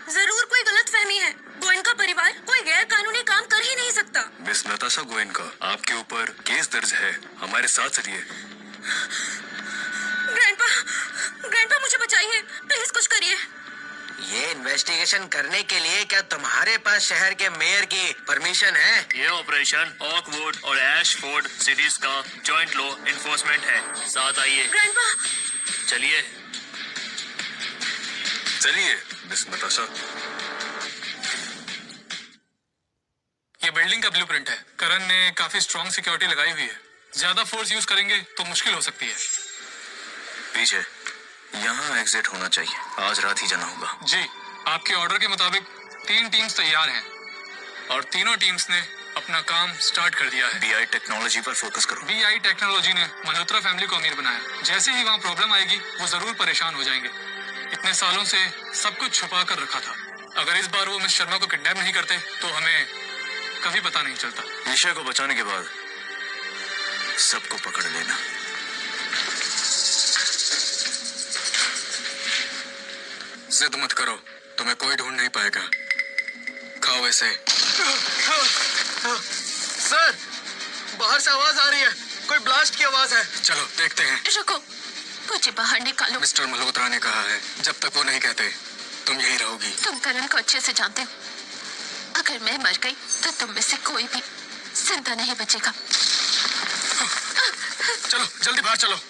जरूर कोई गलतफहमी है। गोयनका परिवार कोई गैर कानूनी काम कर ही नहीं सकता। मिस नताशा गोयनका, आपके ऊपर केस दर्ज है, हमारे साथ चलिए। ग्रैंडपा मुझे बचाइए, प्लीज कुछ करिए। ये इन्वेस्टिगेशन करने के लिए क्या तुम्हारे पास शहर के मेयर की परमिशन है? ये ऑपरेशन ऑकवुड और एशफोर्ड सिटीज का जॉइंट लॉ इन्फोर्समेंट है। साथ आइए। ग्रैंडपा चलिए चलिए मिस नताशा। ये बिल्डिंग का ब्लूप्रिंट है। करण ने काफी स्ट्रॉन्ग सिक्योरिटी लगाई हुई है। ज्यादा फोर्स यूज करेंगे तो मुश्किल हो सकती है। पीछे यहाँ एग्जिट होना चाहिए। आज रात ही जाना होगा। जी, आपके ऑर्डर के मुताबिक 3 टीम्स तैयार हैं और तीनों टीम्स ने अपना काम स्टार्ट कर दिया है। बीआई टेक्नोलॉजी पर फोकस करो। बीआई टेक्नोलॉजी ने मल्होत्रा फैमिली को अमीर बनाया। जैसे ही वहाँ प्रॉब्लम आएगी वो जरूर परेशान हो जाएंगे। इतने सालों से सब कुछ छुपा कर रखा था। अगर इस बार वो मिस शर्मा को किडनैप नहीं करते तो हमें कभी पता नहीं चलता। ईशा को बचाने के बाद सबको पकड़ लेना। जिद मत करो, तुम्हें कोई ढूंढ नहीं पाएगा। खाओ ऐसे। सर, बाहर से आवाज आ रही है। कोई ब्लास्ट की आवाज है। चलो देखते हैं। रुको, मुझे बाहर निकालो। मिस्टर मल्होत्रा ने कहा है जब तक वो नहीं कहते तुम यहीं रहोगी। तुम करण को अच्छे से जानते हो। अगर मैं मर गई तो तुम में से कोई भी जिंदा नहीं बचेगा। चलो जल्दी बाहर चलो।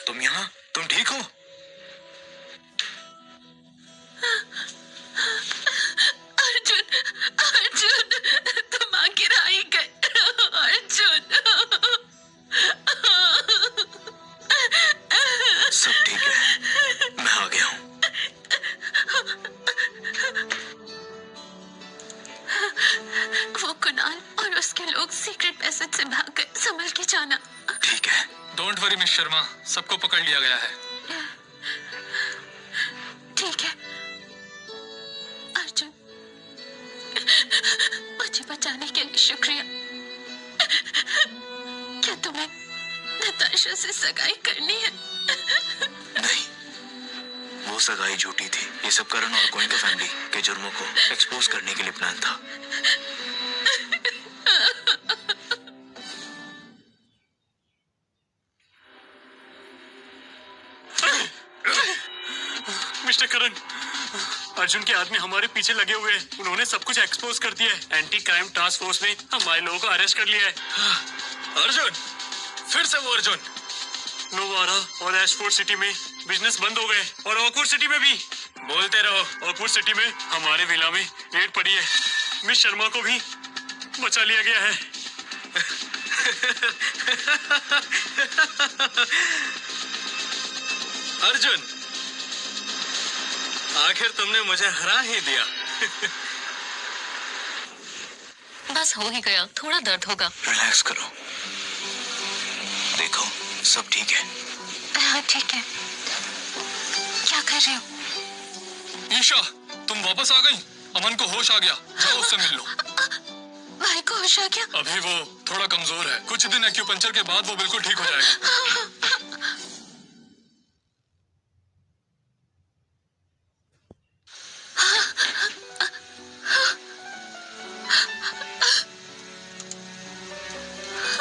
तुम यहाँ? तुम ठीक हो? अर्जुन, अर्जुन, तुम आखिर आ ही गए। अर्जुन, सब ठीक है, मैं आ गया हूँ। वो कुणाल और उसके लोग सीक्रेट पैसेज से भाग गए। संभल के जाना। ठीक है। डोंट वरी मिस शर्मा, सबको पकड़ लिया गया है। ठीक है अर्जुन, मुझे बचाने के लिए शुक्रिया। क्या तुम्हें नताशा से सगाई करनी है? नहीं, वो सगाई झूठी थी। ये सब करण और गोयनका फैमिली के जुर्मों को एक्सपोज करने के लिए प्लान था। मिस्टर करण, अर्जुन के आदमी हमारे पीछे लगे हुए हैं। उन्होंने सब कुछ एक्सपोज कर दिया है। एंटी क्राइम टास्क फोर्स ने हमारे लोगों को अरेस्ट कर लिया है। अर्जुन, फिर से वो अर्जुन। नोवारा और एशफोर्ड सिटी में बिजनेस बंद हो गए और ऑकवुड सिटी में भी। बोलते रहो। ऑकवुड सिटी में हमारे विला में रेड पड़ी है। मिस शर्मा को भी बचा लिया गया है। अर्जुन, आखिर तुमने मुझे हरा ही दिया। बस हो ही गया, थोड़ा दर्द होगा। रिलैक्स करो। देखो, सब ठीक है। हाँ ठीक है। क्या कर रहे हो? ईशा, तुम वापस आ गई? अमन को होश आ गया, जाओ उससे मिल लो। भाई को होश आ गया? अभी वो थोड़ा कमजोर है, कुछ दिन एक्यूपंक्चर के बाद वो बिल्कुल ठीक हो जाएगा।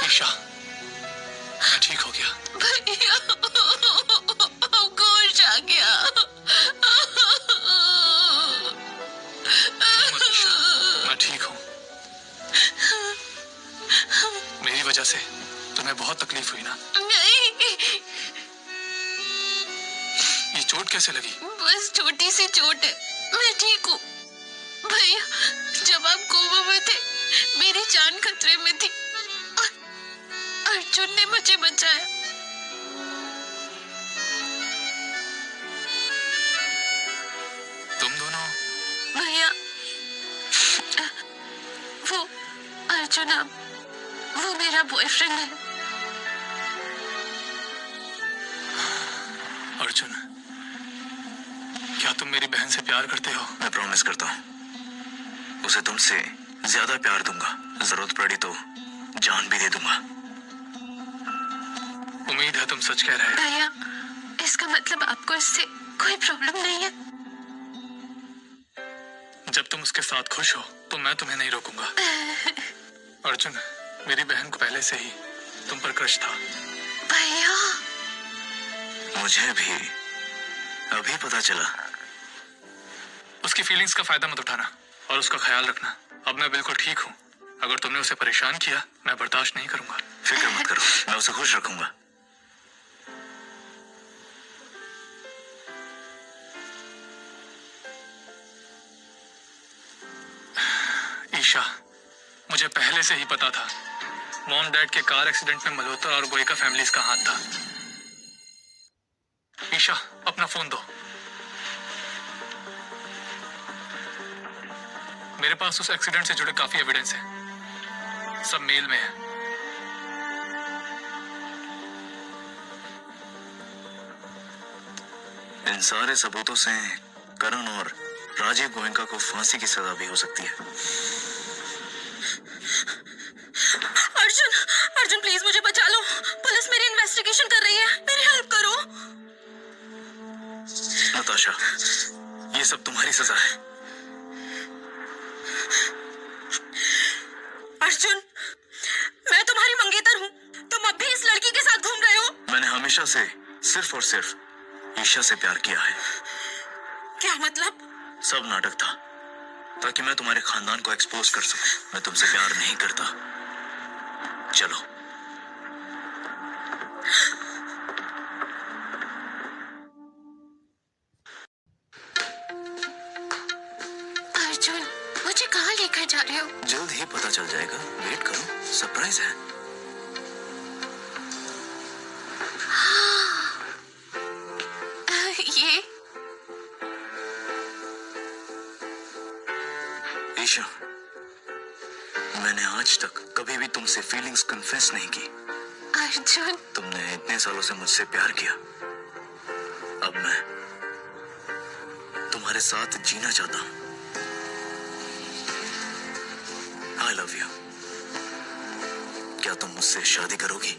ईशा, मैं ठीक हो गया। भैया, हमको होश आ गया। रो मत ईशा, मैं ठीक हूँ। मेरी वजह से तुम्हें बहुत तकलीफ हुई ना? नहीं, ये चोट कैसे लगी? बस छोटी सी चोट है, मैं ठीक हूँ। भैया, जब आप कोमा में थे, मेरी जान खतरे में थी। अर्जुन ने मुझे बचाया। तुम दोनों? भैया, वो अर्जुन अब वो मेरा बॉयफ्रेंड है। अर्जुन, क्या तुम मेरी बहन से प्यार करते हो? मैं प्रॉमिस करता हूँ उसे तुमसे ज्यादा प्यार दूंगा, जरूरत पड़ी तो जान भी दे दूंगा। उम्मीद है तुम सच कह रहे हो। भैया, इसका मतलब आपको इससे कोई प्रॉब्लम नहीं है? जब तुम उसके साथ खुश हो तो मैं तुम्हें नहीं रोकूंगा। अर्जुन, मेरी बहन को पहले से ही तुम पर क्रश था। भैया, मुझे भी अभी पता चला। उसकी फीलिंग्स का फायदा मत उठाना और उसका ख्याल रखना। अब मैं बिल्कुल ठीक हूँ। अगर तुमने उसे परेशान किया, मैं बर्दाश्त नहीं करूंगा। फिक्र मत करो, मैं उसे खुश रखूंगा। ईशा, मुझे पहले से ही पता था मॉम डैड के कार एक्सीडेंट में मल्होत्रा और गोयका फैमिलीज का हाथ था। ईशा, अपना फोन दो। मेरे पास उस एक्सीडेंट से जुड़े काफी एविडेंस है, सब मेल में है। इन सारे सबूतों से करण और राजीव गोयनका को फांसी की सजा भी हो सकती है। अर्जुन, अर्जुन प्लीज मुझे बचा लो। पुलिस मेरी इन्वेस्टिगेशन कर रही है, मेरी हेल्प करो। नताशा, ये सब तुम्हारी सजा है। अर्जुन, मैं तुम्हारी मंगेतर हूँ, तुम अब भी इस लड़की के साथ घूम रहे हो। मैंने हमेशा से सिर्फ और सिर्फ ईशा से प्यार किया है। क्या मतलब? सब नाटक था ताकि मैं तुम्हारे खानदान को एक्सपोज कर सकूं। मैं तुमसे प्यार नहीं करता। चलो। अर्जुन, मुझे कहाँ लेकर जा रहे हो? जल्द ही पता चल जाएगा, वेट करो, सरप्राइज है। ये ईशा, मैंने आज तक कभी भी तुमसे फीलिंग्स कन्फेस नहीं की। अर्जुन, तुमने इतने सालों से मुझसे प्यार किया, अब मैं तुम्हारे साथ जीना चाहता हूं। I love you. क्या तुम मुझसे शादी करोगी?